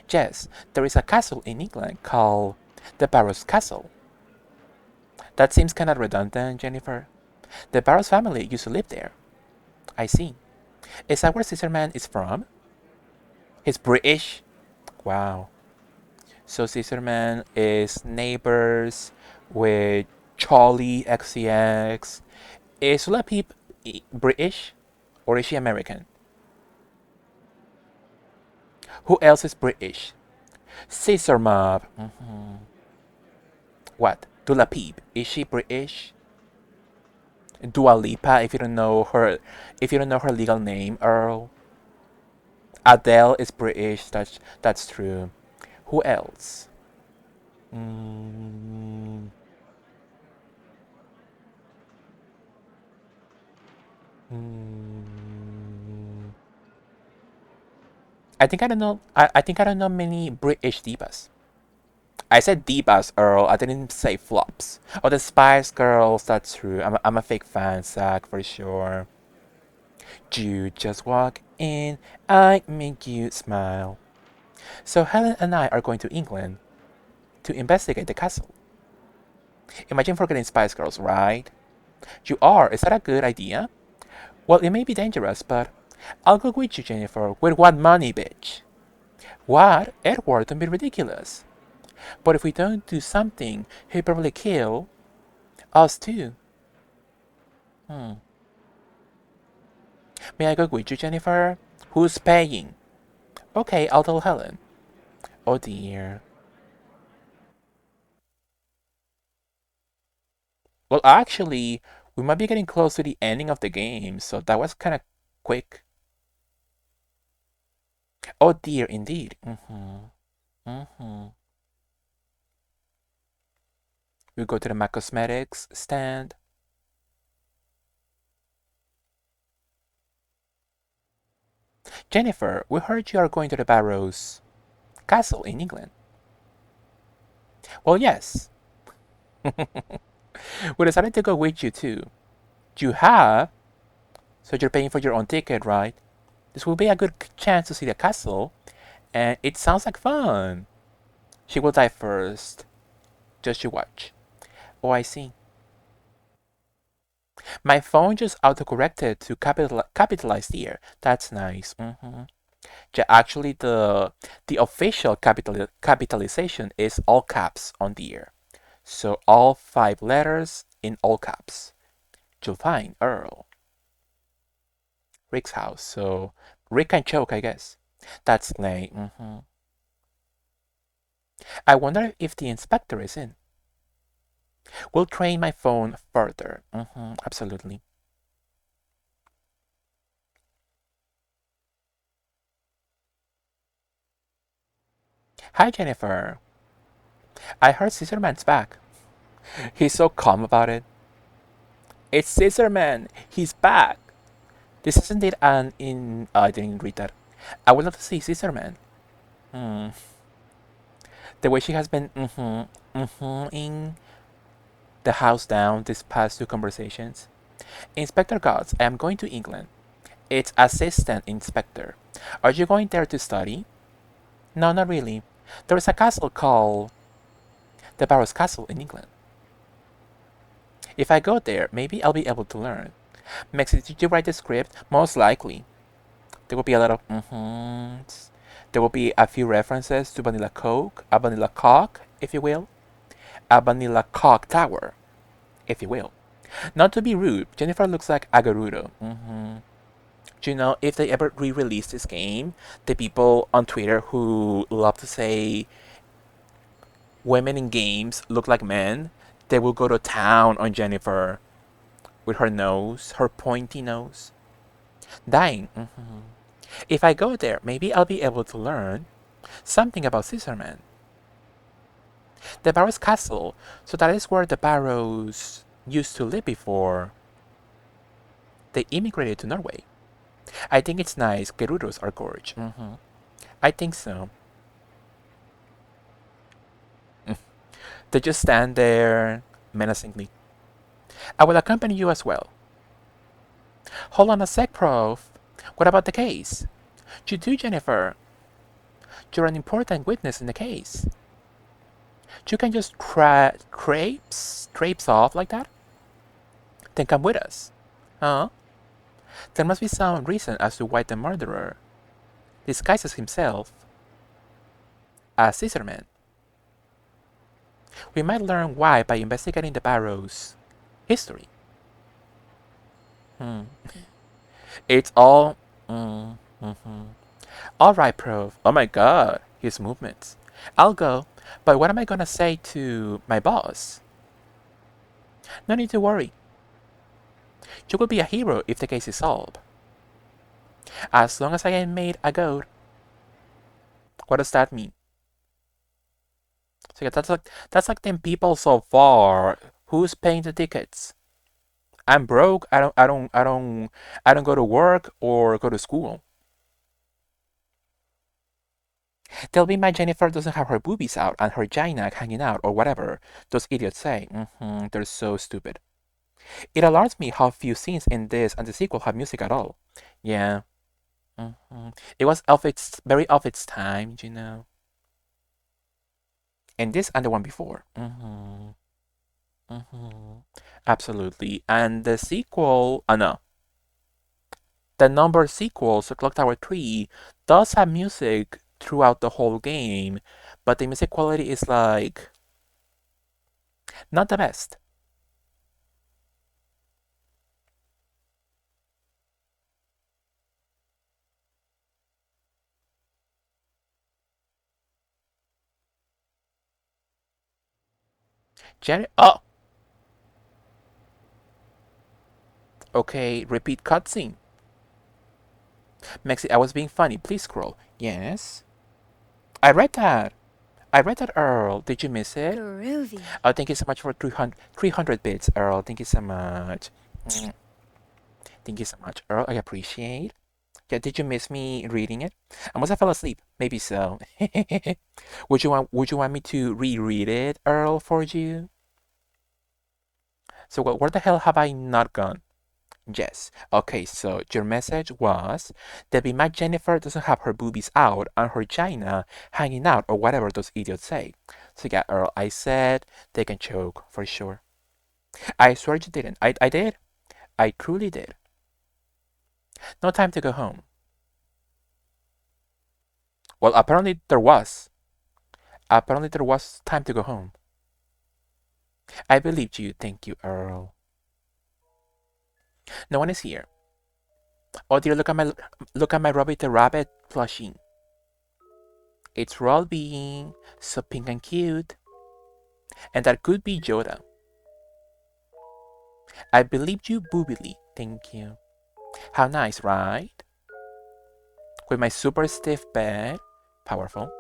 Yes, there is a castle in England called the Barrows Castle. That seems kind of redundant, Jennifer. The Barrows family used to live there. I see. Is that where Scissorman is from? He's British? Wow. So Scissorman is neighbors with Charlie XCX. Is Sula Peep British or is she American? Who else is British? Scissor Mob. What? Dula Peep. Is she British? Dua Lipa, if you don't know her legal name, Earl. Adele is British. That's true. Who else? Mm, mm, I think I don't know many British divas. I said divas, Earl. I didn't say flops. Oh, the Spice Girls. That's true. I'm a fake fan, Zach, for sure. You just walk in, I make you smile. So Helen and I are going to England to investigate the castle. Imagine forgetting Spice Girls, right? You are. Is that a good idea? Well, it may be dangerous, but I'll go with you, Jennifer. With what money, bitch? What? Edward, don't be ridiculous. But if we don't do something, he'll probably kill us too. Hmm. May I go with you, Jennifer? Who's paying? Okay, I'll tell Helen. Oh dear. Well, actually, we might be getting close to the ending of the game, so that was kind of quick. Oh dear, indeed. We go to the MAC Cosmetics stand. Jennifer, we heard you are going to the Barrows Castle in England. Well, yes. We decided to go with you too. You have, so you're paying for your own ticket, right? This will be a good chance to see the castle, and it sounds like fun. She will die first. Just you watch. Oh, I see. My phone just autocorrected to capitalize the year. That's nice. Yeah, actually, the official capitalization is all caps on the year. So all 5 letters in all caps. You'll find Earl. Rick's house. So Rick can choke, I guess. That's late. I wonder if the inspector is in. We'll train my phone further. Absolutely. Hi, Jennifer. I heard Scissorman's back. He's so calm about it. It's Scissorman. He's back. This is indeed an in. I didn't read that. I would love to see Scissorman. Hmm. The way she has been in the house down these past 2 conversations. Inspector Gods, I am going to England. It's assistant inspector. Are you going there to study? No, not really. There is a castle called the Barrows Castle in England. If I go there, maybe I'll be able to learn. Maxi, did you write the script? Most likely. There will be a lot of There will be a few references to Vanilla Coke, a Vanilla Cock, if you will, a Vanilla Cock Tower. if you will. Not to be rude, Jennifer looks like a Gerudo. Do you know if they ever re-release this game, the people on Twitter who love to say women in games look like men, they will go to town on Jennifer with her nose, her pointy nose. Dying. If I go there, maybe I'll be able to learn something about Scissorman. The Barrows Castle, so that is where the Barrows used to live before they immigrated to Norway. I think it's nice. Gerudos are gorge. I think so. They just stand there menacingly. I will accompany you as well. Hold on a sec, Prof. What about the case? You do, Jennifer. You're an important witness in the case. You can just traipse off like that? Then come with us. Huh? There must be some reason as to why the murderer disguises himself as Scissorman. We might learn why by investigating the Barrow's history. It's all... Alright, Prof. Oh my god, his movements. I'll go, but what am I gonna say to my boss? No need to worry. You will be a hero if the case is solved. As long as I ain't made a goat. What does that mean? So yeah, that's like 10 people so far. Who's paying the tickets? I'm broke. I don't go to work or go to school. Tell me my Jennifer doesn't have her boobies out and her gina hanging out or whatever those idiots say. They're so stupid. It alarms me how few scenes in this and the sequel have music at all. Yeah. It was very of its time, you know. And this and the one before. Absolutely. And the sequel, no. The number sequel, so Clock Tower 3, does have music throughout the whole game, but the music quality is like not the best. Oh! Okay, repeat cutscene. Mexi, I was being funny. Please scroll. Yes? I read that. I read that, Earl. Did you miss it? Groovy. Oh, thank you so much for 300 bits, Earl. Thank you so much. Thank you so much, Earl. I appreciate. Yeah, did you miss me reading it? I must have fell asleep. Maybe so. Would you want me to reread it, Earl, for you? So where the hell have I not gone? Yes. Okay, so your message was that my Jennifer doesn't have her boobies out and her gina hanging out or whatever those idiots say. So yeah, Earl, I said they can choke for sure. I swear you didn't. I did. I truly did. No time to go home. Well, apparently there was. Apparently there was time to go home. I believed you. Thank you, Earl. No one is here. Oh dear, look at my Rabbit the Rabbit plushie. It's Roll being so pink and cute. And that could be Yoda. I believed you boobily. Thank you. How nice, right? With my super stiff bed. Powerful.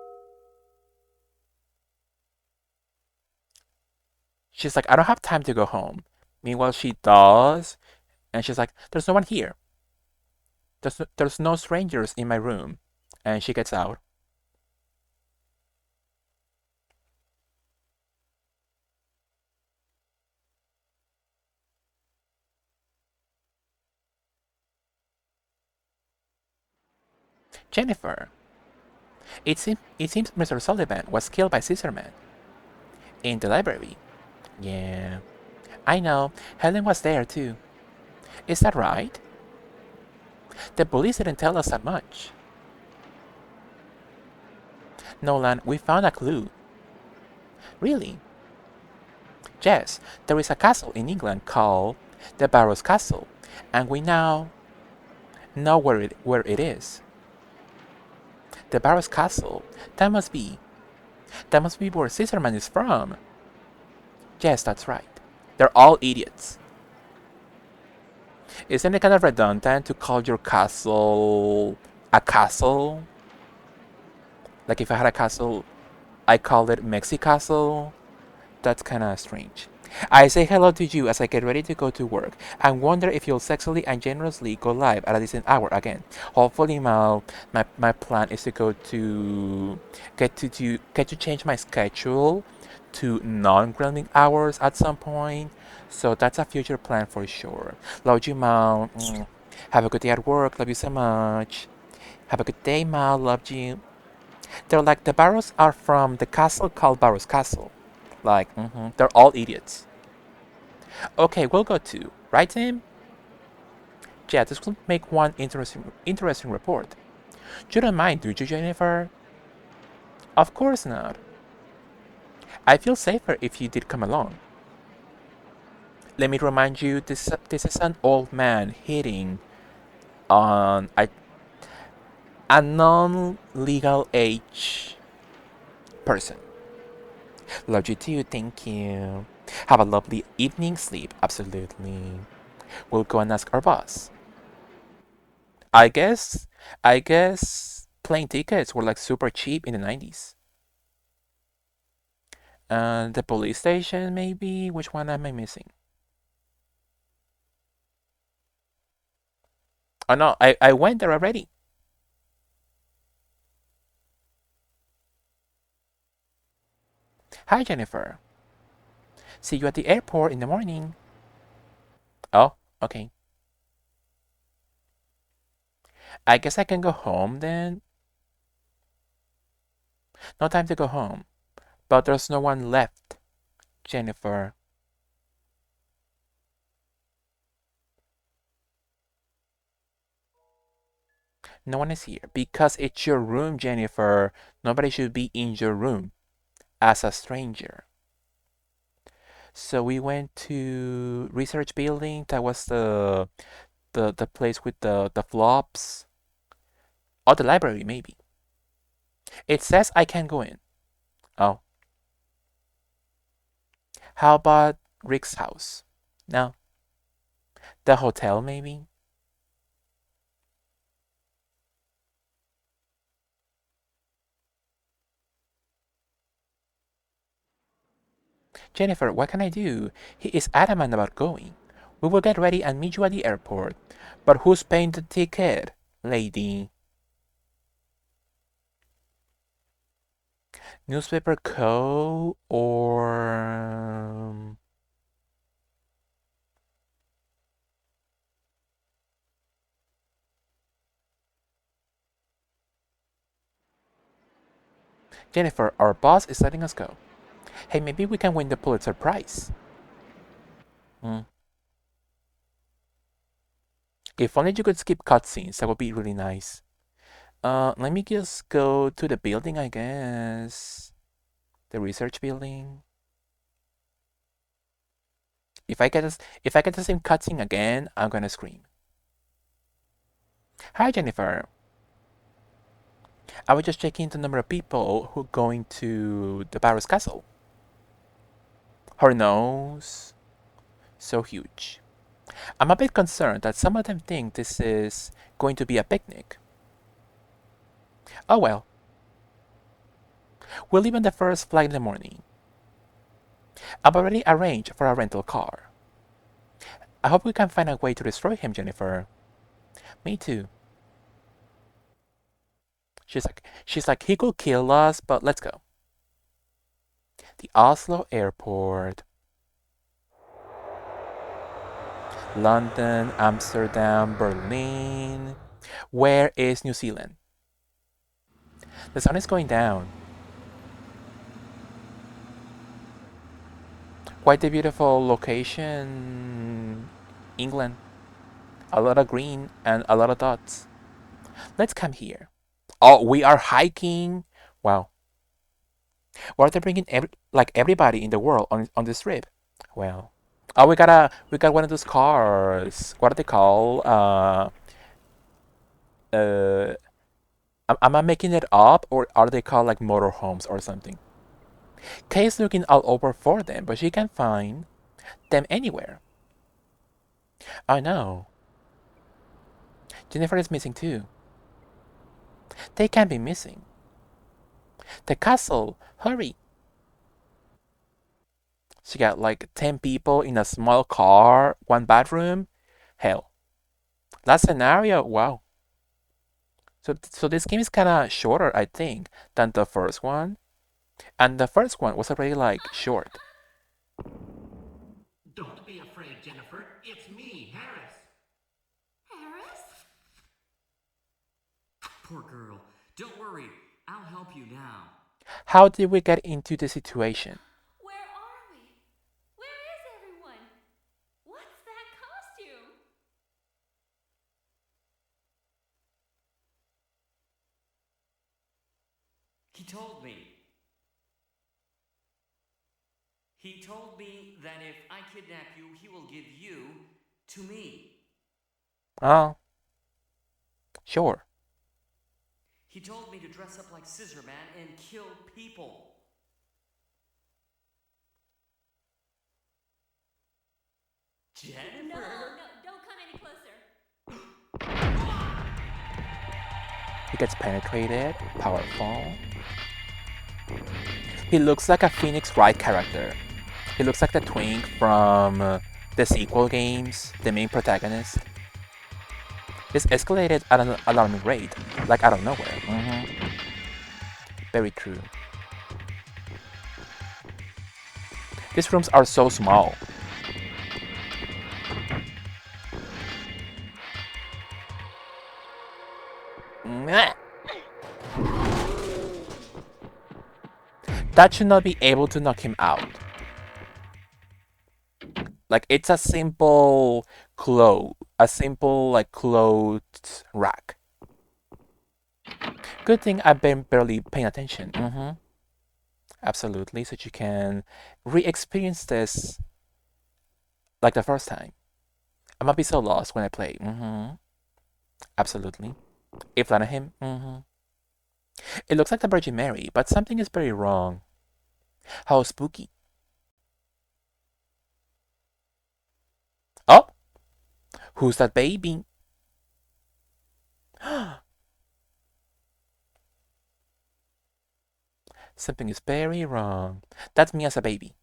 She's like, I don't have time to go home. Meanwhile, she does. And she's like, there's no one here. There's no strangers in my room. And she gets out. Jennifer. It seems Mr. Sullivan was killed by Scissorman. In the library. Yeah. I know. Helen was there too. Is that right? The police didn't tell us that much. Nolan, we found a clue. Really? Yes, there is a castle in England called the Barrows Castle, and we now know where it is. The Barrows Castle. That must be that must be where Scissorman is from. Yes, that's right. They're all idiots. Isn't it kind of redundant to call your castle a castle? Like if I had a castle, I call it Mexicastle. That's kind of strange. I say hello to you as I get ready to go to work and wonder if you'll sexily and generously go live at a decent hour again. Hopefully, my plan is to go to get to change my schedule to non-grounding hours at some point. So that's a future plan for sure. Love you, Mal. Have a good day at work. Love you so much. Have a good day, Mal. Love you. They're like the Barrows are from the castle called Barrows Castle. Like, they're all idiots. Okay, we'll go to right, Tim? Yeah, this will make one interesting report. You don't mind, do you, Jennifer? Of course not. I feel safer if you did come along. Let me remind you, this is an old man hitting on a non-legal age person. Love you too, thank you. Have a lovely evening sleep, absolutely. We'll go and ask our boss. I guess, I guess plane tickets were like super cheap in the 90s. The police station, maybe? Which one am I missing? Oh no, I went there already. Hi, Jennifer. See you at the airport in the morning. Oh, okay. I guess I can go home then. No time to go home. But there's no one left, Jennifer. No one is here because it's your room, Jennifer. Nobody should be in your room as a stranger. So we went to research building. That was the place with the flops. Or the library, maybe. It says I can go in. Oh. How about Rick's house? No. The hotel, maybe? Jennifer, what can I do? He is adamant about going. We will get ready and meet you at the airport. But who's paying the ticket, lady? Newspaper Co. or Jennifer, our boss is letting us go. Hey, maybe we can win the Pulitzer Prize. Hmm. If only you could skip cutscenes, that would be really nice. Let me just go to the building, I guess. The research building. If I get the same cutscene again, I'm gonna scream. Hi, Jennifer. I was just checking the number of people who are going to the Barrows Castle. Her nose, so huge. I'm a bit concerned that some of them think this is going to be a picnic. Oh well. We'll leave on the first flight in the morning. I've already arranged for a rental car. I hope we can find a way to destroy him, Jennifer. Me too. She's like, he could kill us, but let's go. The Oslo airport. London, Amsterdam, Berlin. Where is New Zealand? The sun is going down. Quite a beautiful location. England. A lot of green and a lot of dots. Let's come here. Oh, we are hiking. Wow. Why are they bringing everybody in the world on this trip? Well, oh, we got one of those cars. What are they called? Uh, am I making it up, or are they called like motorhomes or something? Kay's looking all over for them, but she can't find them anywhere. I know. Jennifer is missing too. They can't be missing. The castle! Hurry! She got like 10 people in a small car, one bathroom. Hell, that scenario, wow. So this game is kind of shorter, I think, than the first one. And the first one was already like short. Don't be afraid, Jennifer. It's me, Harris. Harris? Poor girl. Don't worry. I'll help you now. How did we get into the situation? Where are we? Where is everyone? What's that costume? He told me. He told me that if I kidnap you, he will give you to me. Oh, sure. He told me to dress up like Scissor Man and kill people. Jennifer? No, don't come any closer. He gets penetrated, powerful. He looks like a Phoenix Wright character. He looks like the twink from the sequel games, the main protagonist. This escalated at an alarming rate, like out of nowhere. Very true. These rooms are so small. Mwah. That should not be able to knock him out. Like, it's a simple like clothes rack. Good thing I've been barely paying attention. Absolutely, so you can re-experience this like the first time. I might be so lost when I play. Absolutely. A plan of him. It looks like the Virgin Mary, but something is very wrong. How spooky. Oh! Who's that baby? Something is very wrong. That's me as a baby.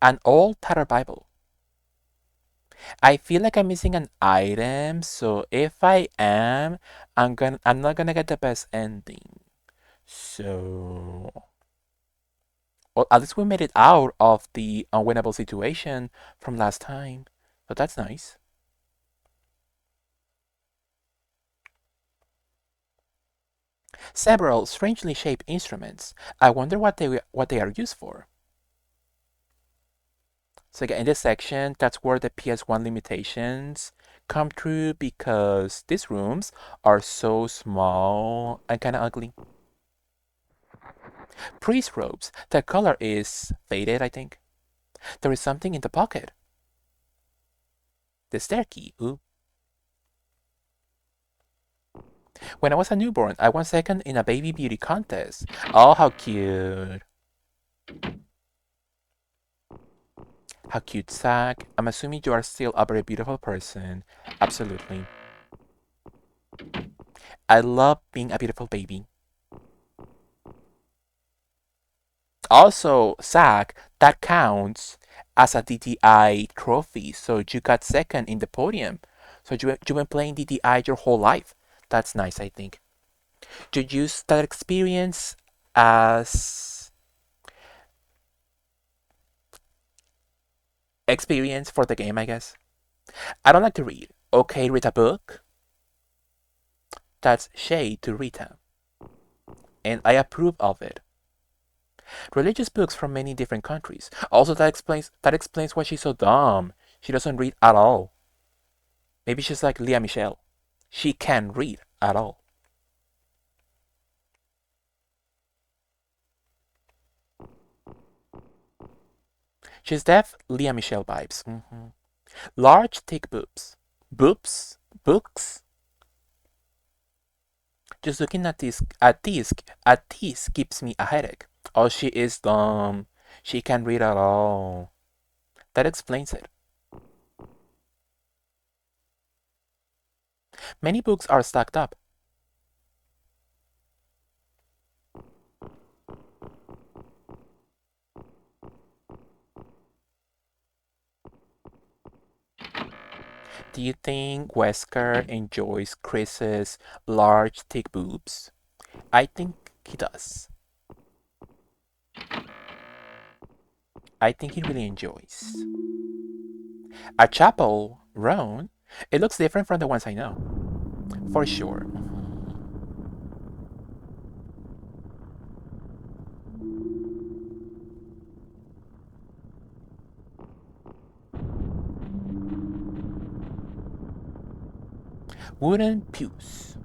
An old tattered Bible. I feel like I'm missing an item, so if I am, I'm not gonna get the best ending. So, well, at least we made it out of the unwinnable situation from last time. So that's nice. Several strangely shaped instruments. I wonder what they are used for. So again, in this section, that's where the PS1 limitations come through because these rooms are so small and kind of ugly. Priest robes. The color is faded, I think. There is something in the pocket. The stair key. Ooh. When I was a newborn, I won second in a baby beauty contest. Oh, how cute. How cute, Zach. I'm assuming you are still a very beautiful person. Absolutely. I love being a beautiful baby. Also, Zach, that counts as a DDI trophy. So you got second in the podium. So you've been playing DDI your whole life. That's nice, I think. To use that experience as experience for the game, I guess. I don't like to read. Okay, read a book. That's shade to Rita. And I approve of it. Religious books from many different countries. Also, that explains why she's so dumb. She doesn't read at all. Maybe she's like Leah Michelle. She can't read at all. She's def Leah Michelle vibes. Large, thick boobs. Boobs? Books? Just looking at this gives me a headache. Oh, she is dumb. She can't read at all. That explains it. Many books are stacked up. Do you think Wesker enjoys Chris's large, thick boobs? I think he does. I think he really enjoys. A chapel, Roan? It looks different from the ones I know. For sure. Wooden pews.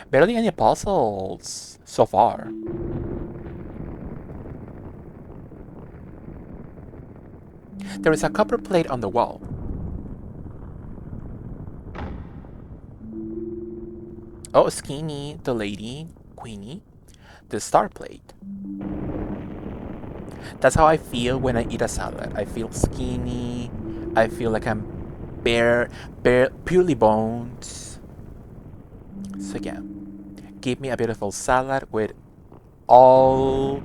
Barely any puzzles so far. There is a copper plate on the wall. Oh, Skinny, the lady, Queenie, the star plate. That's how I feel when I eat a salad. I feel skinny. I feel like I'm purely bones. So yeah, give me a beautiful salad with all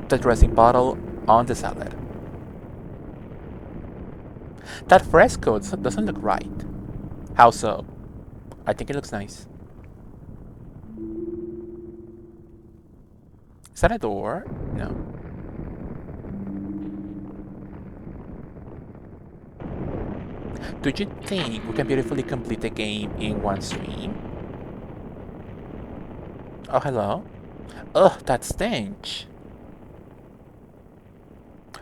the dressing bottle on the salad. That fresco doesn't look right. How so? I think it looks nice. Is that a door? No. Do you think we can beautifully complete the game in one stream? Oh, hello. Ugh, that stench.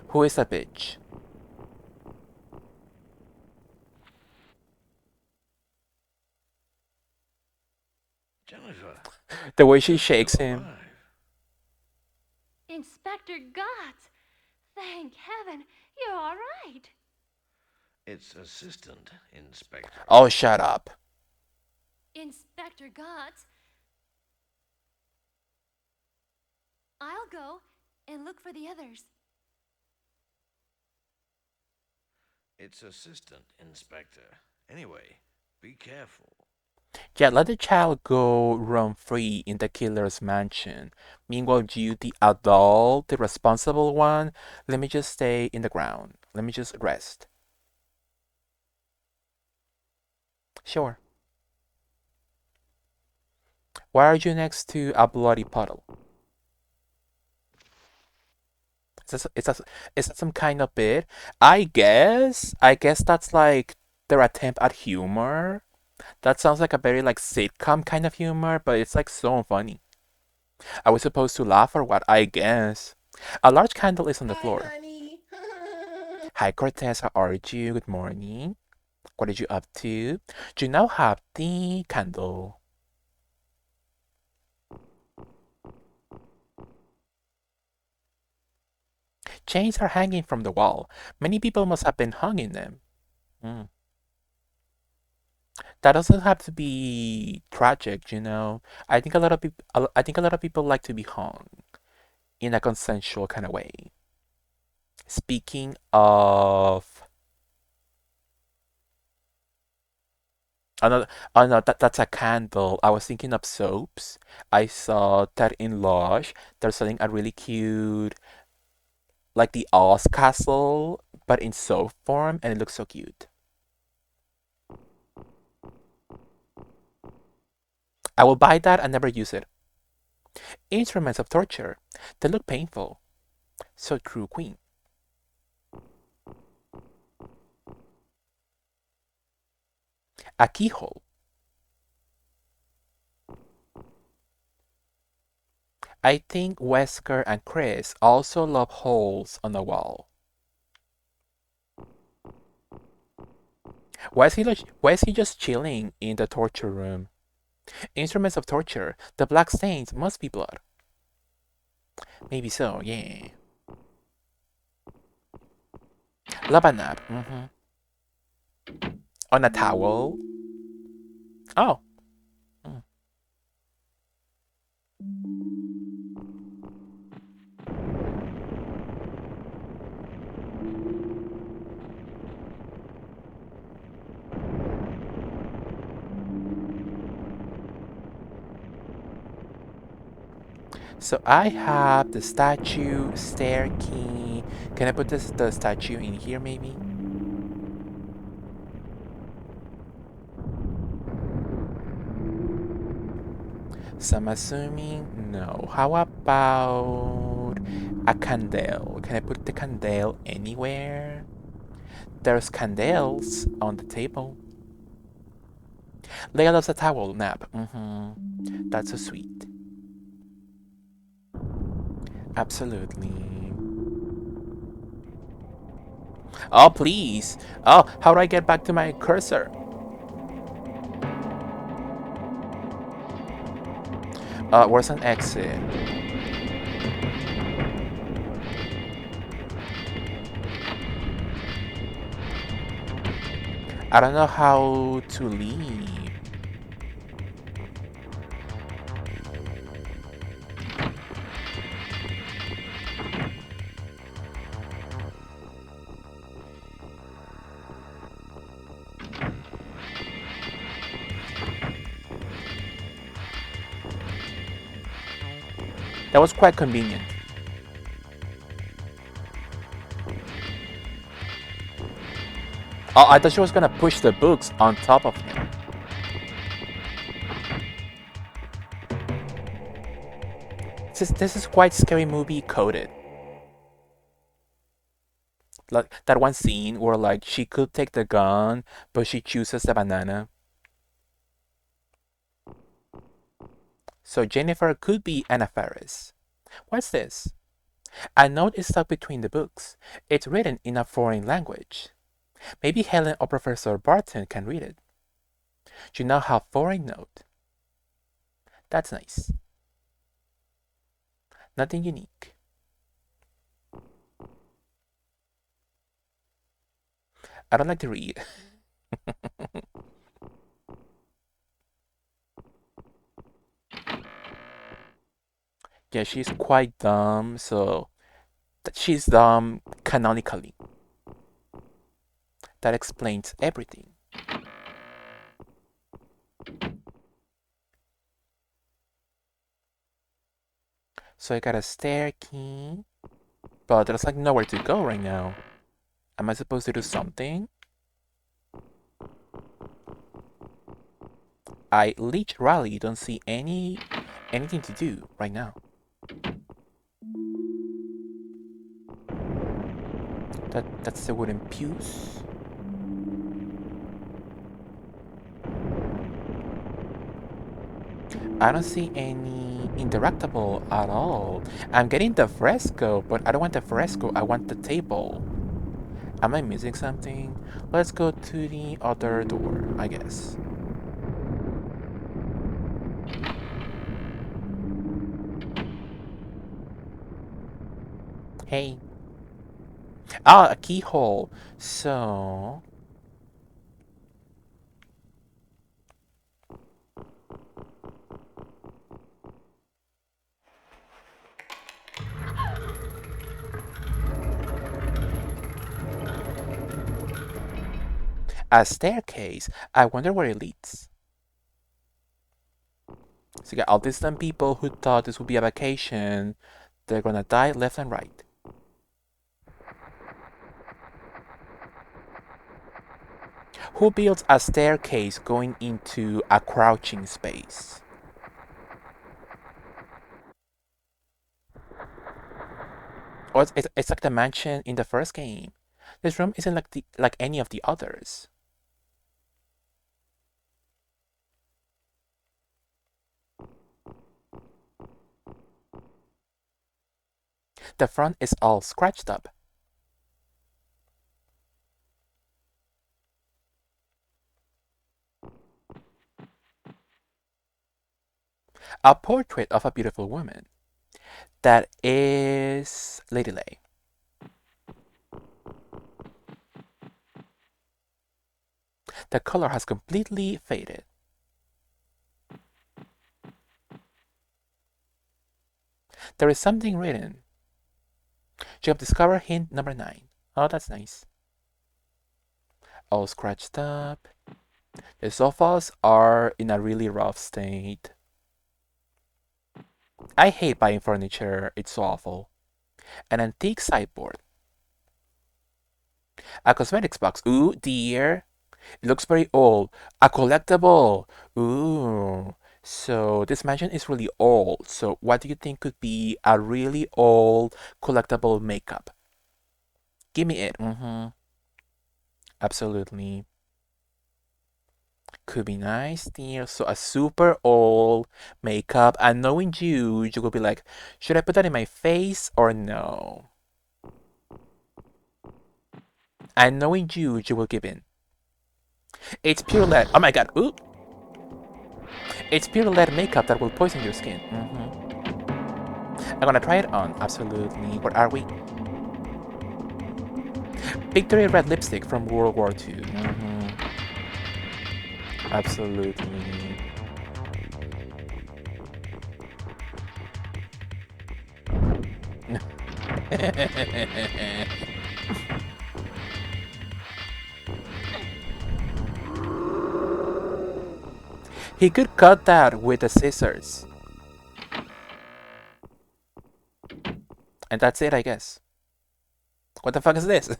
Who is that bitch? Jennifer, The way she shakes you're him. alive. Inspector Gotts! Thank heaven, you're all right. It's Assistant Inspector. Oh, shut up. Inspector Gotts, I'll go and look for the others. It's Assistant Inspector. Anyway, be careful. Yeah, let the child go roam free in the killer's mansion. Meanwhile, you, the adult, the responsible one, let me just stay in the ground. Let me just rest. Sure. Why are you next to a bloody puddle? Is that some kind of bit? I guess. I guess that's like their attempt at humor. That sounds like a very like sitcom kind of humor, but it's like so funny. Are we supposed to laugh or what? I guess. A large candle is on the Hi, floor. honey. Hi Cortez, how are you? Good morning. What are you up to? Do you now have the candle? Chains are hanging from the wall. Many people must have been hung in them. Hmm. That doesn't have to be tragic, you know. I think a lot of people like to be hung in a consensual kind of way. Speaking of another, oh no, that's a candle. I was thinking of soaps. I saw that in Lush. They're selling a really cute, like the Oz Castle, but in soap form, and it looks so cute. I will buy that and never use it. Instruments of torture. They look painful. So true, Queen. A keyhole. I think Wesker and Chris also love holes on the wall. Why is he just chilling in the torture room? Instruments of torture. The black stains must be blood. Maybe so, yeah. Labanab. On a towel. Oh. Mm. So I have the statue, stair key. Can I put the statue in here maybe? So I'm assuming no. How about a candle? Can I put the candle anywhere? There's candles on the table. Leia loves a towel nap. That's so sweet. Absolutely. Oh, please. Oh, how do I get back to my cursor? Where's an exit? I don't know how to leave. That was quite convenient. Oh, I thought she was gonna push the books on top of him. This is quite scary movie coded. Like that one scene where like she could take the gun, but she chooses the banana. So Jennifer could be Anna Faris. What's this? A note is stuck between the books. It's written in a foreign language. Maybe Helen or Professor Barton can read it. You now have foreign note. That's nice. Nothing unique. I don't like to read. Yeah, she's quite dumb, so she's dumb canonically. That explains everything. So I got a stair key, but there's like nowhere to go right now. Am I supposed to do something? I literally don't see anything to do right now. That's the wooden pews. I don't see any interactable at all. I'm getting the fresco, but I don't want the fresco, I want the table. Am I missing something? Let's go to the other door, I guess. Hey. Ah, a keyhole. So... a staircase. I wonder where it leads. So you got all these dumb people who thought this would be a vacation. They're gonna die left and right. Who builds a staircase going into a crouching space? Or it's like the mansion in the first game. This room isn't like any of the others. The front is all scratched up. A portrait of a beautiful woman. That is Lady Lay. The color has completely faded. There is something written. You have discovered hint number 9. Oh, that's nice. All scratched up. The sofas are in a really rough state. I hate buying furniture, it's so awful. An antique sideboard. A cosmetics box. Ooh, dear. It looks very old. A collectible. Ooh. So this mansion is really old. So what do you think could be a really old collectible makeup? Give me it. Absolutely. Could be nice, dear. So a super old makeup, and knowing you, you will be like, should I put that in my face or no? And knowing you, you will give in. It's pure lead. Oh my god. Ooh. It's pure lead makeup that will poison your skin. I'm gonna try it on. Absolutely. Where are we? Victory red lipstick from World War II. Absolutely. He could cut that with the scissors. And that's it, I guess. What the fuck is this?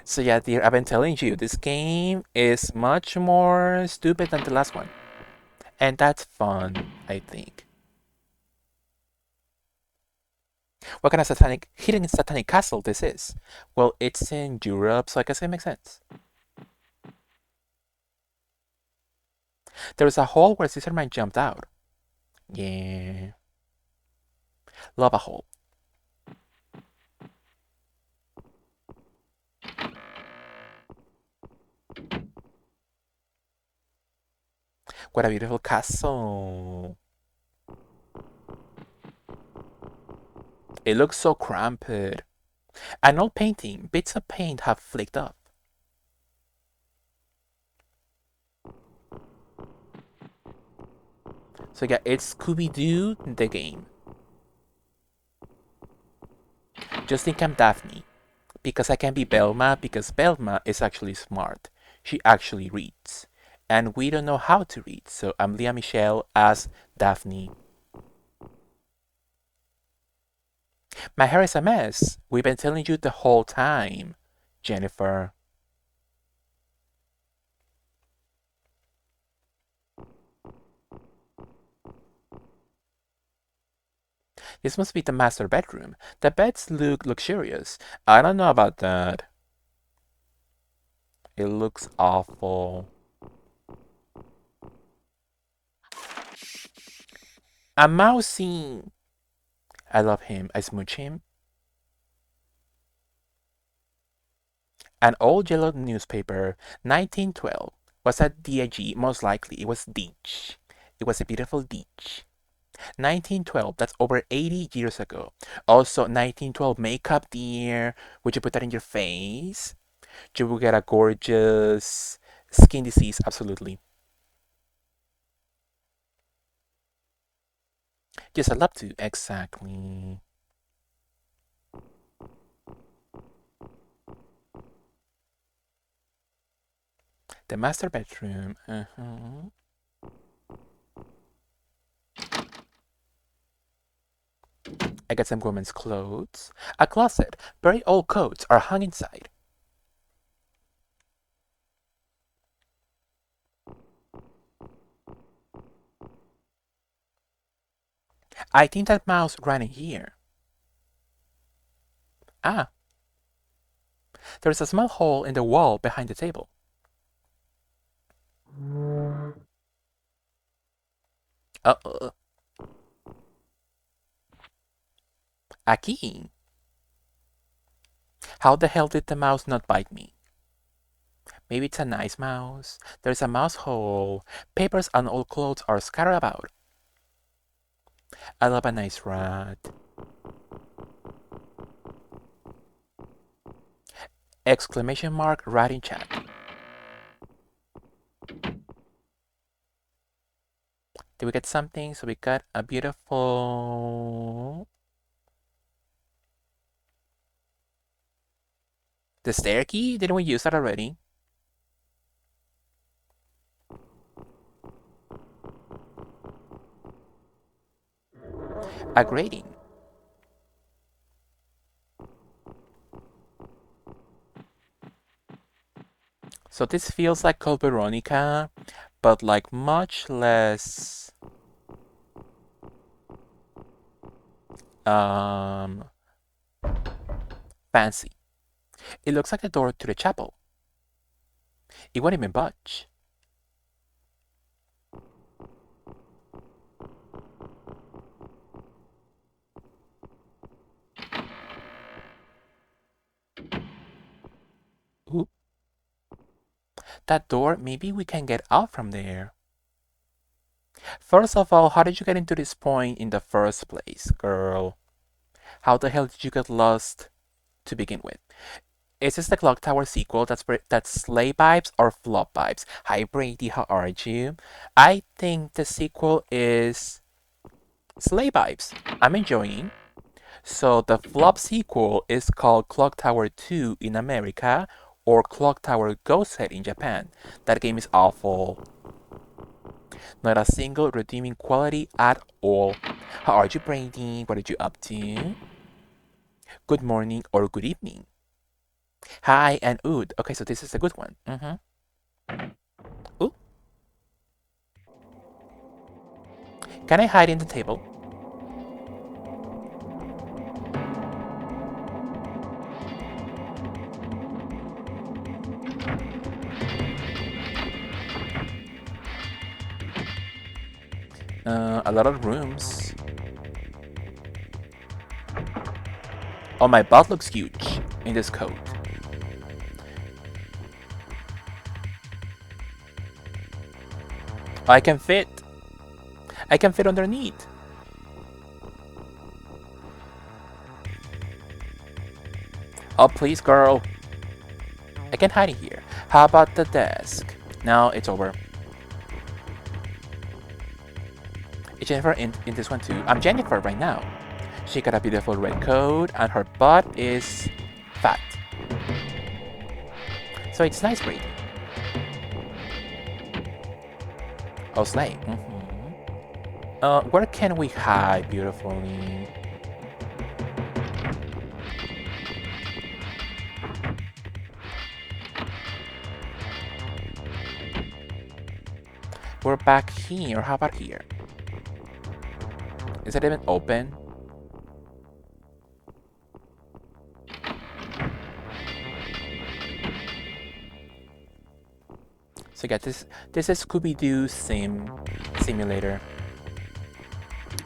So yeah, dear, I've been telling you, this game is much more stupid than the last one. And that's fun, I think. What kind of hidden satanic castle this is? Well, it's in Europe, so I guess it makes sense. There is a hole where Scissorman jumped out. Yeah. Love a hole. What a beautiful castle. It looks so cramped. An old painting. Bits of paint have flaked off. So yeah, it's Scooby-Doo the game. Just think I'm Daphne. Because I can be Belma, because Belma is actually smart. She actually reads. And we don't know how to read, so I'm Leah Michelle as Daphne. My hair is a mess. We've been telling you the whole time, Jennifer. This must be the master bedroom. The beds look luxurious. I don't know about that. It looks awful. A mousey. I love him. I smooch him. An old yellow newspaper, 1912. Was that DIG? Most likely. It was Deech. It was a beautiful Deech. 1912, that's over 80 years ago. Also, 1912 makeup, dear. Would you put that in your face? You will get a gorgeous skin disease, absolutely. Yes, I'd love to. Exactly. The master bedroom. I got some women's clothes. A closet. Very old coats are hung inside. I think that mouse ran in here. Ah. There's a small hole in the wall behind the table. Uh-oh. A key. How the hell did the mouse not bite me? Maybe it's a nice mouse. There's a mouse hole. Papers and old clothes are scattered about. I love a nice rat. Exclamation mark rat in chat. Did we get something? So we got a beautiful... The stair key? Didn't we use that already? A grating. So this feels like Code Veronica, but like much less fancy. It looks like the door to the chapel. It won't even budge. Ooh. That door, maybe we can get out from there. First of all, how did you get into this point in the first place, girl? How the hell did you get lost to begin with? Is this the Clock Tower sequel? That's Sleigh Vibes or Flop Vibes? Hi Brady, how are you? I think the sequel is Sleigh Vibes. I'm enjoying. So the flop sequel is called Clock Tower 2 in America or Clock Tower Ghost Head in Japan. That game is awful. Not a single redeeming quality at all. How are you, Brady? What are you up to? Good morning or good evening. Hi and ood. Okay, so this is a good one. Ooh. Can I hide in the table? A lot of rooms. Oh, my butt looks huge in this coat. I can fit. I can fit underneath. Oh, please, girl. I can hide in here. How about the desk? No, it's over. Is Jennifer in this one too? I'm Jennifer right now. She got a beautiful red coat and her butt is fat. So it's nice breed. Oh, slay. Where can we hide beautifully? We're back here. How about here? Is it even open? So yeah, this is Scooby-Doo Simulator.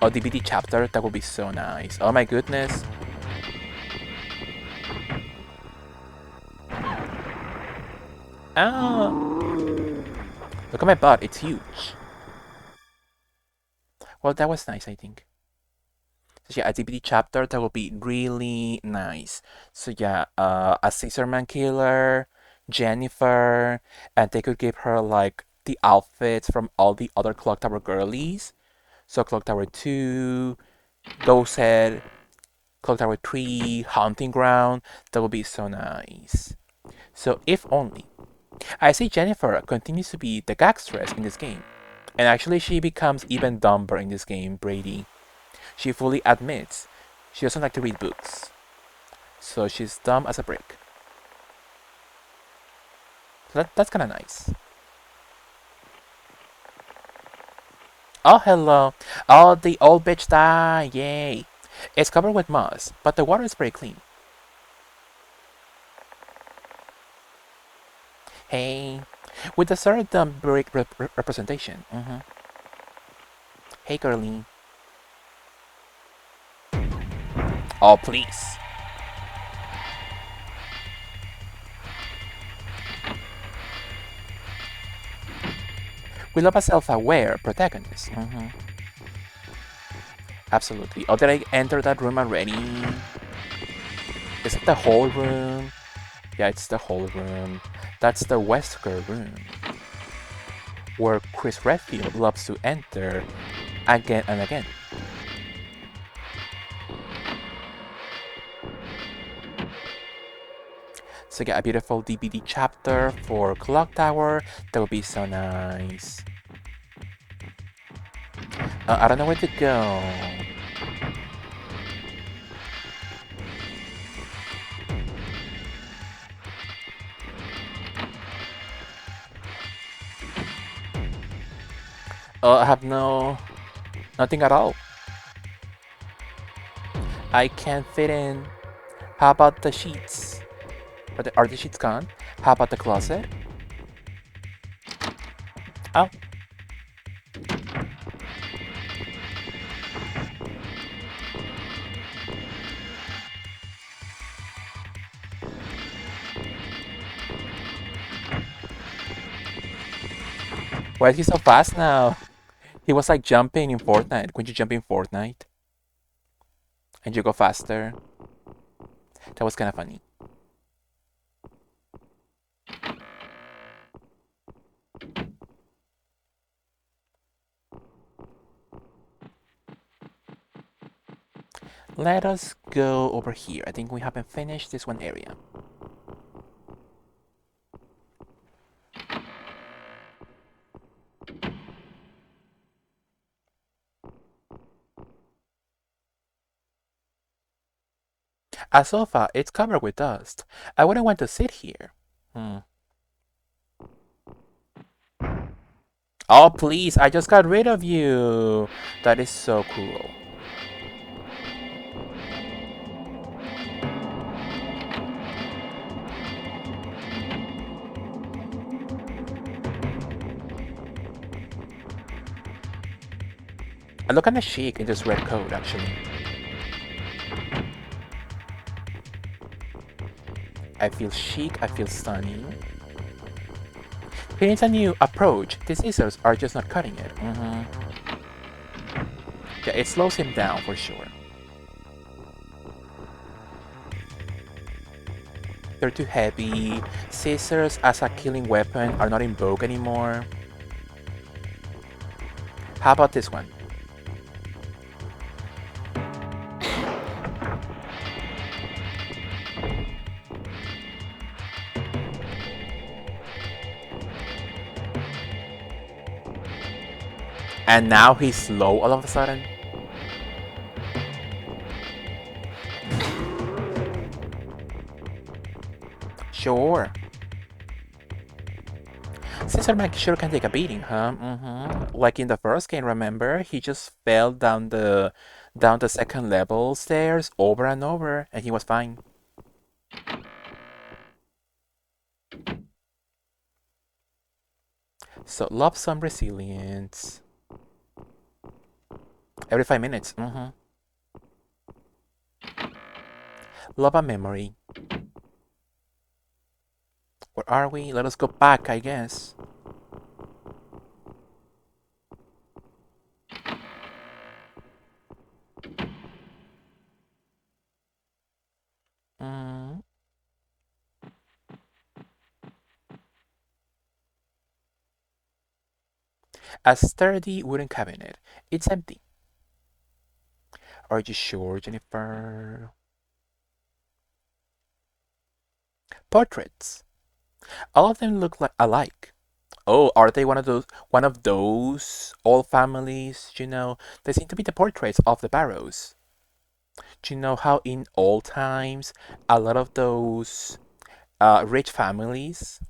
Oh, DVD chapter, that would be so nice. Oh my goodness. Oh! Look at my butt, it's huge. Well, that was nice, I think. So yeah, a DVD chapter, that would be really nice. So yeah, a Scissorman killer, Jennifer, and they could give her like the outfits from all the other Clock Tower girlies. So Clock Tower 2, Ghost Head, Clock Tower 3, Haunting Ground, that would be so nice. So if only. I see Jennifer continues to be the gagstress in this game. And actually she becomes even dumber in this game, Brady. She fully admits she doesn't like to read books. So she's dumb as a brick. So that's kinda nice. Oh, hello. Oh, the old bitch died. Yay. It's covered with moss, but the water is very clean. Hey. With the sort of dumb brick representation. Hey, girlie. Oh, please. We love a self-aware protagonist. Absolutely. Oh, did I enter that room already? Is it the whole room? Yeah, it's the whole room. That's the Wesker room, where Chris Redfield loves to enter again and again. So get a beautiful DVD chapter for Clock Tower. That would be so nice. I don't know where to go. I have nothing at all. I can't fit in. How about the sheets? Are the sheets gone? How about the closet? Oh. Why is he so fast now? He was like jumping in Fortnite. When you jump in Fortnite and you go faster. That was kind of funny. Let us go over here. I think we haven't finished this one area. A sofa, it's covered with dust. I wouldn't want to sit here. Oh, please, I just got rid of you. That is so cruel. I look kind of chic in this red coat, actually. I feel chic, I feel stunning. He needs a new approach. The scissors are just not cutting it. Yeah, it slows him down for sure. They're too heavy. Scissors as a killing weapon are not in vogue anymore. How about this one? And now he's slow all of a sudden? Sure. Caesar Mike sure can take a beating, huh? Like in the first game, remember? He just fell down the second level stairs over and over, and he was fine. So love some resilience. Every 5 minutes. Love a memory. Where are we? Let us go back, I guess. A sturdy wooden cabinet. It's empty. Are you sure, Jennifer? Portraits. All of them look like alike. Oh, are they one of those old families, They seem to be the portraits of the Barrows. Do you know how in old times a lot of those rich families,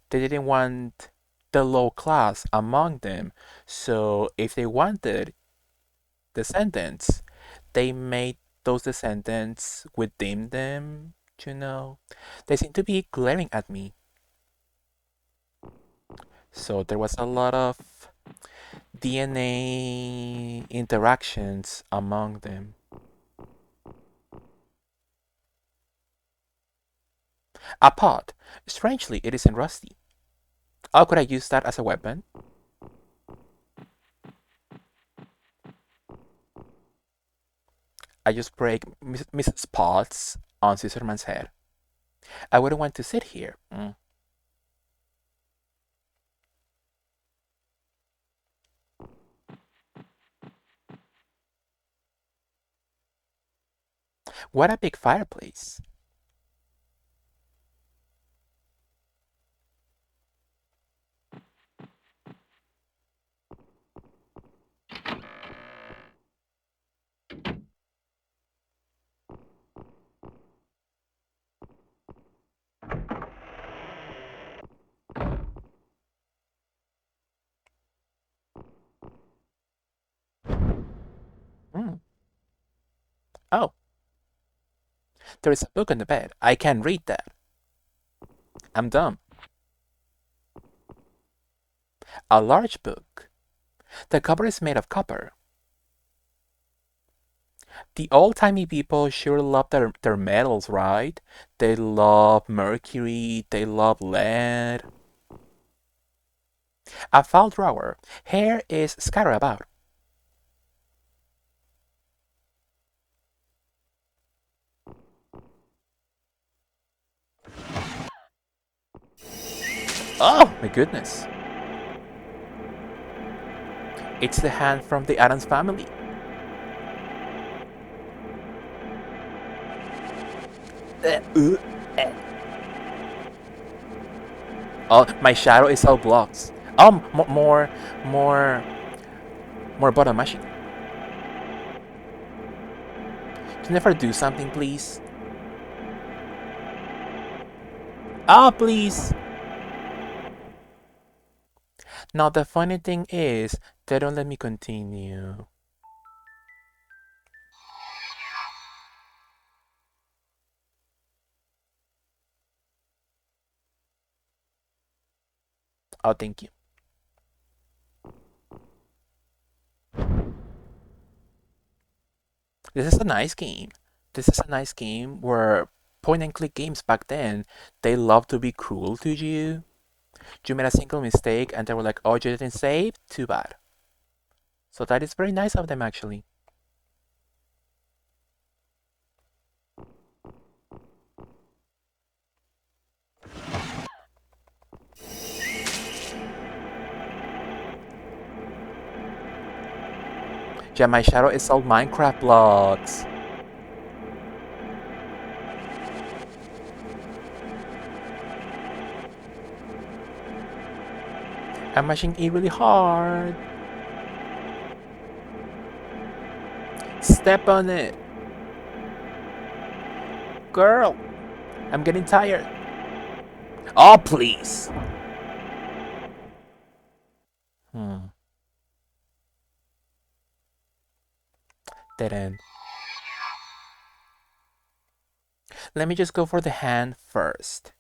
they didn't want the low class among them. So if they wanted descendants, they made those descendants within them, They seem to be glaring at me. So there was a lot of DNA interactions among them. A pot. Strangely, it isn't rusty. How could I use that as a weapon? I just break Miss Spots on Scissorman's head. I wouldn't want to sit here. What a big fireplace. Mm. Oh, there is a book on the bed. I can read that. I'm dumb. A large book. The cover is made of copper. The old-timey people sure love their metals, right? They love mercury, they love lead. A file drawer. Hair is scattered about. Oh, my goodness. It's the hand from the Adams family. Uh. Oh, my shadow is all blocks. More, more button mashing. Can you never do something, please? Oh, please. Now, the funny thing is, they don't let me continue. Oh, thank you. This is a nice game. This is a nice game where point and click games back then, they love to be cruel to you. You made a single mistake and they were like, oh, you didn't save? Too bad. So that is very nice of them, actually. Yeah, my shadow is all Minecraft blocks. I'm mashing E really hard. Step on it. Girl, I'm getting tired. Oh, please. Dead end. Let me just go for the hand first.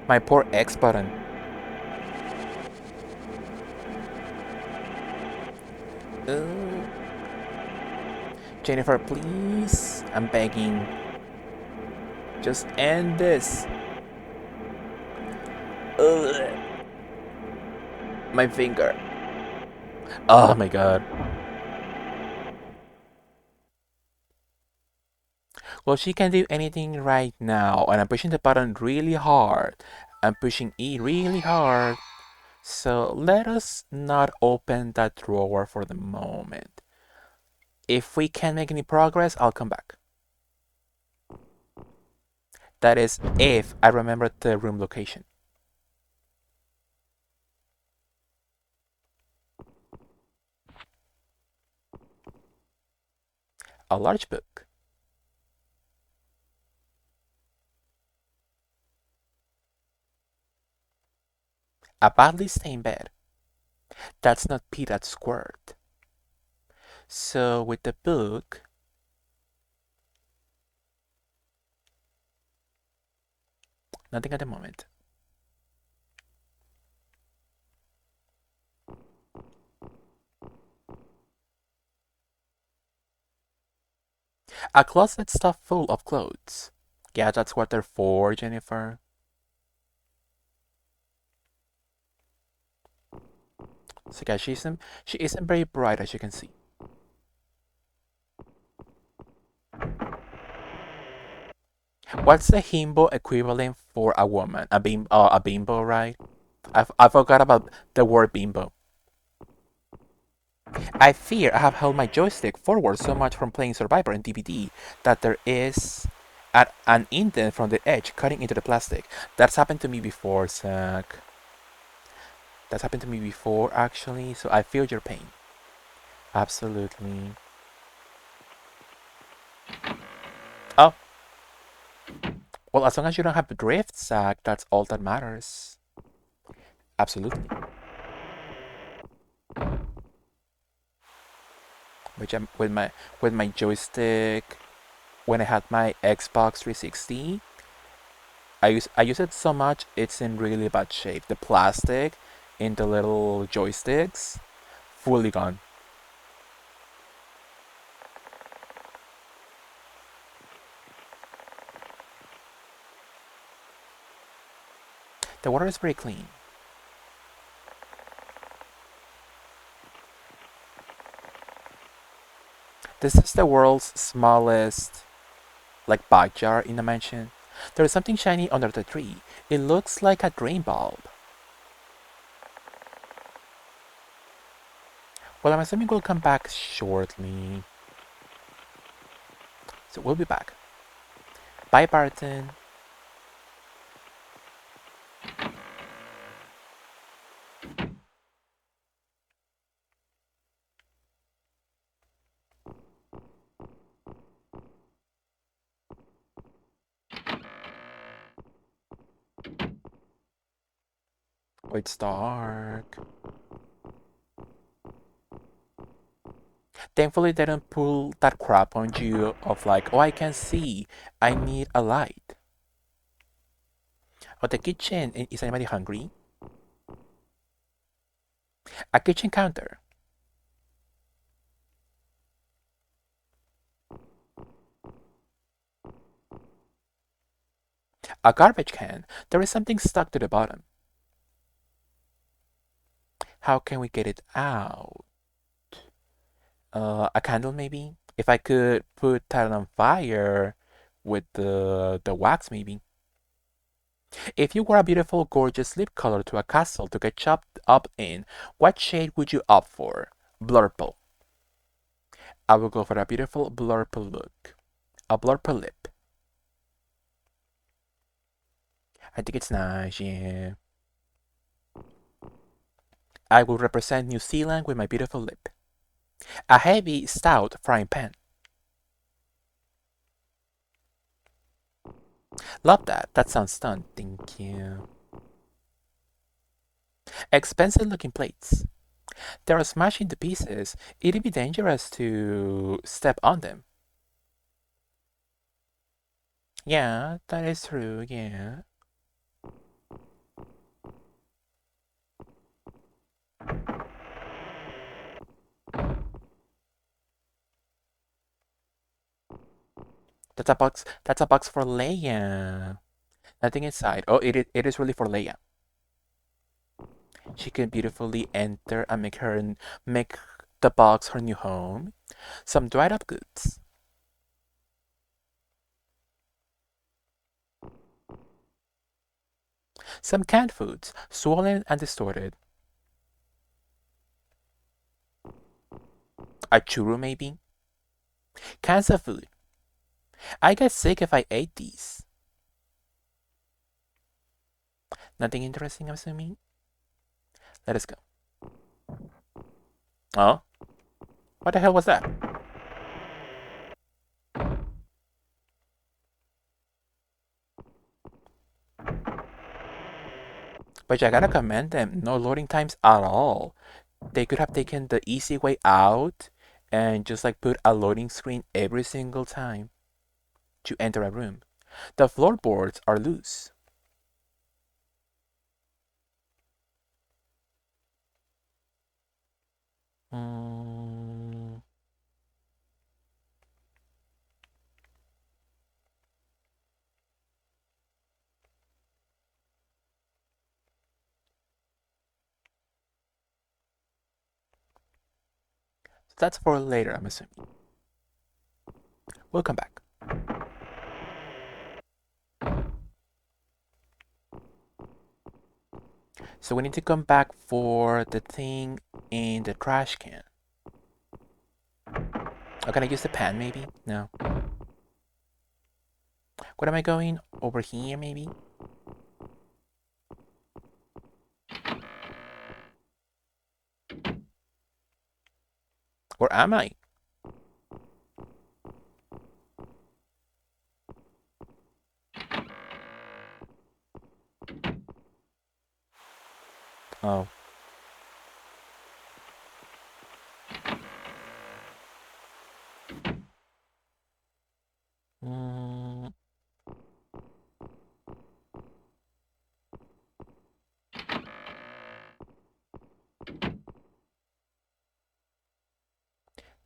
My poor X button. Jennifer, please. I'm begging. Just end this. Ugh. My finger. Oh my god. Well, she can do anything right now, and I'm pushing the button really hard. I'm pushing E really hard. So let us not open that drawer for the moment. If we can't make any progress, I'll come back. That is if I remember the room location. A large book. A badly stained bed. That's not pee, that's squirt. So with the book, nothing at the moment. A closet stuffed full of clothes. Yeah, that's what they're for, Jennifer. So yeah, she isn't very bright as you can see. What's the himbo equivalent for a woman? A bimbo, right? I forgot about the word bimbo. I fear I have held my joystick forward so much from playing Survivor and DVD that there is an indent from the edge cutting into the plastic. That's happened to me before, Zach. That's happened to me before, actually, so I feel your pain. Absolutely. Oh, well, as long as you don't have drift, Zach, that's all that matters. Absolutely. Which I'm with my joystick when I had my Xbox 360. I use it so much it's in really bad shape. The plastic in the little joysticks fully gone. The water is very clean. This is the world's smallest like backyard in the mansion. There is something shiny under the tree. It looks like a drain bulb. Well, I'm assuming we'll come back shortly. So we'll be back. Bye, Barton. Oh, it's dark. Thankfully, they don't pull that crap on you of like, oh, I can see. I need a light. Oh, the kitchen. Is anybody hungry? A kitchen counter. A garbage can. There is something stuck to the bottom. How can we get it out? A candle, maybe? If I could put that on fire with the wax, maybe. If you were a beautiful, gorgeous lip color to a castle to get chopped up in, what shade would you opt for? Blurple. I will go for a beautiful blurple look. A blurple lip. I think it's nice, yeah. I will represent New Zealand with my beautiful lip. A heavy, stout frying pan. Love that. That sounds fun. Thank you. Expensive looking plates. They are smashing to pieces. It'd be dangerous to step on them. Yeah, that is true, yeah. That's a box for Leia. Nothing inside. Oh, it is really for Leia. She can beautifully enter and make the box her new home. Some dried up goods. Some canned foods, swollen and distorted. A churro maybe? Cans of food. I get sick if I ate these. Nothing interesting, I'm assuming? Let us go. Oh? What the hell was that? But I gotta commend them. No loading times at all. They could have taken the easy way out and just like put a loading screen every single time to enter a room. The floorboards are loose. Mm, That's for later, I'm assuming. We'll come back. So we need to come back for the thing in the trash can. Oh, can I use the pan maybe? No. What am I going? Over here maybe? Or am I? Oh. Mm.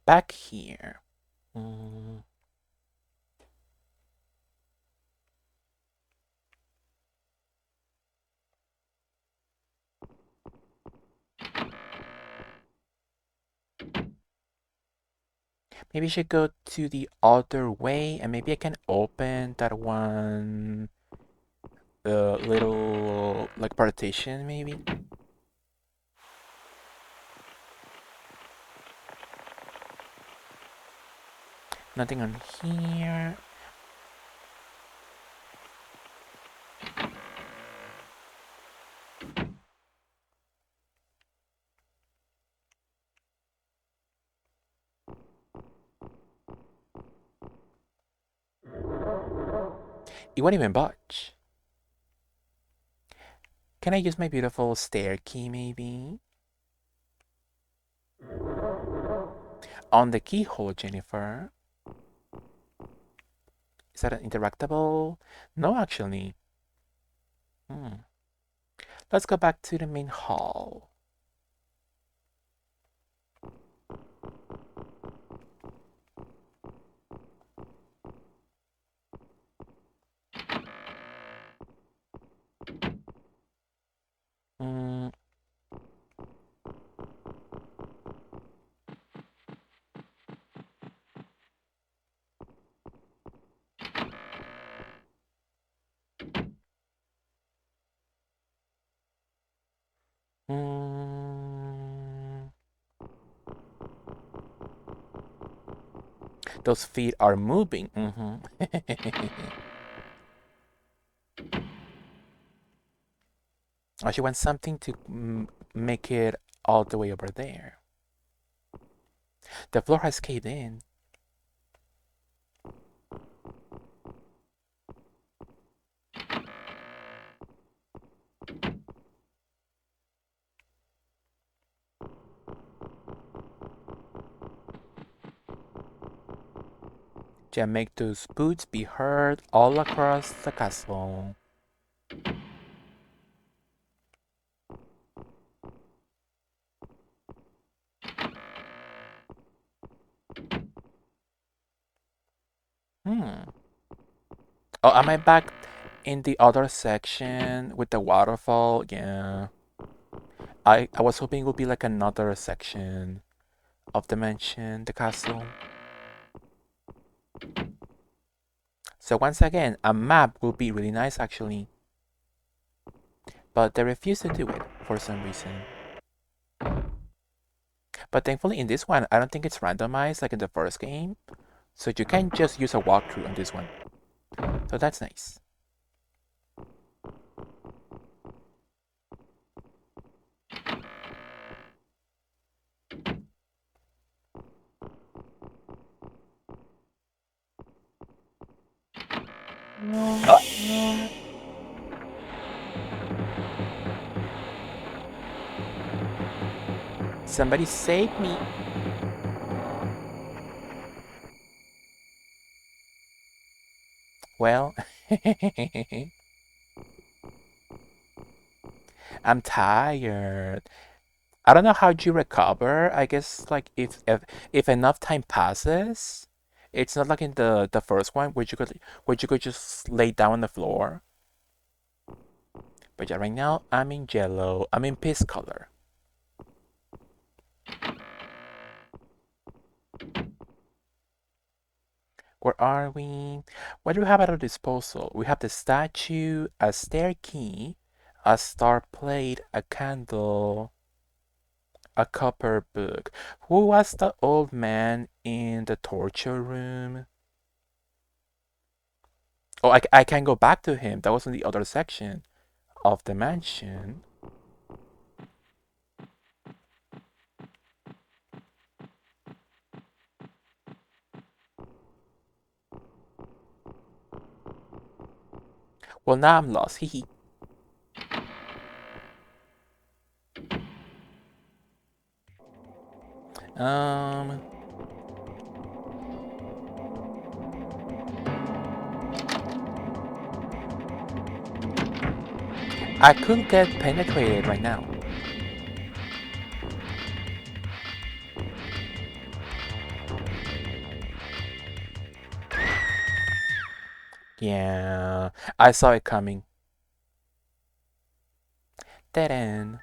Back here. Mm. Maybe I should go to the other way and maybe I can open that one little like partition maybe. Nothing on here. It won't even budge. Can I use my beautiful stair key maybe? On the keyhole, Jennifer. Is that an interactable? No, actually. Let's go back to the main hall. Mm. Mm. Those feet are moving. Oh, she wants something to make it all the way over there. The floor has caved in. To make those boots be heard all across the castle. Oh, am I back in the other section with the waterfall? Yeah. I was hoping it would be like another section of the mansion, the castle. So once again, a map would be really nice actually. But they refuse to do it for some reason. But thankfully in this one, I don't think it's randomized like in the first game. So you can just use a walkthrough on this one. So that's nice. Somebody save me. Well, I'm tired. I don't know how you recover. I guess like if enough time passes, it's not like in the first one where you could just lay down on the floor. But yeah, right now I'm in yellow. I'm in piss color. Where are we? What do we have at our disposal? We have the statue, a stair key, a star plate, a candle, a copper book. Who was the old man in the torture room? Oh, I can go back to him. That was in the other section of the mansion. Well, now I'm lost. Hee hee. Um, I could get penetrated right now. Yeah, I saw it coming. Dead end.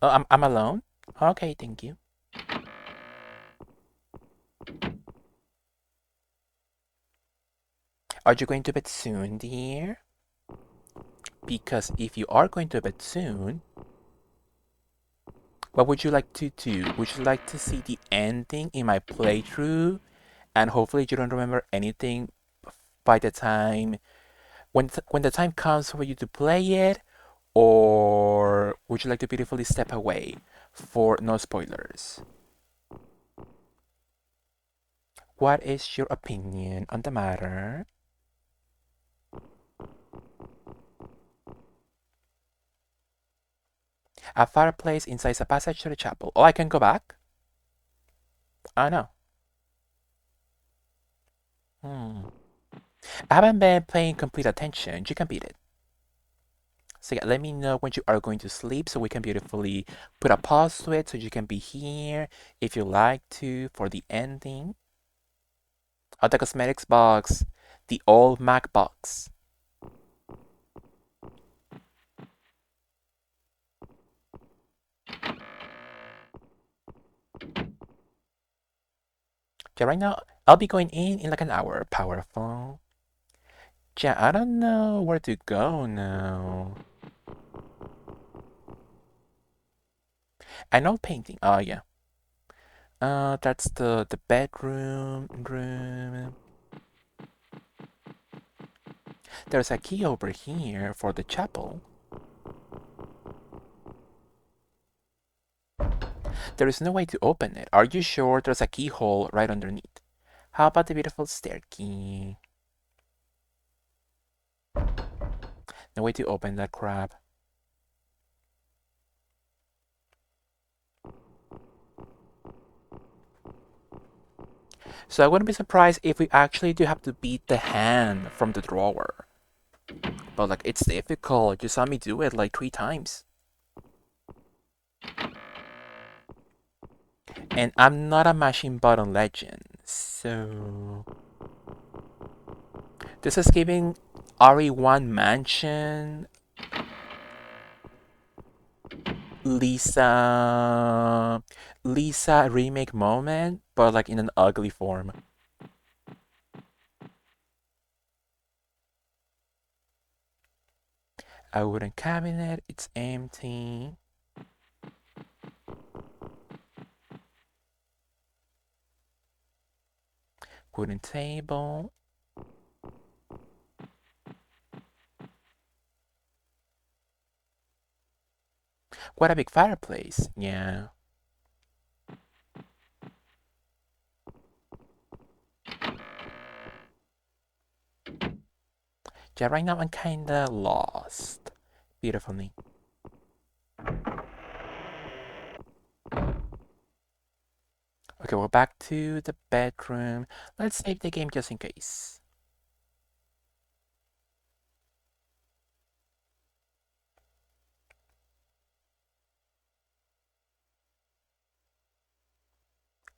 Oh, I'm alone? Okay, thank you. Are you going to bed soon, dear? Because if you are going to bed soon, what would you like to do? Would you like to see the ending in my playthrough? And hopefully you don't remember anything by the time when the time comes for you to play it, or would you like to beautifully step away for no spoilers? What is your opinion on the matter? A fireplace inside a passage to the chapel. Oh, I can go back? Oh no. Hmm. I haven't been paying complete attention. You can beat it. So yeah, let me know when you are going to sleep so we can beautifully put a pause to it so you can be here if you like to for the ending. Oh, the cosmetics box. The old Mac box. Yeah, right now, I'll be going in like an hour. Powerful. Yeah, I don't know where to go now. I know painting. Oh, yeah. That's the bedroom room. There's a key over here for the chapel. There is no way to open it. Are you sure there's a keyhole right underneath? How about the beautiful stair key? No way to open that crap. So I wouldn't be surprised if we actually do have to beat the hand from the drawer. But like, it's difficult. You saw me do it like 3 times. And I'm not a mashing button legend, so... This is giving RE1 Mansion Lisa remake moment, but like in an ugly form. A wooden cabinet, it's empty. Wooden table. What a big fireplace, yeah. Yeah, right now I'm kinda lost. Beautifully. Okay, we're back to the bedroom. Let's save the game just in case.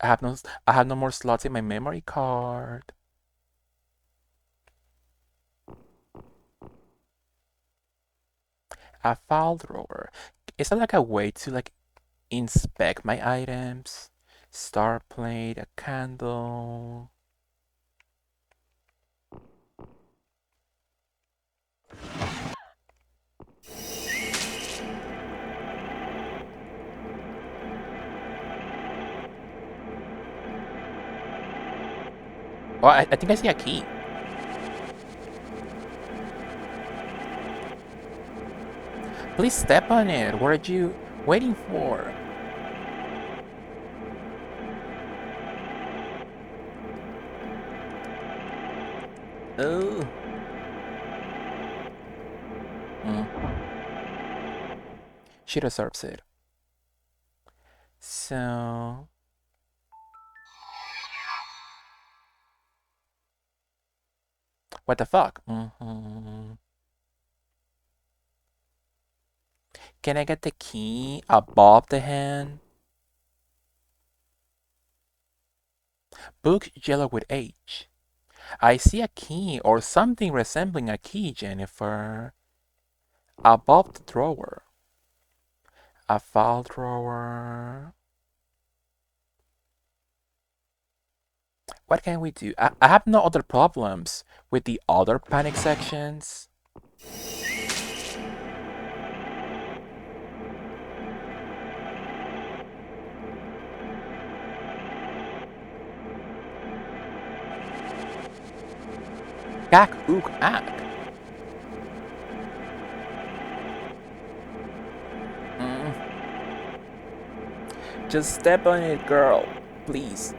I have no more slots in my memory card. A file drawer. Is that like a way to like inspect my items? Star plate, a candle. Oh, I think I see a key. Please step on it. What are you waiting for? Oh. Mm. She deserves it. So, what the fuck? Can I get the key above the hand? Book yellow with H. I see a key or something resembling a key, Jennifer. Above the drawer. A file drawer. What can we do? I have no other problems with the other panic sections. Gak ook ak. Just step on it, girl. Please.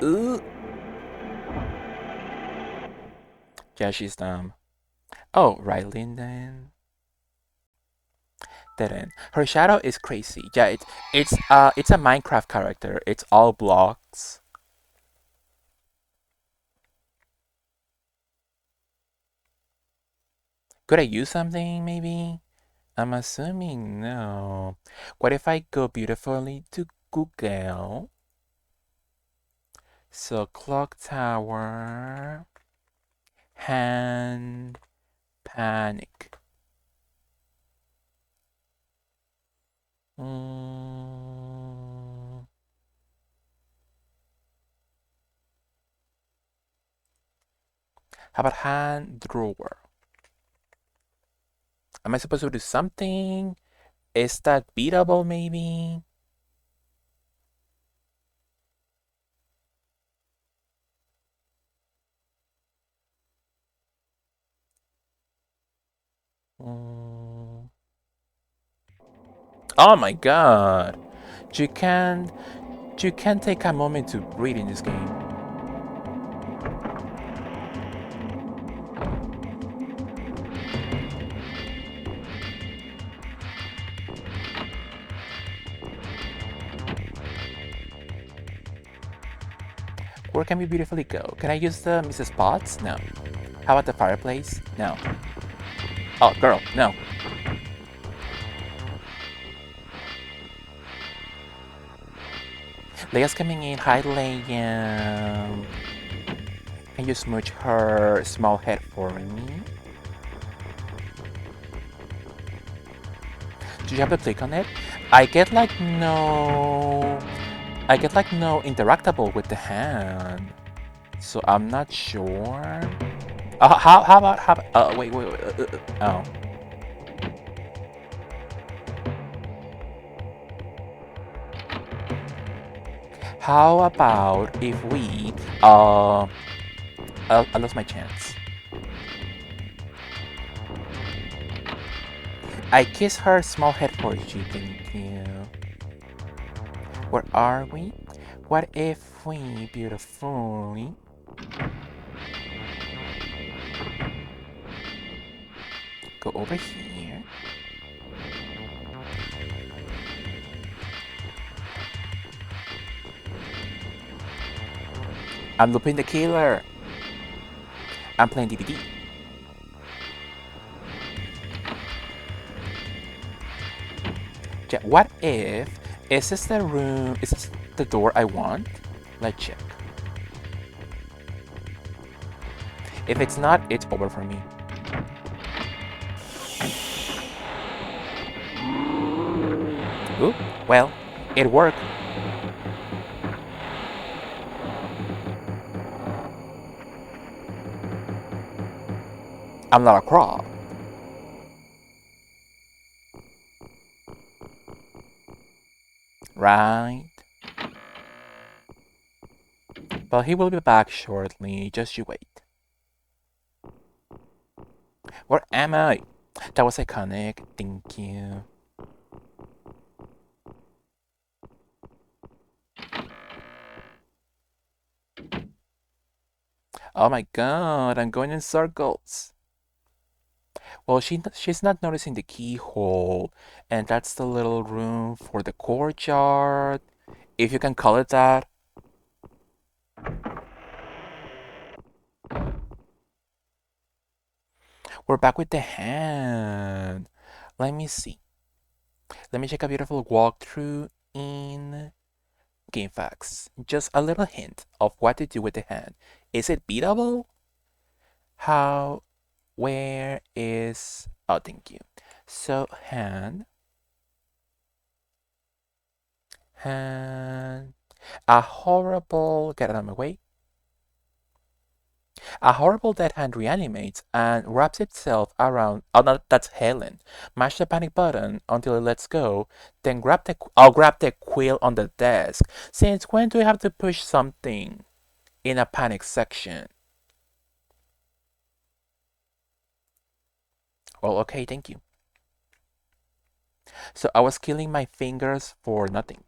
Ooh. Yeah, she's dumb. Oh, right, Lyndon. Didn't. Her shadow is crazy. Yeah, it's a Minecraft character. It's all blocks. Could I use something, maybe? I'm assuming no. What if I go beautifully to Google? So, clock tower, hand, panic. Mm. How about hand drawer? Am I supposed to do something? Is that beatable, maybe? Mm. Oh my god! You can you can take a moment to breathe in this game. Where can we beautifully go? Can I use the Mrs. Potts? No. How about the fireplace? No. Oh, girl, no. Leia's coming in. Hi, Leia. Can you smooch her small head for me? Do you have to click on it? I get like no interactable with the hand. So I'm not sure. How about wait, oh. How about if we I lost my chance. I kiss her small head for you, thank you. Where are we? What if we beautifully go over here? I'm looping the killer. I'm playing DVD. What if is this the room? Is this the door I want? Let's check. If it's not, it's over for me. Ooh, well, it worked. I'm not a croc. Right? But he will be back shortly, just you wait. Where am I? That was iconic, thank you. Oh my god, I'm going in circles. Well, she's not noticing the keyhole, and that's the little room for the courtyard, if you can call it that. We're back with the hand. Let me see. Let me check a beautiful walkthrough in GameFAQs. Just a little hint of what to do with the hand. Is it beatable? How? Where is? Oh, thank you. So hand, a horrible. Get out of my way. A horrible dead hand reanimates and wraps itself around. Oh no, that's Helen. Mash the panic button until it lets go. Then grab the quill on the desk. Since when do we have to push something in a panic section? Well, okay, thank you. So I was killing my fingers for nothing.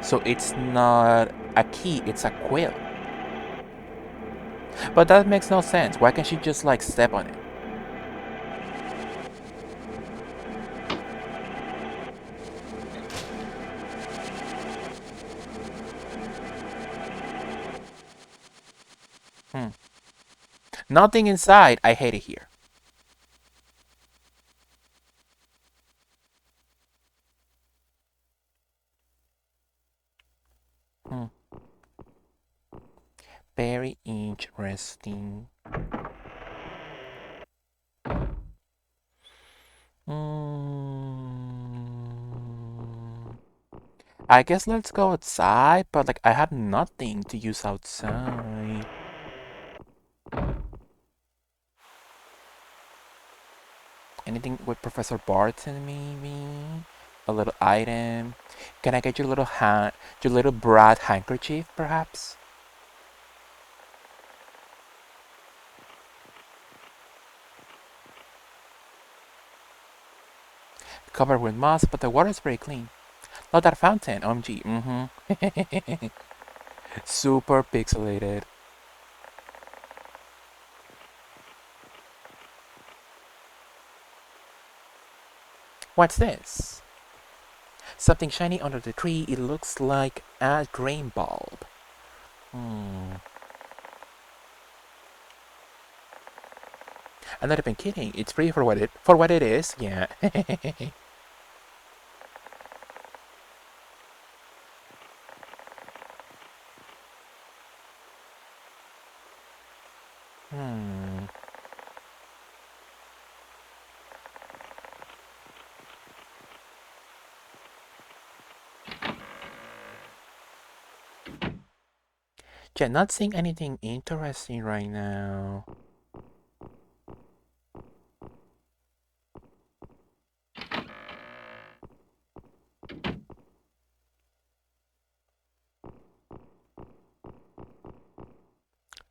So it's not a key, it's a quill. But that makes no sense. Why can't she just like step on it? Hmm. Nothing inside. I hate it here. Hmm. Very interesting. Mm, I guess let's go outside, but like I have nothing to use outside. Anything with Professor Barton, maybe? A little item. Can I get your little Brad handkerchief, perhaps? Covered with moss, but the water's very clean. Love that fountain, OMG. Mm-hmm. Super pixelated. What's this? Something shiny under the tree. It looks like a grain bulb. Hmm. I'm not even kidding. It's pretty for what it is. Yeah. Hmm. Yeah, not seeing anything interesting right now.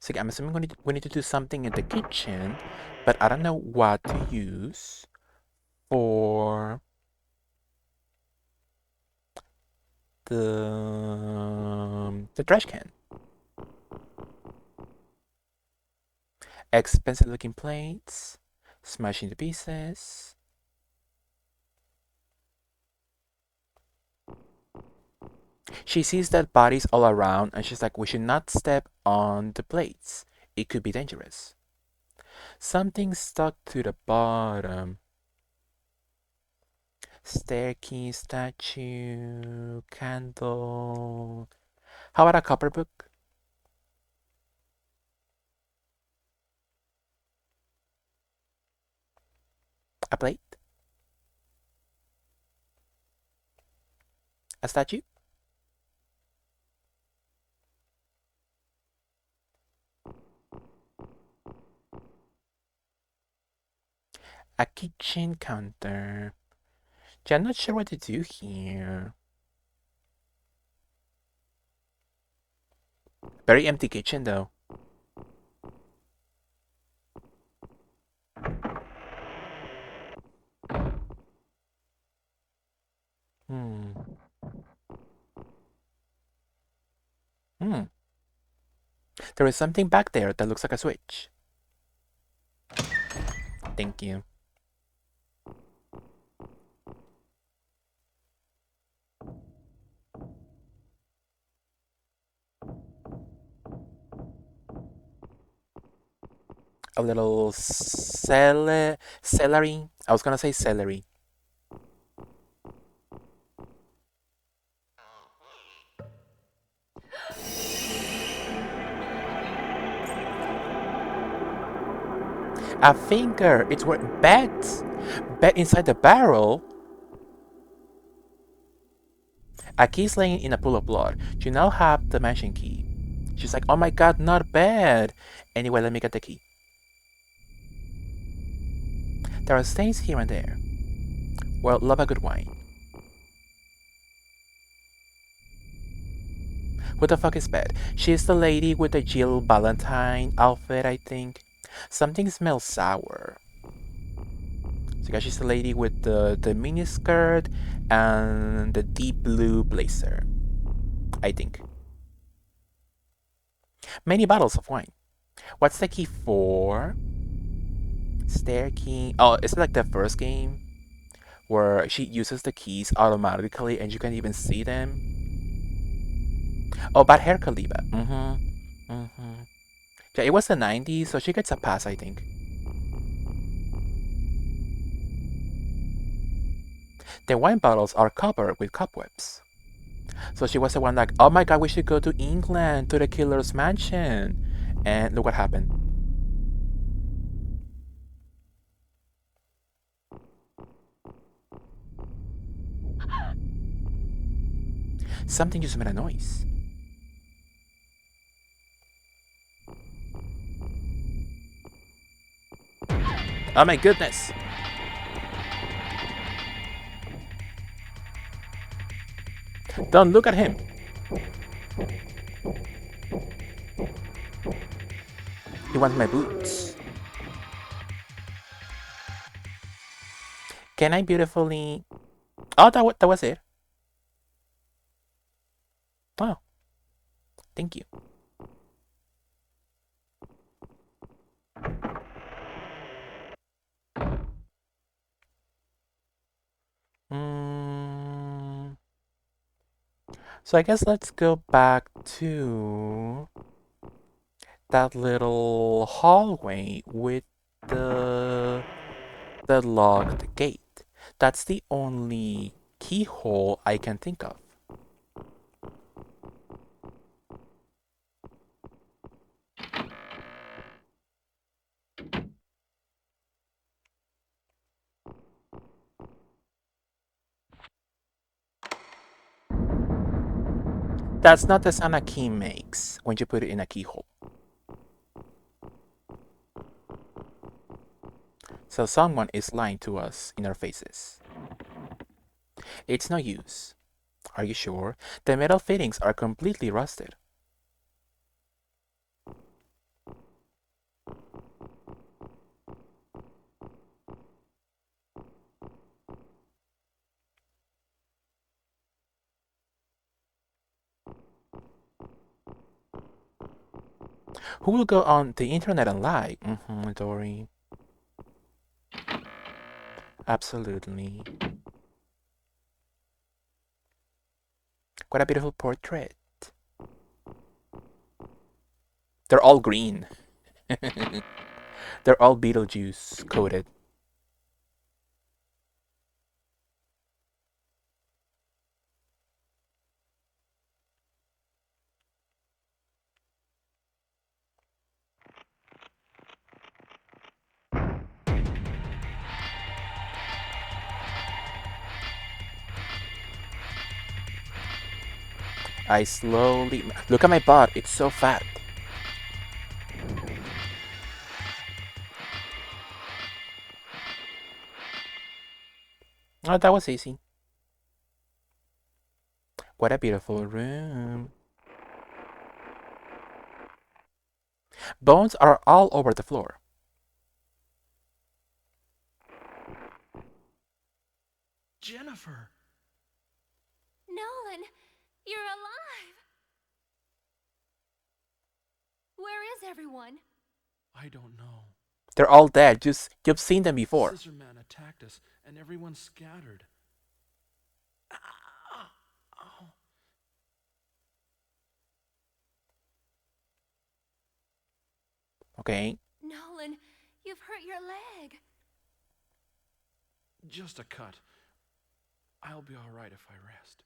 So I'm assuming we need to do something in the kitchen, but I don't know what to use for the trash can. Expensive looking plates, smashing to pieces. She sees that bodies all around and she's like, we should not step on the plates. It could be dangerous. Something stuck to the bottom. Stair key, statue, candle. How about a copper book? A plate? A statue? A kitchen counter. Gee, I'm not sure what to do here. Very empty kitchen though. Hmm. Hmm. There is something back there that looks like a switch. Thank you. A little celery. I was gonna say celery. A finger. It's where bet. Bet inside the barrel. A key's laying in a pool of blood. You now have the mansion key. She's like, oh my god, not bad. Anyway, let me get the key. There are stains here and there. Well, love a good wine. Who the fuck is Beth? She's the lady with the Jill Valentine outfit, I think. Something smells sour. So guys, she's the lady with the mini skirt and the deep blue blazer, I think. Many bottles of wine. What's the key for? Stair key. Oh, is it like the first game where she uses the keys automatically and you can't even see them? Oh, bad hair, Kaliba. Yeah, it was the 90s, so she gets a pass, I think. The wine bottles are covered with cobwebs. So she was the one like, oh my god, we should go to England, to the killer's mansion. And look what happened. Something just made a noise. Oh my goodness. Don't look at him. He wants my boots. Can I beautifully... Oh, that was it. Oh. Thank you. So I guess let's go back to that little hallway with the locked gate. That's the only keyhole I can think of. That's not the sound a key makes when you put it in a keyhole. So someone is lying to us in our faces. It's no use. Are you sure? The metal fittings are completely rusted. Who will go on the internet and lie? Dory. Absolutely. What a beautiful portrait. They're all green. They're all Beetlejuice coated. I slowly look at my butt. It's so fat. Oh, that was easy. What a beautiful room. Bones are all over the floor. Jennifer! Nolan, you're alive! Where is everyone? I don't know. They're all dead. You've seen them The before. scissor man attacked us, and everyone scattered. Ah! Ow. Okay. Nolan, you've hurt your leg. Just a cut. I'll be all right if I rest.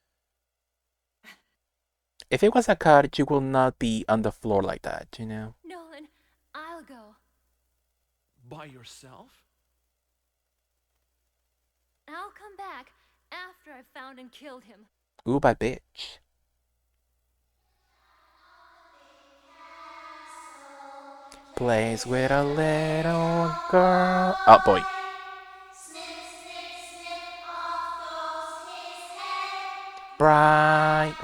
If it was a cut, you will not be on the floor like that, you know? Nolan, I'll go. By yourself? I'll come back after I've found and killed him. Ooh, bad bitch. Plays with a little girl. Oh boy. Bright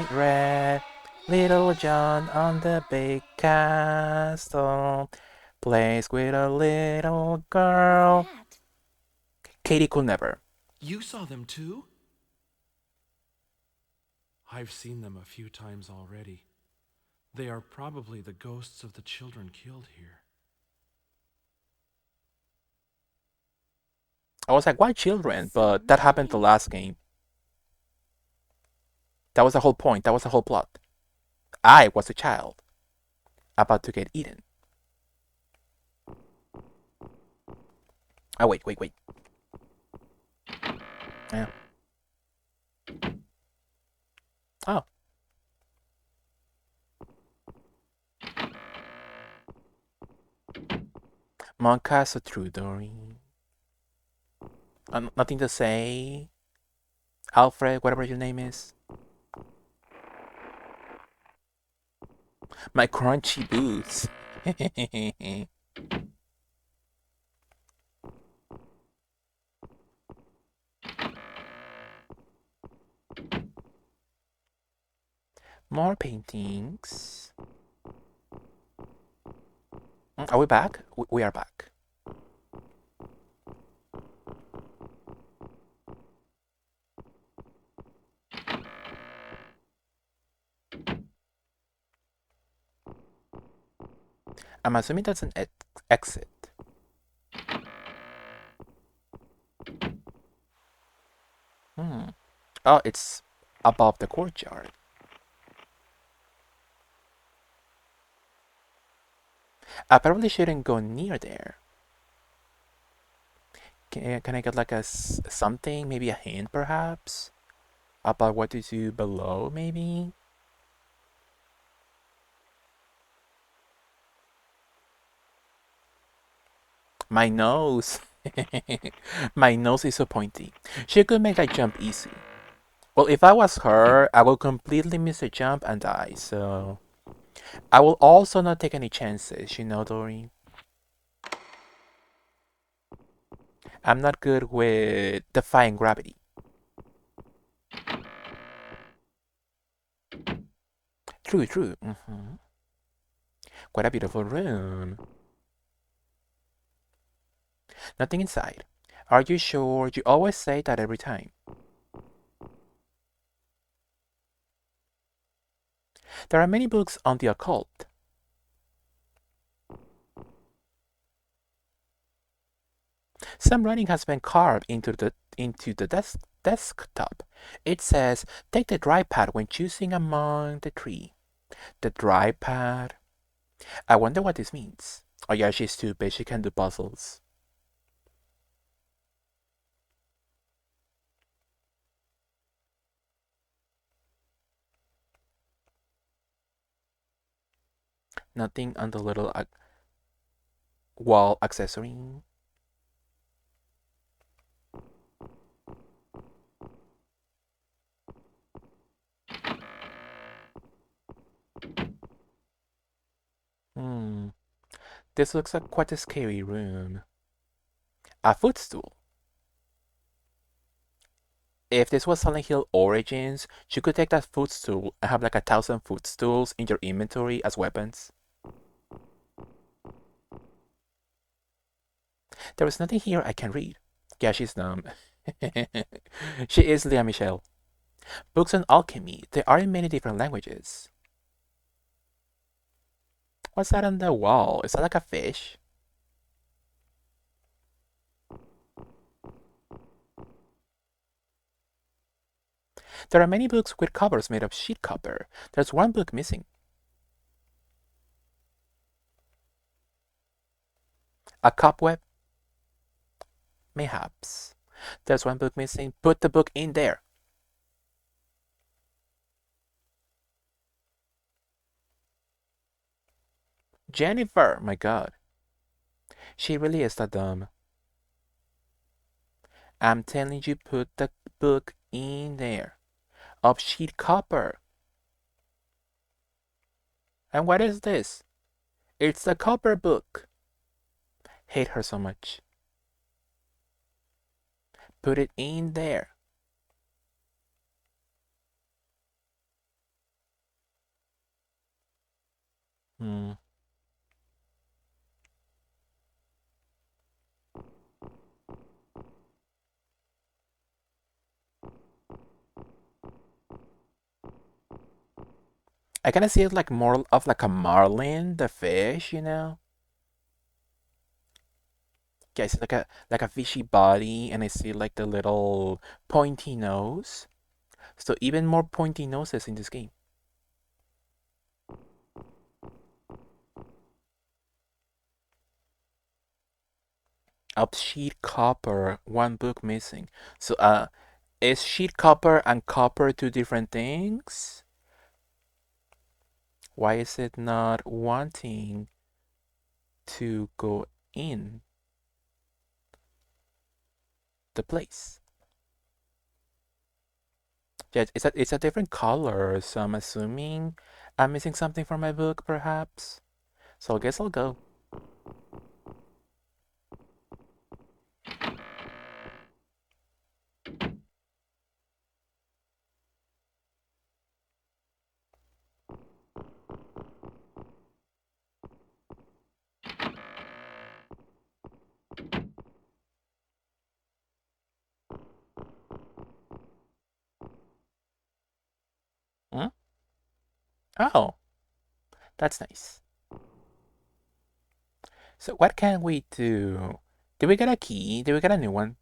red, Little John on the big castle plays with a little girl. What's that? Katie could never. You saw them too? I've seen them a few times already. They are probably the ghosts of the children killed here. I was like, why children? But that happened the last game. That was the whole point. That was the whole plot. I was a child about to get eaten. Oh, wait. Yeah. Oh. Moncaso Trudori. Nothing to say. Alfred, whatever your name is. My crunchy boots. More paintings. Are we back? We are back. I'm assuming that's an exit. Oh, it's above the courtyard. I probably shouldn't go near there. Can I get like a something, maybe a hint perhaps? About what to do below, maybe? My nose. My nose is so pointy. She could make that jump easy. Well, if I was her, I will completely miss the jump and die, so... I will also not take any chances, you know, Doreen? I'm not good with defying gravity. True. What a beautiful room. Nothing inside. Are you sure? You always say that every time. There are many books on the occult. Some writing has been carved into the desktop. It says, take the dry pad when choosing among the tree. The dry pad. I wonder what this means. Oh yeah, she's stupid. She can do puzzles. Nothing on the little wall accessory. This looks like quite a scary room. A footstool. If this was Silent Hill Origins, you could take that footstool and have like 1,000 footstools in your inventory as weapons. There is nothing here I can read. Yeah, she's dumb. She is Leah Michelle. Books on alchemy. They are in many different languages. What's that on the wall? Is that like a fish? There are many books with covers made of sheet copper. There's one book missing. A cobweb? Mayhaps. There's one book missing. Put the book in there. Jennifer! My god. She really is that dumb. I'm telling you, put the book in there. Of sheet copper. And what is this? It's the copper book. Hate her so much. Put it in there. Hmm. I kind of see it like more of like a marlin, the fish, you know? Yeah, I see like a fishy body, and I see like the little pointy nose. So even more pointy noses in this game. Of sheet copper, one book missing. So is sheet copper and copper two different things? Why is it not wanting to go in the place? Yeah, it's a different color, so I'm assuming I'm missing something from my book, perhaps. So I guess I'll go. Hmm? Oh, that's nice. So what can we do? Did we get a key? Did we get a new one?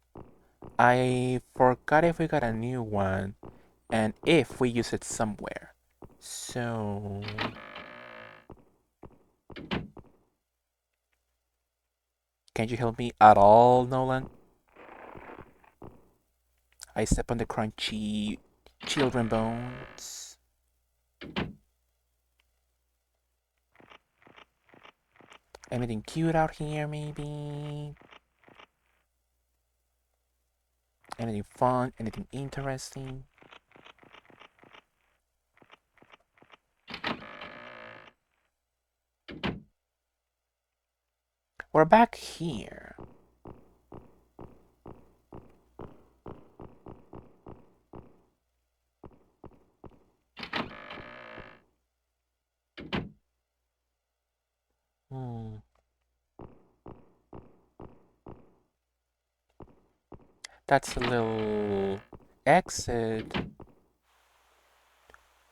I forgot if we got a new one and if we use it somewhere. So can you help me at all, Nolan? I step on the crunchy children bones. Anything cute out here, maybe? Anything fun? Anything interesting? We're back here. Hmm. That's a little exit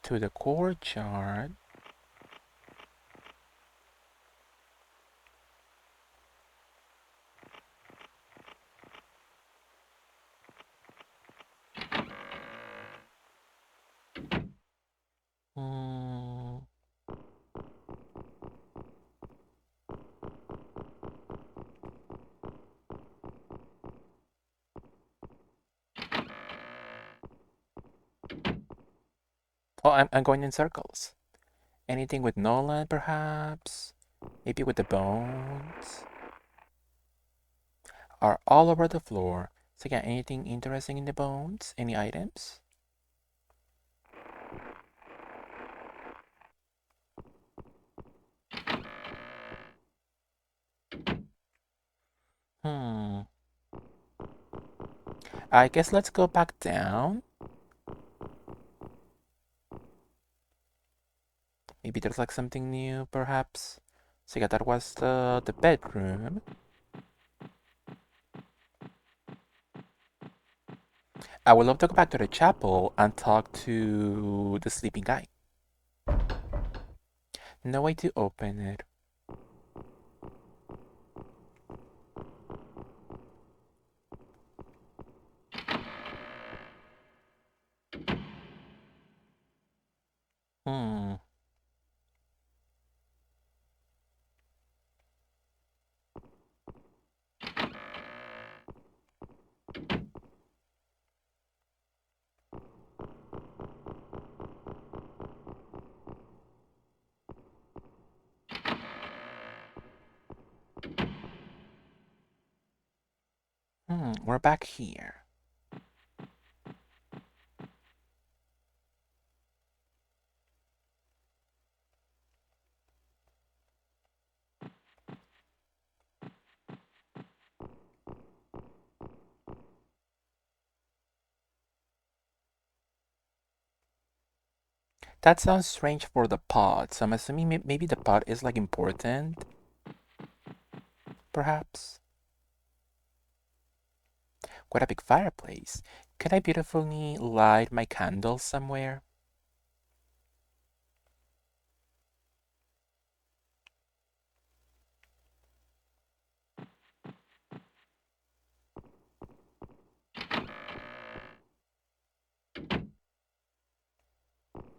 to the courtyard. Hmm. Oh, I'm going in circles. Anything with Nolan, perhaps? Maybe with the bones? Are all over the floor. So yeah, anything interesting in the bones? Any items? Hmm. I guess let's go back down. Maybe there's like something new, perhaps. So yeah, that was the bedroom. I would love to go back to the chapel and talk to the sleeping guy. No way to open it. Hmm. We're back here. That sounds strange for the pod, so I'm assuming maybe the pod is like important, perhaps. What a big fireplace. Can I beautifully light my candles somewhere?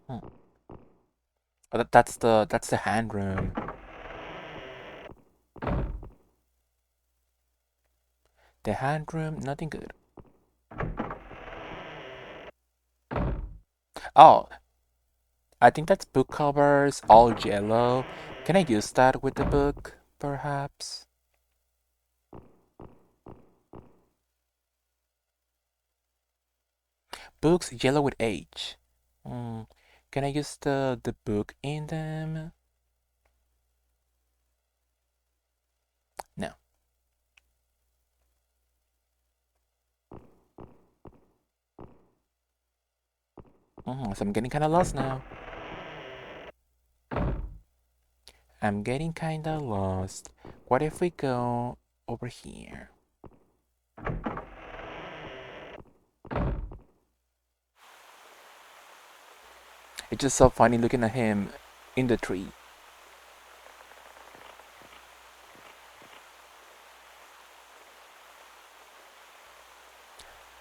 Hmm. Oh, that's the hand room. The hand room, nothing good. Oh, I think that's book covers, all yellow. Can I use that with the book, perhaps? Books yellow with H. Hmm. Can I use the book in them? No. So I'm getting kind of lost now. I'm getting kind of lost. What if we go over here? It's just so funny looking at him in the tree.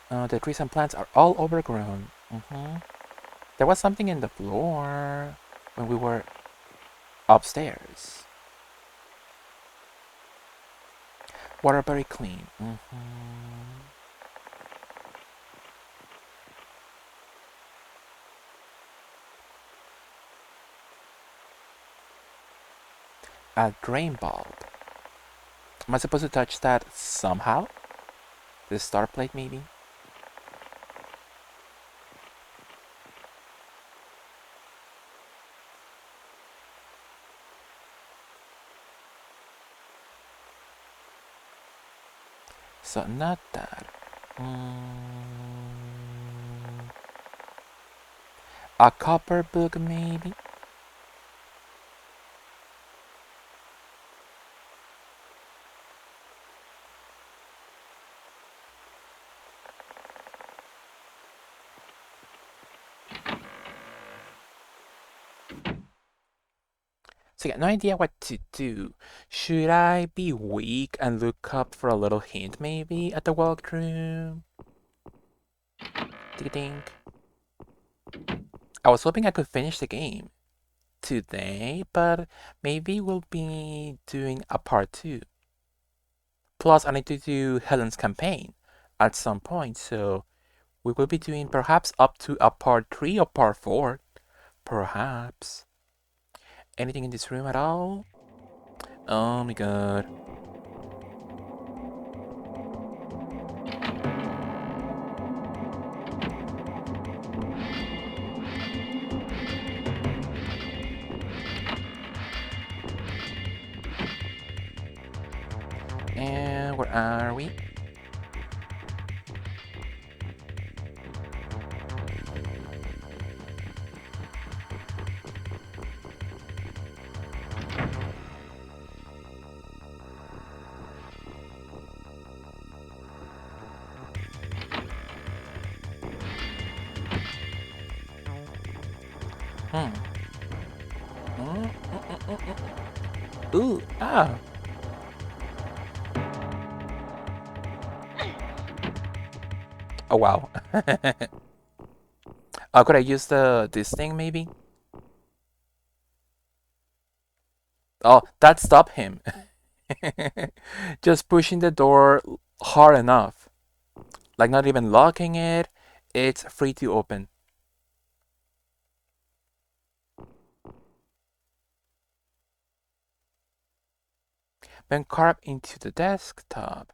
The trees and plants are all overgrown. There was something in the floor when we were upstairs. Water very clean. A drain bulb. Am I supposed to touch that somehow? The star plate, maybe? So, not that. A copper book, maybe? So yeah, no idea what to do. Should I be weak and look up for a little hint maybe at the walkthrough? Ding. I was hoping I could finish the game today, but maybe we'll be doing a part 2. Plus, I need to do Helen's campaign at some point, so we will be doing perhaps up to a part 3 or part 4. Perhaps. Anything in this room at all? Oh my god. And we're Where are we? Hmm. Ooh, ah. Oh wow. Could I use this thing maybe? Oh, that stopped him. Just pushing the door hard enough. Like not even locking it. It's free to open. Then carve into the desktop.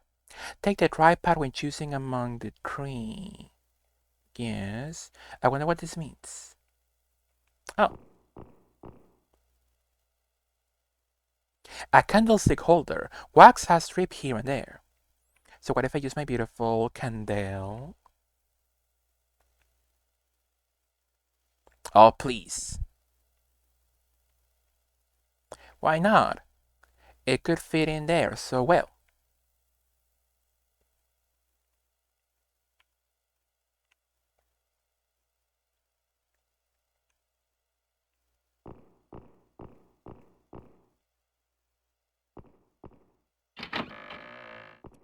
Take the tripod when choosing among the three. Yes. I wonder what this means. Oh. A candlestick holder. Wax has strip here and there. So what if I use my beautiful candle? Oh, please. Why not? It could fit in there so well.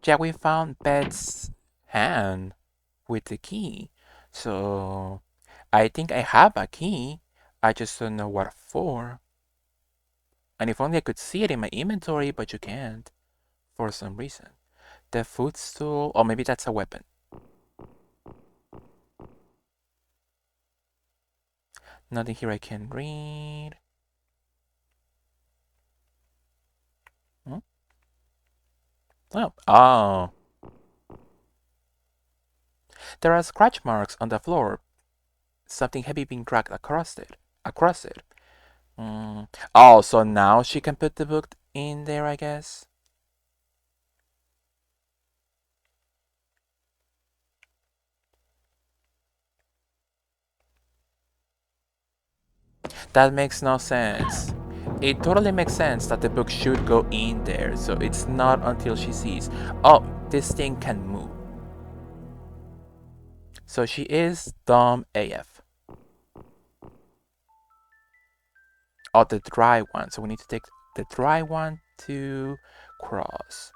Yeah, we found Bet's hand with the key. So I think I have a key. I just don't know what for. And if only I could see it in my inventory, but you can't for some reason. The footstool, or maybe that's a weapon. Nothing here I can read. Hmm? Oh. There are scratch marks on the floor. Something heavy being dragged across it. Across it. Oh, so now she can put the book in there, I guess. That makes no sense. It totally makes sense that the book should go in there, so it's not until she sees, oh, this thing can move. So she is dumb AF. Oh, the dry one. So we need to take the dry one to cross.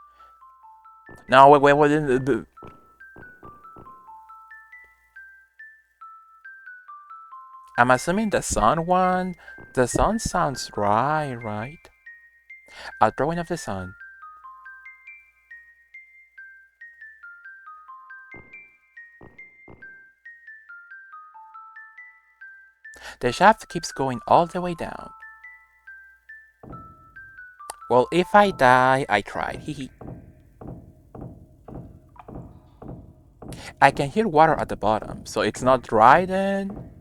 No, wait. I'm assuming the sun one. The sun sounds dry, right? A drawing of the sun. The shaft keeps going all the way down. Well, if I die, I tried. Hehe. I can hear water at the bottom, so it's not dry then?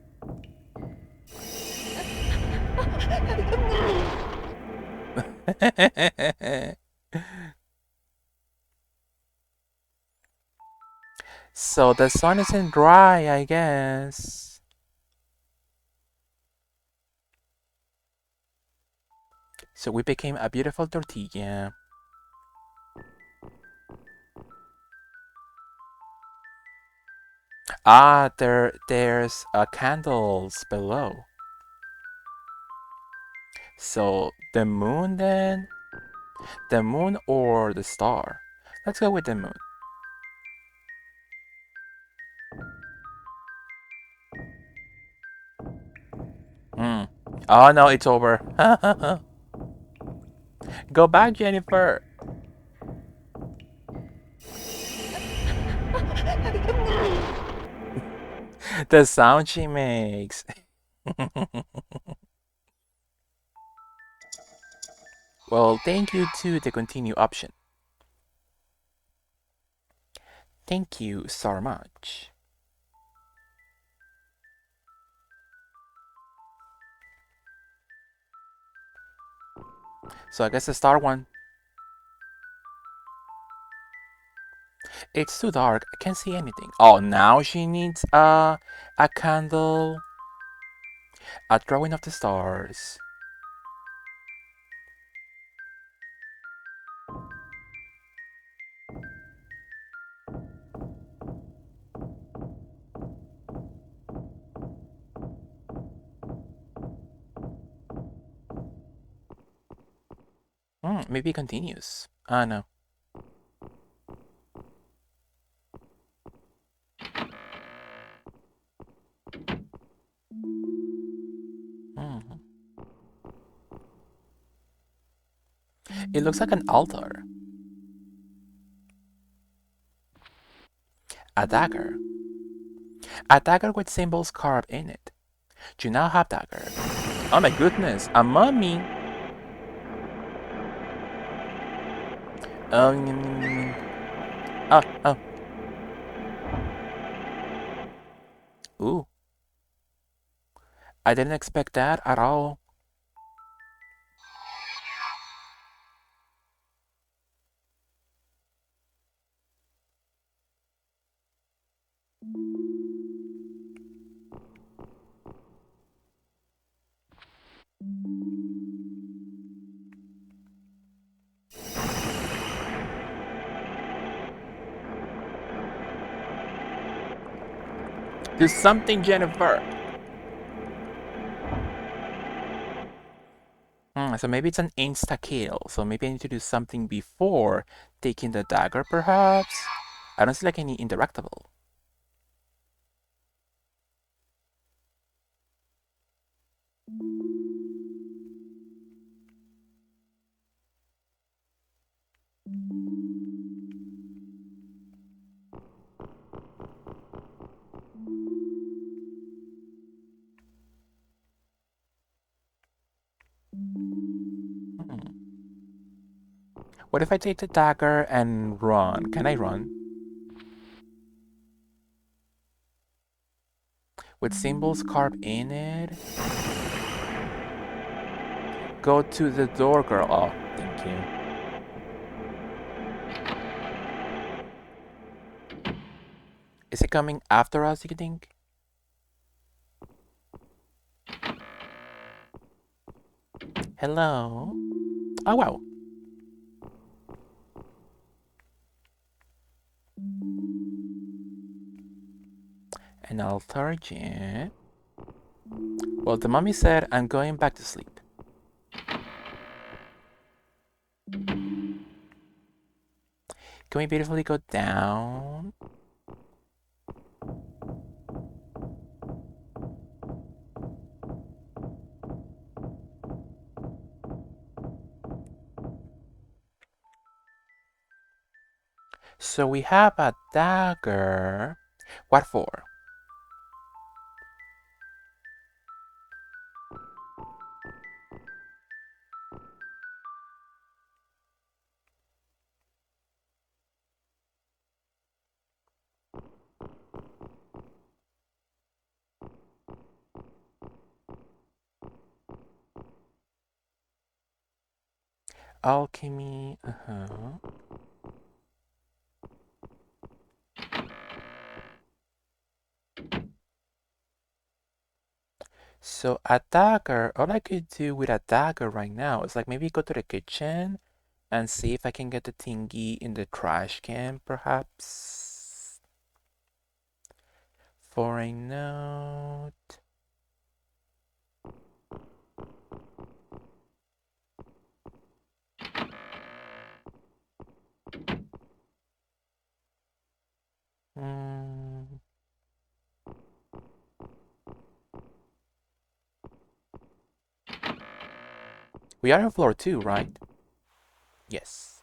So the sun isn't dry, I guess. So we became a beautiful tortilla. Ah, there's candles below. So the moon then? The moon or the star? Let's go with the moon. Oh no, it's over. Go back, Jennifer. The sound she makes. Well, thank you to the continue option. Thank you so much. So I guess the star one. It's too dark. I can't see anything. Oh, now she needs a candle. A drawing of the stars. Maybe it continues. Ah, no. Hmm. It looks like an altar. A dagger. A dagger with symbols carved in it. You now have dagger. Oh my goodness, a mummy. Oh, oh, oh. Ooh, I didn't expect that at all. Do something, Jennifer. So maybe it's an insta kill. So maybe I need to do something before taking the dagger, perhaps. I don't see like any interactable. Hmm. What if I take the dagger and run? Can I run? With symbols carved in it? Go to the door, girl. Oh, thank you. Is it coming after us, you think? Hello? Oh, wow. An altar jet. Well, the mommy said I'm going back to sleep. Can we beautifully go down? So we have a dagger. What for? Alchemy. Uh-huh. So a dagger, all I could do with a dagger right now is like maybe go to the kitchen and see if I can get the thingy in the trash can, perhaps. For a note. Mm. We are on floor 2, right? Yes.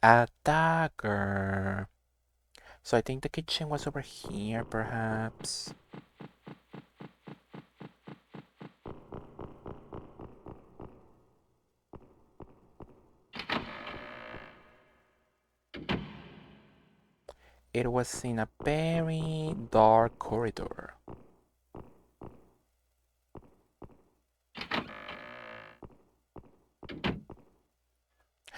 A dagger. So I think the kitchen was over here, perhaps. it was in a very dark corridor.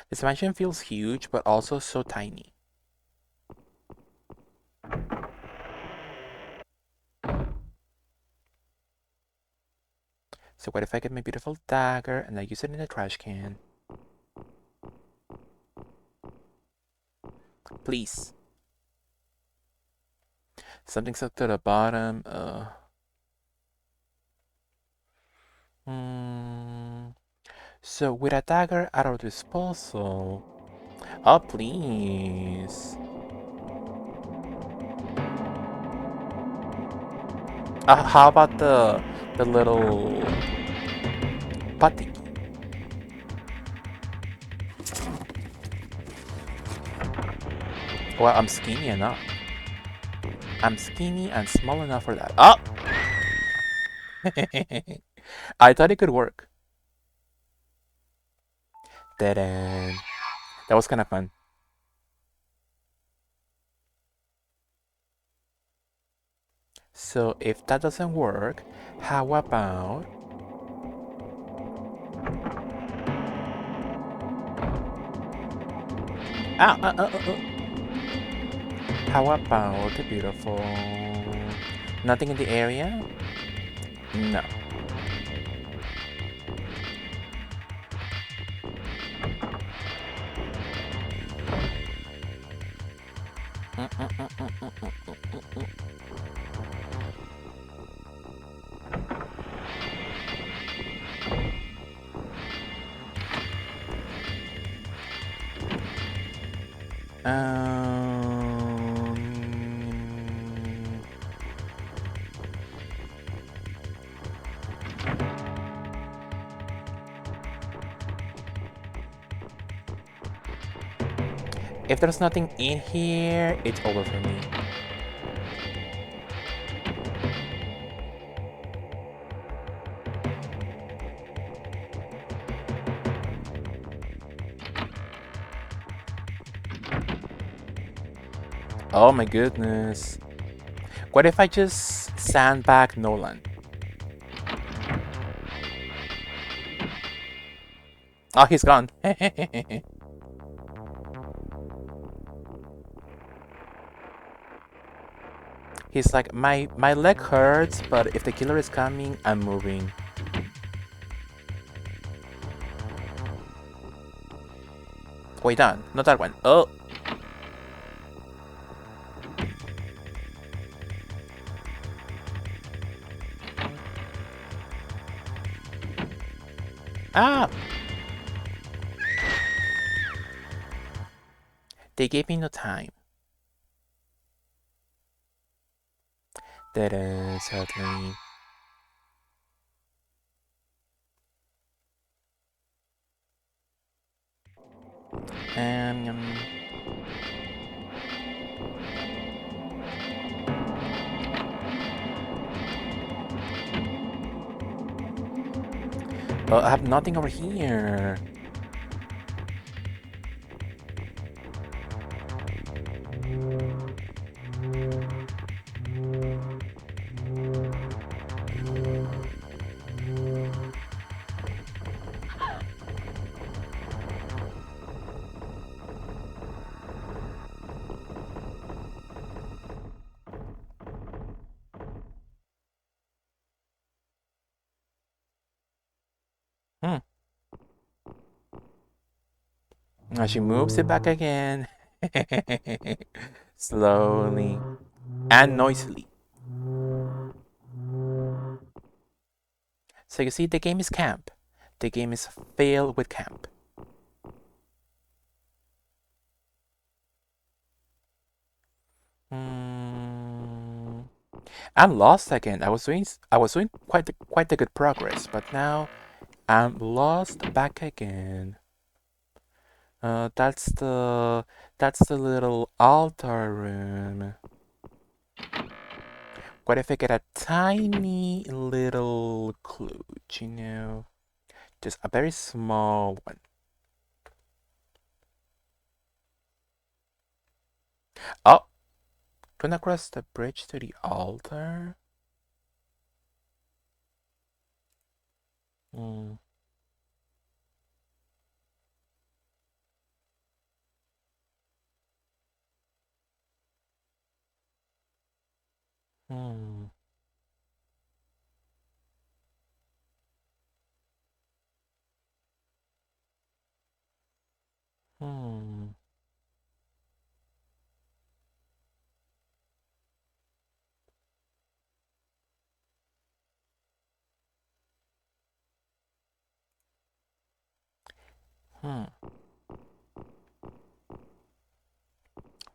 This mansion feels huge, but also so tiny. So what if I get my beautiful dagger and I use it in the trash can? Please. Something stuck to the bottom. So with a dagger at our disposal. Oh, please. How about the little putty? Well, I'm skinny enough. I'm skinny and small enough for that. Oh! I thought it could work. That was kind of fun. So if that doesn't work, how about... How about the beautiful... Nothing in the area? No. If there's nothing in here, it's over for me. Oh my goodness. What if I just sandbag Nolan? Oh, he's gone. He's like, my leg hurts, but if the killer is coming, I'm moving. Wait, on, not that one. Oh. Ah! They gave me no time. That is sadly. Um, oh, I have nothing over here. Now she moves it back again. Slowly and noisily. So you see, the game is camp. The game is filled with camp. I'm lost again. I was doing quite a good progress, but now I'm lost back again. That's the little altar room. What if I get a tiny little clue, you know? Just a very small one. Oh, Going across the bridge to the altar? Hmm. Hmm. Hmm. Hmm.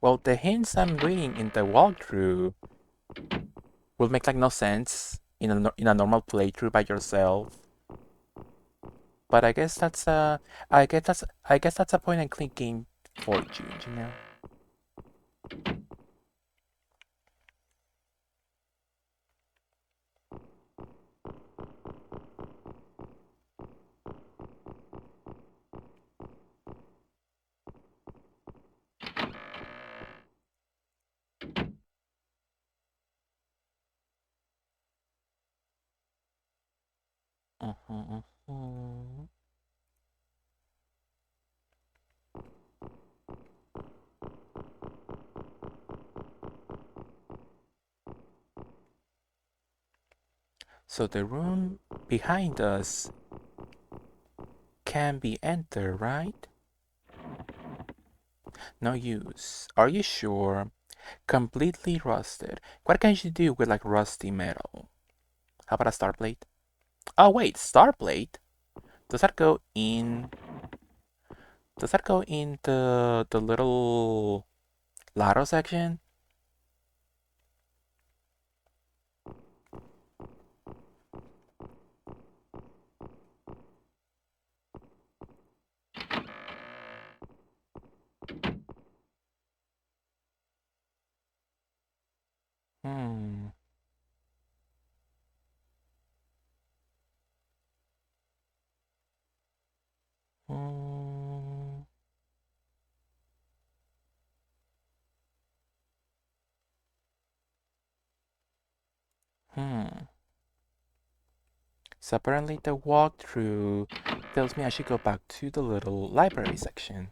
Well, the hints I'm reading in the walkthrough will make like no sense in a normal playthrough by yourself. But I guess that's a point and click game for you. Mhm. So the room behind us can be entered, right? No use. Are you sure? Completely rusted. What can you do with like rusty metal? How about a star plate? Oh wait, star plate? Does that go in? Does that go in the little lotto section? Hmm. Hmm. Hmm. So apparently the walkthrough tells me I should go back to the little library section.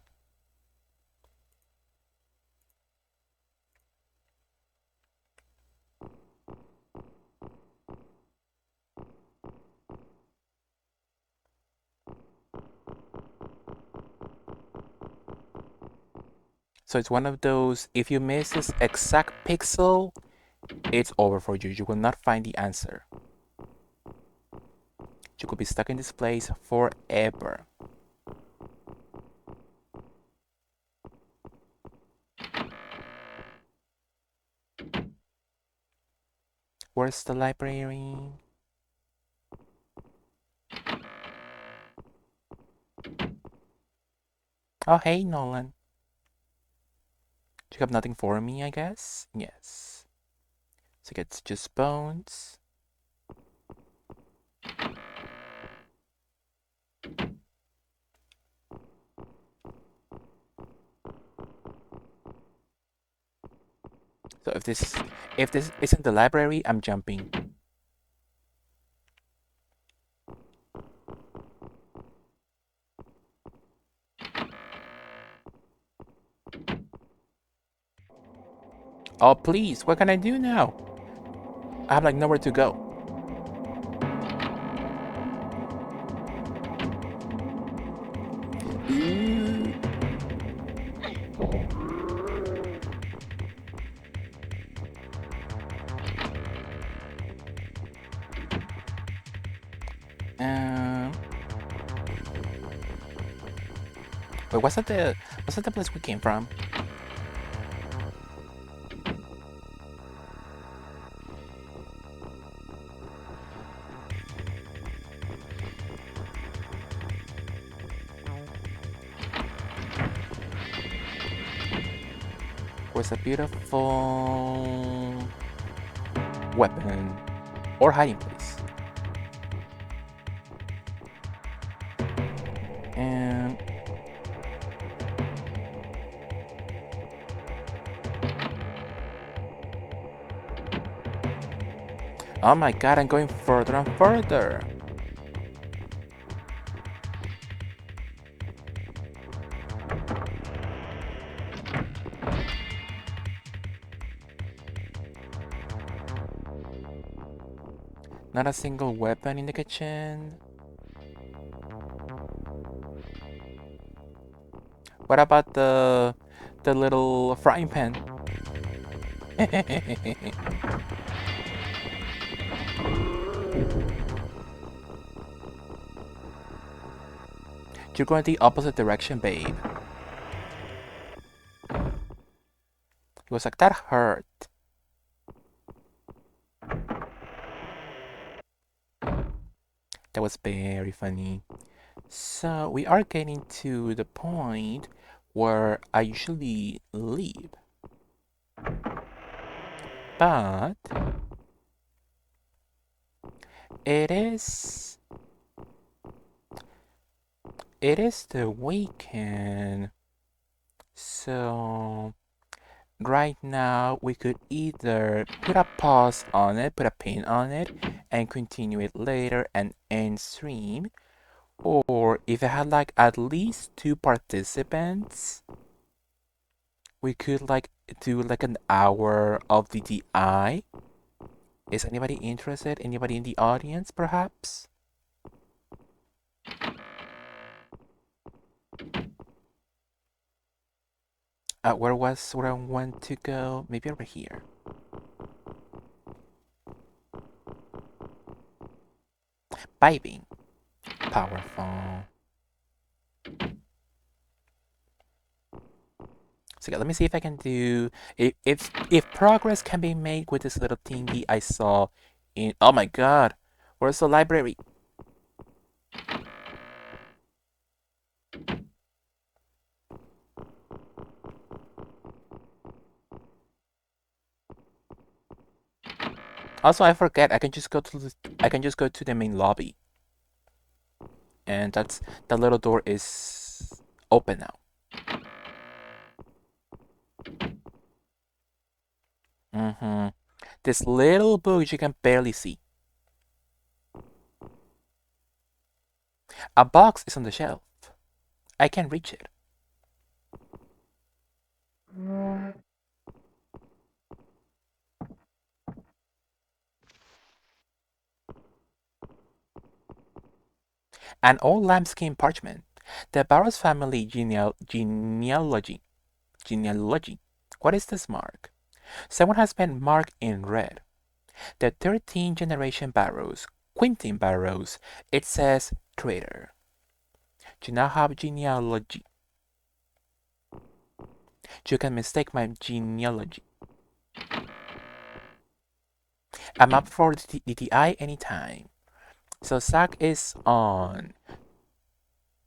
So it's one of those, if you miss this exact pixel, it's over for you. You will not find the answer. You could be stuck in this place forever. Where's the library? Oh, hey, Nolan. You have nothing for me, I guess? Yes. So it's just bones. So if this isn't the library, I'm jumping. Oh, please, what can I do now? I have like nowhere to go. Ooh. Um, wait, was that the place we came from? Was a beautiful weapon or hiding place. And Oh my god, I'm going further and further. Not a single weapon in the kitchen. What about the little frying pan? You're going the opposite direction, babe. He was like, that hurt. That was very funny. So we are getting to the point where I usually leave. But it is the weekend. So right now we could either put a pause on it, put a pin on it, and continue it later and end stream. Or if I had like at least 2 participants, we could like do like an hour of DDI. Is anybody interested? Anybody in the audience, perhaps? Where I want to go? Maybe over here. Piping. Powerful. So yeah, let me see if I can do if progress can be made with this little thingy I saw in. Oh my god, where's the library? Also, I forget I can just go to the main lobby, and the little door is open now. This little book you can barely see. A box is on the shelf. I can reach it. An old lambskin parchment. The Barros family genealogy. Genealogy. What is this mark? Someone has been marked in red. The 13th generation Barrows, Quentin Barrows. It says traitor. Do you now have genealogy? You can mistake my genealogy. I'm up for the DTI anytime. So Zach is on.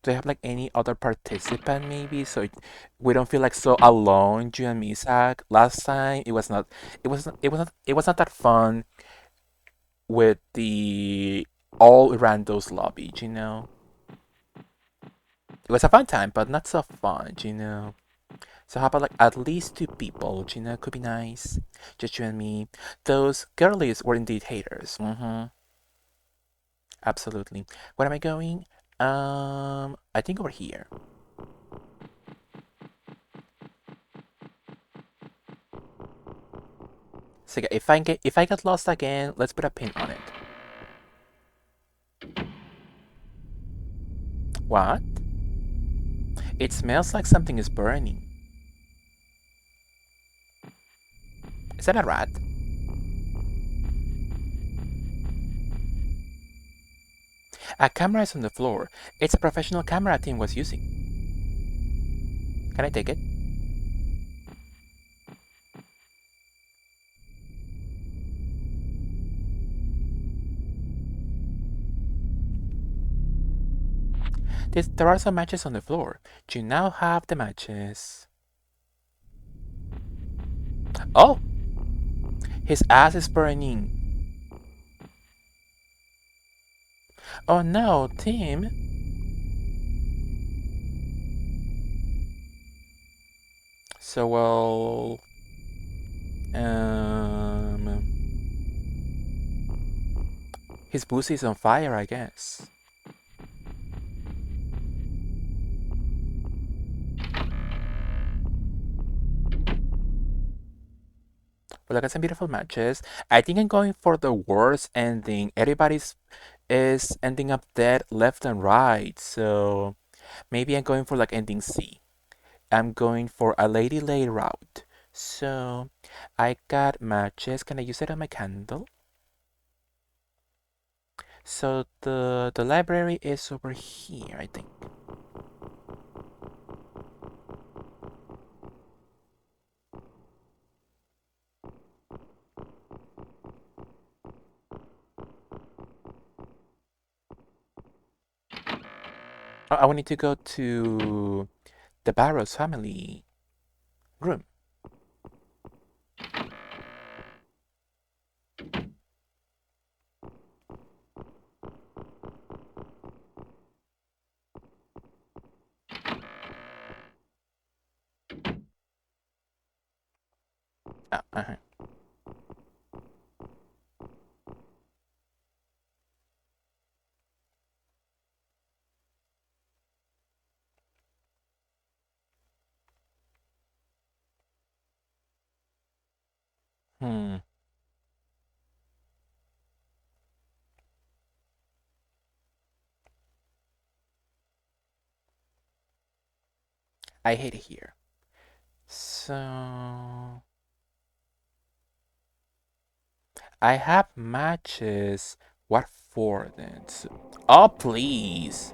Do you have like any other participant maybe? So we don't feel like so alone, you and me, Zach. Last time it was not that fun with the all randos lobby, you know? It was a fun time, but not so fun, you know? So how about like at least 2 people, you know, could be nice. Just you and me. Those girlies were indeed haters. Absolutely. Where am I going? I think over here. So yeah, if I get lost again, let's put a pin on it. What? It smells like something is burning. Is that a rat? A camera is on the floor. It's a professional camera team was using. Can I take it? There are some matches on the floor. You now have the matches. Oh! His ass is burning. Oh no, Tim. So, well... His boots is on fire, I guess. But like I said, beautiful matches. I think I'm going for the worst ending. Everybody's is ending up dead left and right. So maybe I'm going for like ending C. I'm going for a lady lay route. So I got matches. Can I use it on my candle? So the library is over here, I think. I will need to go to the Barrows family room. Uh-huh. Hmm. I hate it here. So I have matches. What for then? Oh, please.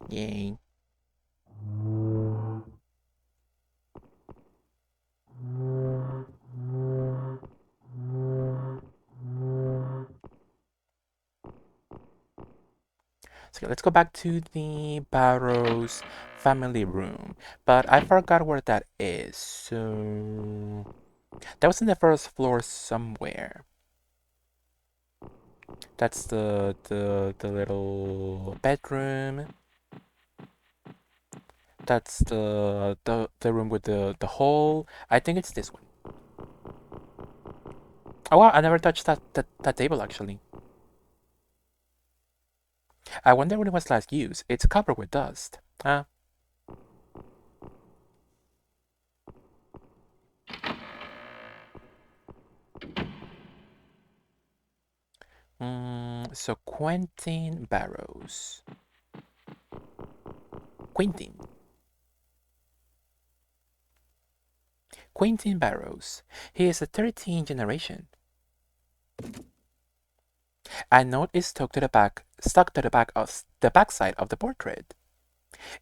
Yay. So let's go back to the Barrows family room. But I forgot where that is. So that was in the first floor somewhere. That's the little bedroom. That's the room with the hole. I think it's this one. Oh wow, I never touched that table actually. I wonder when it was last used. It's covered with dust. Ah. So Quentin Barrows. Quentin. Quentin Barrows. He is a 13th generation. A note is stuck to the back of the backside of the portrait.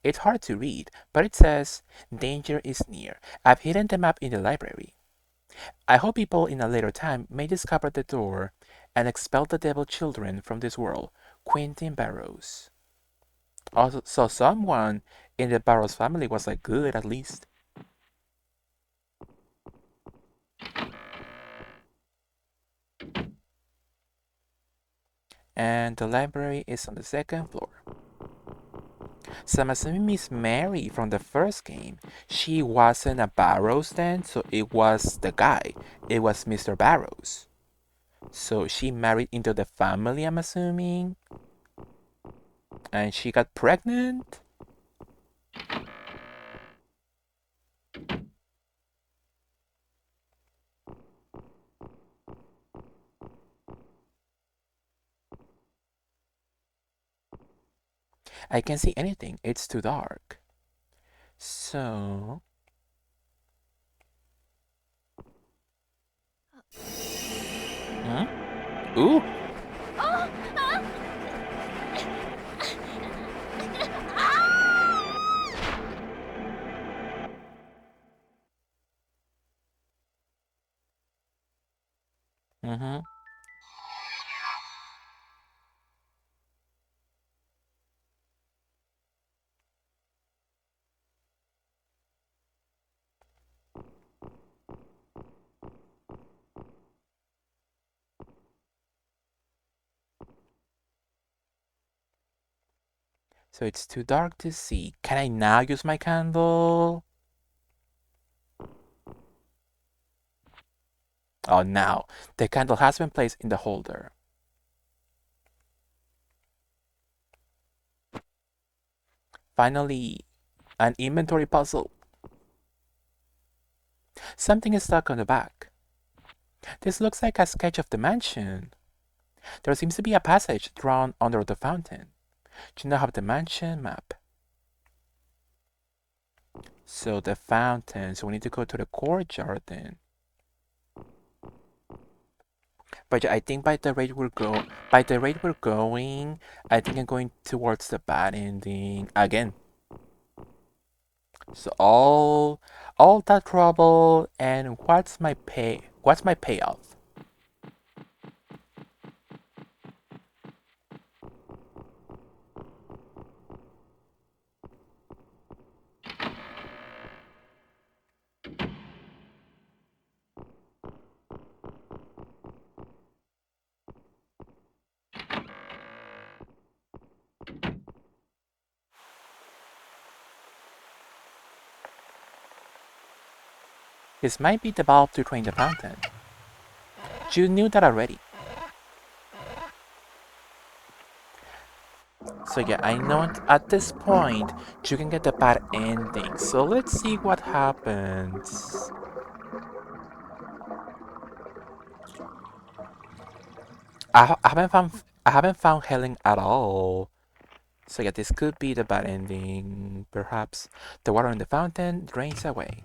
It's hard to read, but it says, "Danger is near. I've hidden the map in the library. I hope people in a later time may discover the door and expel the devil children from this world." Quentin Barrows. Also, so someone in the Barrows family was like good at least. And the library is on the second floor. So I'm assuming Miss Mary from the first game, she wasn't a Barrows then, so it was the guy. It was Mr. Barrows. So she married into the family, I'm assuming. And she got pregnant. I can't see anything. It's too dark. So... Huh? Ooh! Mm-hmm. So it's too dark to see. Can I now use my candle? Oh, now. The candle has been placed in the holder. Finally, an inventory puzzle. Something is stuck on the back. This looks like a sketch of the mansion. There seems to be a passage drawn under the fountain. Do you now have the mansion map? So the fountain. So we need to go to the courtyard then. But yeah, I think by the rate we're going, I think I'm going towards the bad ending again. So all that trouble and what's my pay? What's my payoff? This might be the valve to drain the fountain. You knew that already. So yeah, I know at this point you can get the bad ending. So let's see what happens. I haven't found Helen at all. So yeah, this could be the bad ending. Perhaps the water in the fountain drains away.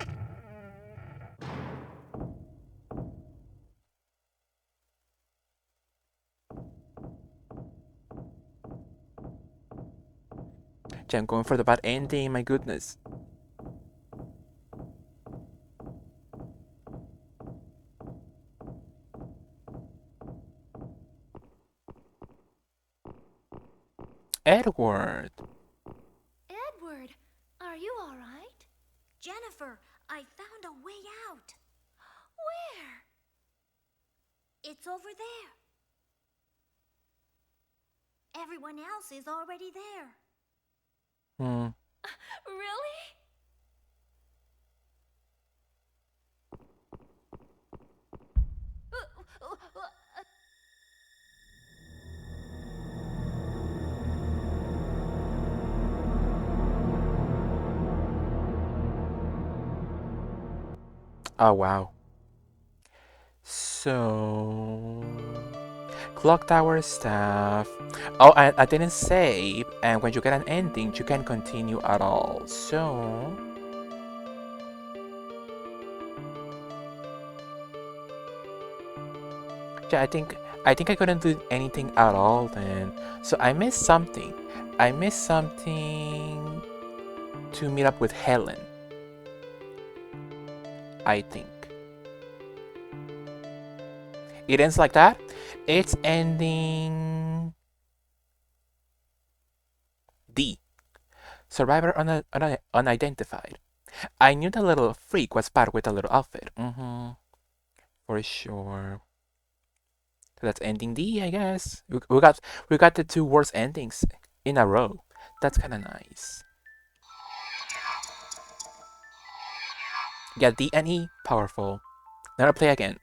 Yeah, I'm going for the bad ending, my goodness. Edward. Edward, are you all right? Jennifer, I found a way out. Where? It's over there. Everyone else is already there. Hmm. Really? Oh wow. So clock tower staff. Oh, I didn't save, and when you get an ending, you can continue at all. So yeah, I think I couldn't do anything at all then. So I missed something. I missed something to meet up with Helen. I think. It ends like that. It's ending D. Survivor unidentified. I knew the little freak was bad with the little outfit. For sure. So that's ending D, I guess. We got the two worst endings in a row. That's kind of nice. Yeah, D and E, powerful. Never play again.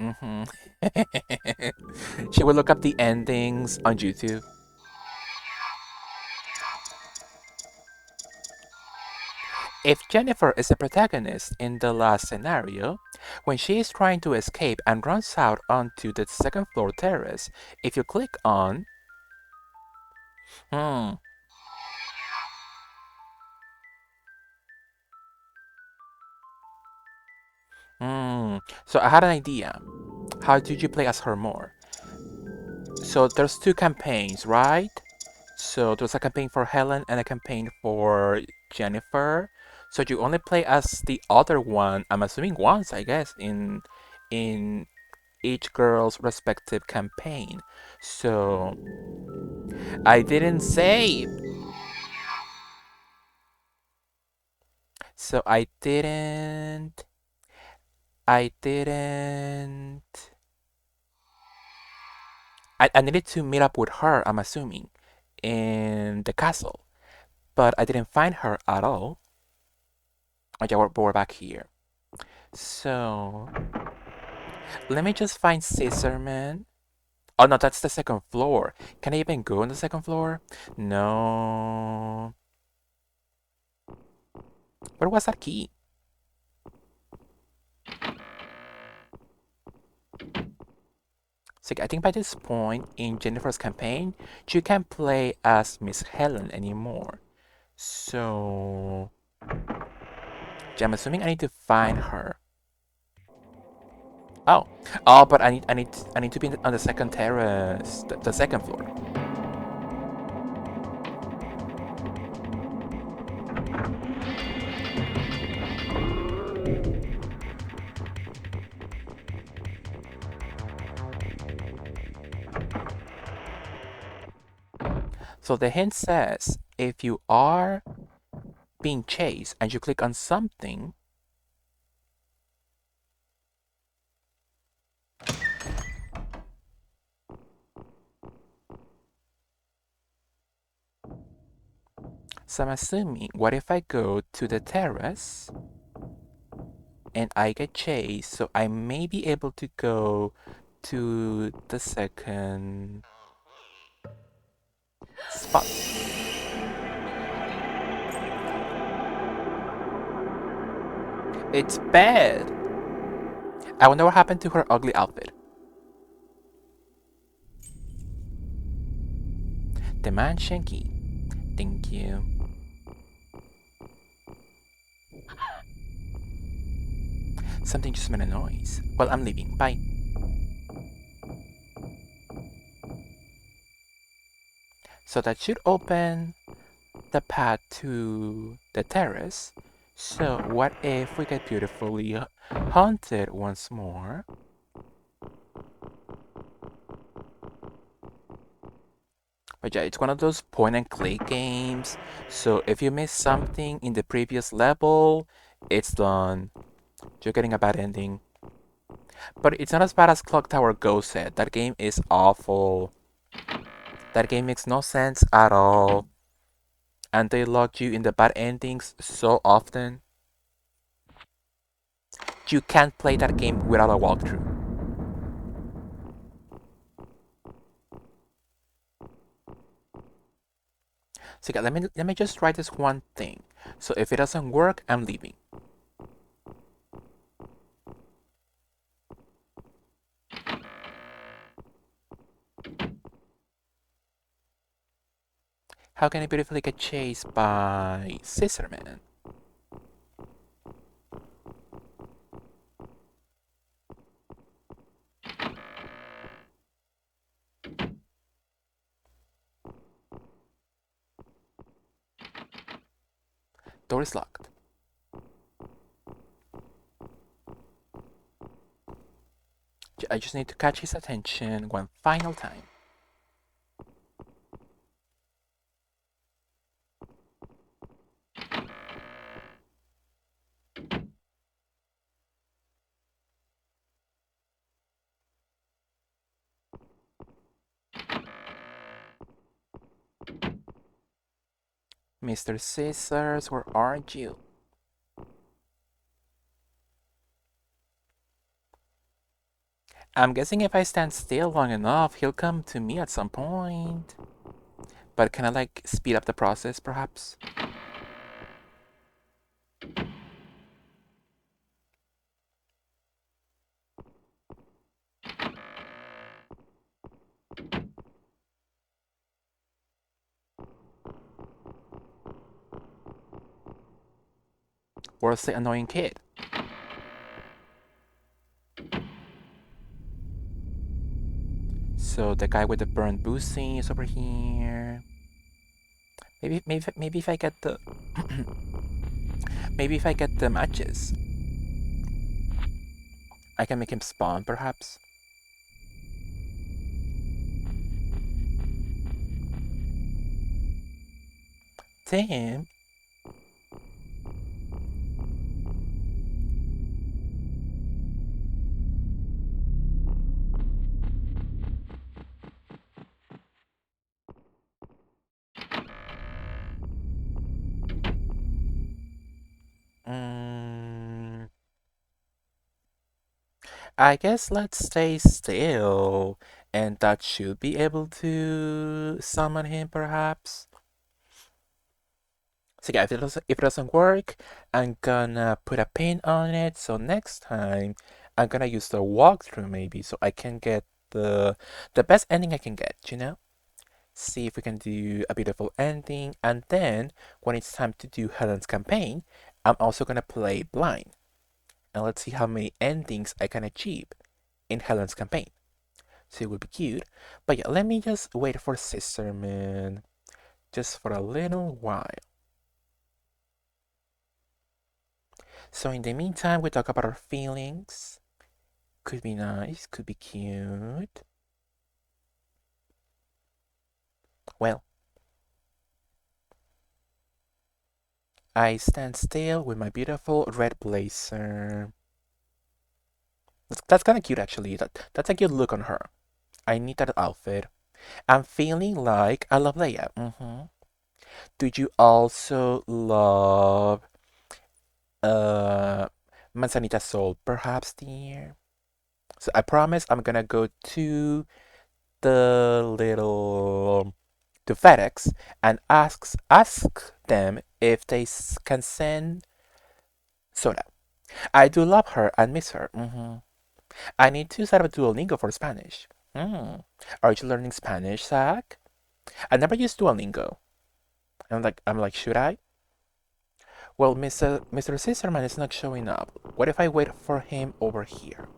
She will look up the endings on YouTube. If Jennifer is the protagonist in the last scenario, when she is trying to escape and runs out onto the second floor terrace, if you click on hmm so I had an idea. How did you play as her more? So there's two campaigns, right? So there's a campaign for Helen and a campaign for Jennifer. So you only play as the other one, I'm assuming once, I guess, in each girl's respective campaign. So I didn't save. So I didn't I needed to meet up with her, I'm assuming, in the castle. but I didn't find her at all. Oh yeah, we're back here. So let me just find Scissorman. Oh no, that's the second floor. Can I even go on the second floor? No. Where was that key? So I think by this point in Jennifer's campaign, you can't play as Miss Helen anymore. So yeah, I'm assuming I need to find her. Oh, oh, but I need to be on the second terrace, the second floor. So the hint says if you are being chased and you click on something, so I'm assuming, what if I go to the terrace and I get chased, so I may be able to go to the second spot. It's bad. I wonder what happened to her ugly outfit. The mansion key. Thank you. Something just made a noise. Well, I'm leaving. Bye. So that should open the path to the terrace. So what if we get beautifully haunted once more? But yeah, it's one of those point and click games. So if you miss something in the previous level, it's done. You're getting a bad ending. But it's not as bad as Clock Tower Ghost said. That game is awful. That game makes no sense at all. And they lock you in the bad endings so often. You can't play that game without a walkthrough. So yeah, let me just try this one thing. So if it doesn't work, I'm leaving. How can I beautifully get chased by Scissorman? Door is locked. I just need to catch his attention one final time. Mr. Scissors, where are you? I'm guessing if I stand still long enough, he'll come to me at some point. But can I like speed up the process, perhaps? Where's the annoying kid? So the guy with the burnt boosting is over here. Maybe if I get the maybe if I get the matches, I can make him spawn, perhaps. Damn. I guess let's stay still, and that should be able to summon him, perhaps. So yeah, if it doesn't work, I'm gonna put a pin on it. So next time, I'm gonna use the walkthrough maybe, so I can get the best ending I can get. See if we can do a beautiful ending, and then when it's time to do Helen's campaign, I'm also gonna play blind, and let's see how many endings I can achieve in Helen's campaign. So it would be cute. But yeah, let me just wait for Sister Moon just for a little while. So in the meantime, we talk about our feelings. Could be nice, could be cute. Well, I stand still with my beautiful red blazer. That's kind of cute, actually. That's a cute look on her. I need that outfit. I'm feeling like I love Leia. Do you also love uh Manzanita Soul, perhaps, dear? So I promise I'm gonna go to the little to FedEx and ask them if they can send soda. I do love her and miss her. I need to set up a Duolingo for Spanish. Are you learning Spanish, Zach? I never used Duolingo. I'm like, should I? Well, Mr. Scissorman is not showing up. What if I wait for him over here?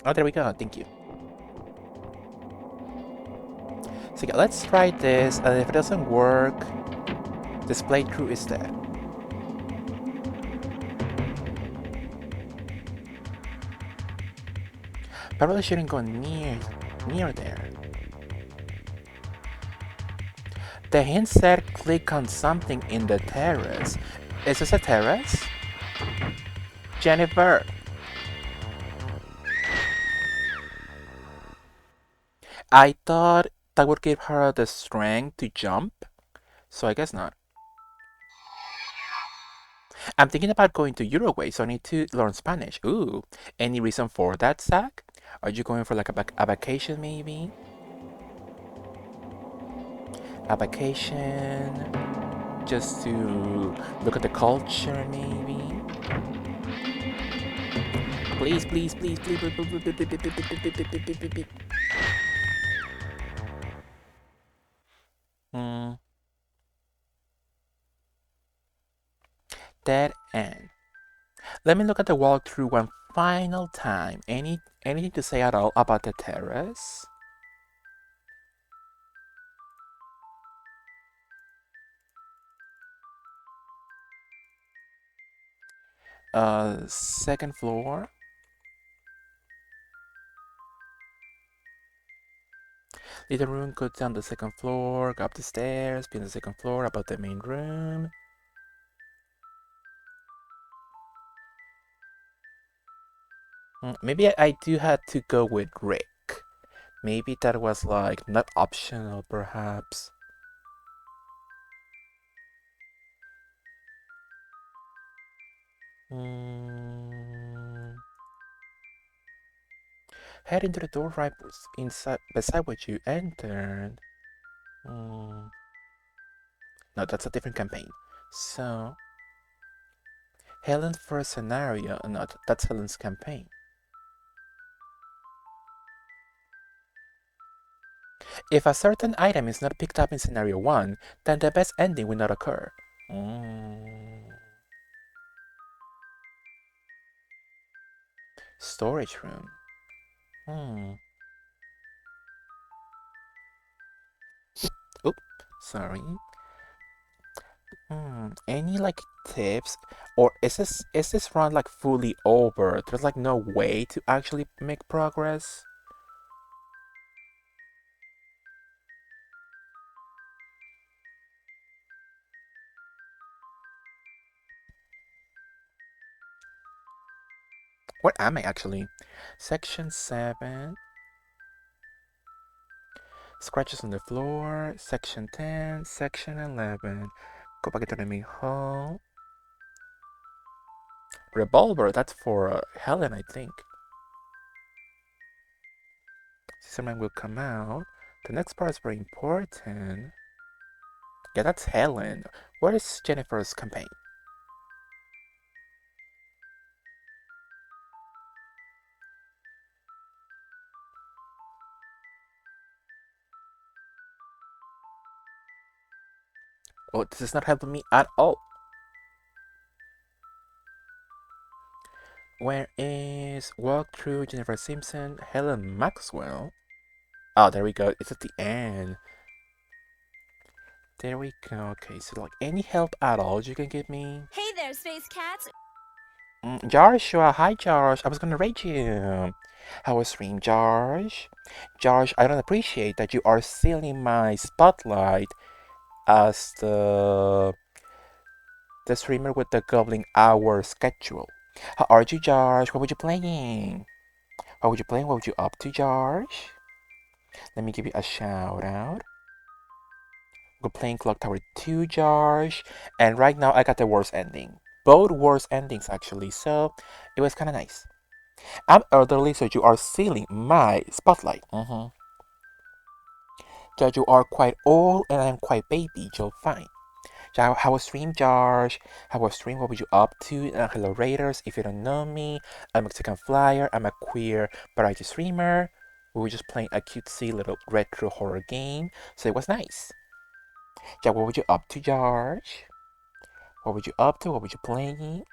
Oh, there we go. Thank you. So yeah, let's try this, and if it doesn't work, this playthrough is dead. Probably shouldn't go near there. The hint said click on something in the terrace. Is this a terrace? Jennifer! I thought that would give her the strength to jump, so I guess not. I'm thinking about going to Uruguay, so I need to learn Spanish. Ooh, any reason for that, Zach? Are you going for like a vacation, maybe? A vacation, just to look at the culture, maybe? Please, please, please, please, please, please, please, please, please, please, please, please, please. Hmm. Dead end. Let me look at the walkthrough one final time. Anything to say at all about the terrace? Second floor. Leave the room, go down the second floor, go up the stairs, be on the second floor, about the main room. Maybe I do have to go with Rick. Maybe that was like not optional, perhaps. Mm. Head into the door right inside beside what you entered. Mm. No, that's a different campaign. So, Helen's first scenario, no, that's Helen's campaign. If a certain item is not picked up in scenario 1, then the best ending will not occur. Storage room. Oop, sorry. Any like tips, or is this run like fully over? There's like no way to actually make progress. What am I actually? Section 7. Scratches on the floor. Section 10. Section 11. Go back to the main hall. Revolver, that's for Helen, I think. Someone will come out. The next part is very important. Yeah, that's Helen. Where is Jennifer's campaign? Oh, this is not helping me at all. Where is walk through Jennifer Simpson, Helen Maxwell? Oh, there we go. It's at the end. There we go. Okay, so like any help at all you can give me? Hey there, Space Cats. Joshua, hi Josh. I was gonna rate you. How was stream, Josh? Josh, I don't appreciate that you are stealing my spotlight as the streamer with the gobbling hour schedule. How are you, Josh? What were you playing? What were you playing? What were you up to, Josh? Let me give you a shout out. We're playing Clock Tower 2, Josh, and right now I got the worst ending. Both worst endings, actually, so it was kind of nice. I'm elderly, so you are stealing my spotlight. Judge, you are quite old, and I'm quite baby. You're fine. How was stream, Josh? How was stream? What were you up to? Hello, Raiders. If you don't know me, I'm Mexican Flyer. I'm a queer variety streamer. We were just playing a cutesy little retro horror game, so it was nice. What were you up to, Josh? What were you up to? What were you playing?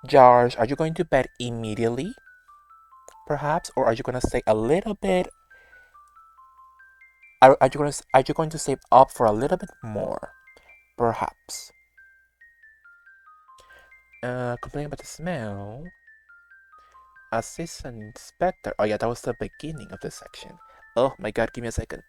Josh, are you going to bed immediately, perhaps, or are you gonna stay a little bit? Are you going to save up for a little bit more, perhaps? Complaining about the smell. Assistant inspector. Oh yeah, that was the beginning of the section. Oh my god, give me a second.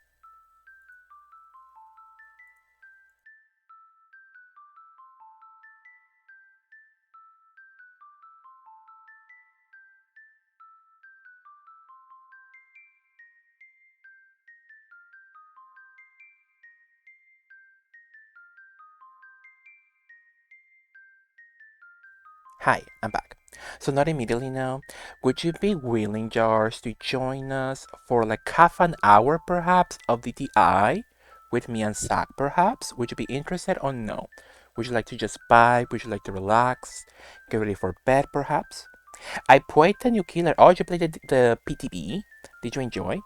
Hi, I'm back. So not immediately now. Would you be willing, Jars, to join us for like half an hour perhaps of DTI with me and Zach perhaps? Would you be interested or no? Would you like to just vibe? Would you like to relax? Get ready for bed perhaps? I played the new killer. Oh, you played the PTB? Did you enjoy?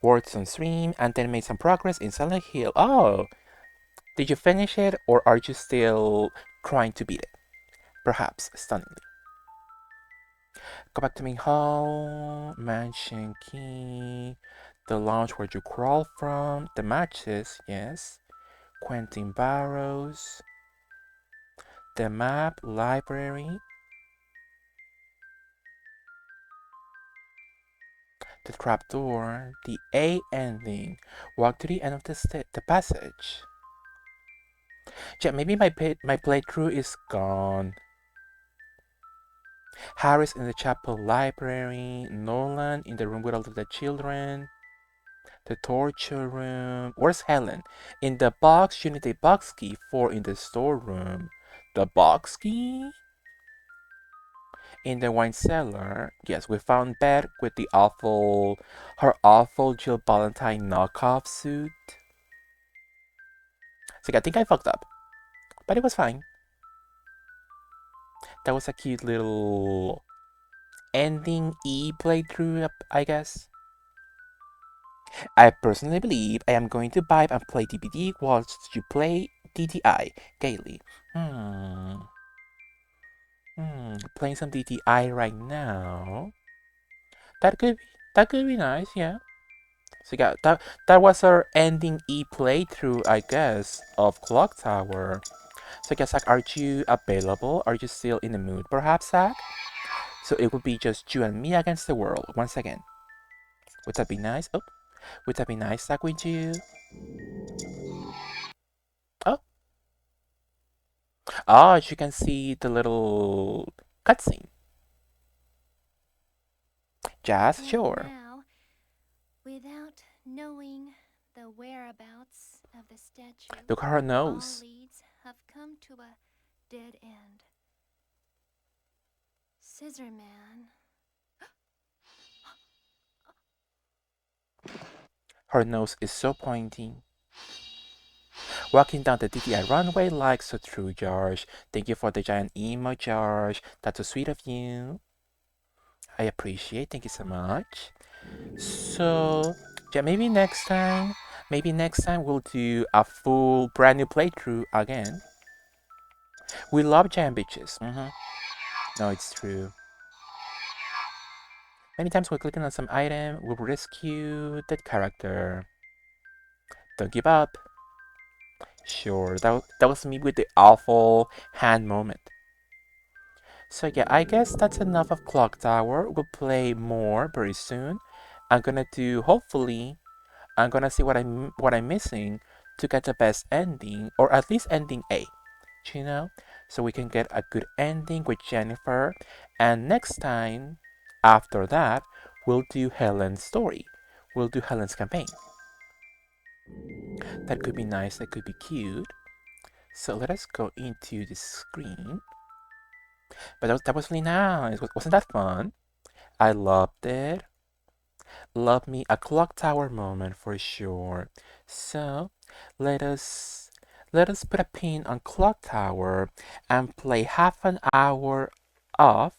Worked on stream and then made some progress in Silent Hill. Oh, did you finish it or are you still trying to beat it? Perhaps stunningly. Go back to main hall, mansion key, the lounge where you crawl from, the matches, yes, Quentin Barrows, the map, library, the trapdoor, the A ending, walk to the end of the passage. Yeah, maybe my playthrough is gone. Harris in the chapel library, Nolan in the room with all of the children, the torture room. Where's Helen? In the box, you need a box key for in the storeroom. The box key? In the wine cellar. Yes, we found Beth with her awful Jill Valentine knockoff suit. So I think I fucked up, but it was fine. That was a cute little ending E playthrough, I guess. I personally believe I am going to vibe and play DBD whilst you play DTI gaily. Playing some DTI right now. That could be nice, yeah. So yeah, that was our ending E playthrough, I guess, of Clock Tower. So I guess, Zach, are you available? Are you still in the mood, perhaps, Zach? So it would be just you and me against the world once again. Would that be nice? Oh, would that be nice, Zach? Would you? Oh, as you can see the little cutscene. Just And sure. now, without knowing the whereabouts of the statue, Look at her all nose. leads have come to a dead end. Scissor Man. Her nose is so pointy. Walking down the DDI runway like so true, George. Thank you for the giant emo, George. That's so sweet of you. I appreciate. Thank you so much. So, yeah, maybe next time we'll do a full brand new playthrough again. We love giant bitches. No, it's true. Many times we're clicking on some item, we'll rescue that character. Don't give up. Sure, that was me with the awful hand moment. So yeah, I guess that's enough of Clock Tower. We'll play more very soon. I'm gonna do, hopefully, I'm gonna see what I'm missing to get the best ending, or at least ending A, you know, so we can get a good ending with Jennifer. And next time, after that, we'll do Helen's story. We'll do Helen's campaign. That could be nice. That could be cute. So let us go into the screen. But that was really nice. Wasn't that fun? I loved it. Love me a clock tower moment for sure. So let us let us put a pin on clock tower and play half an hour of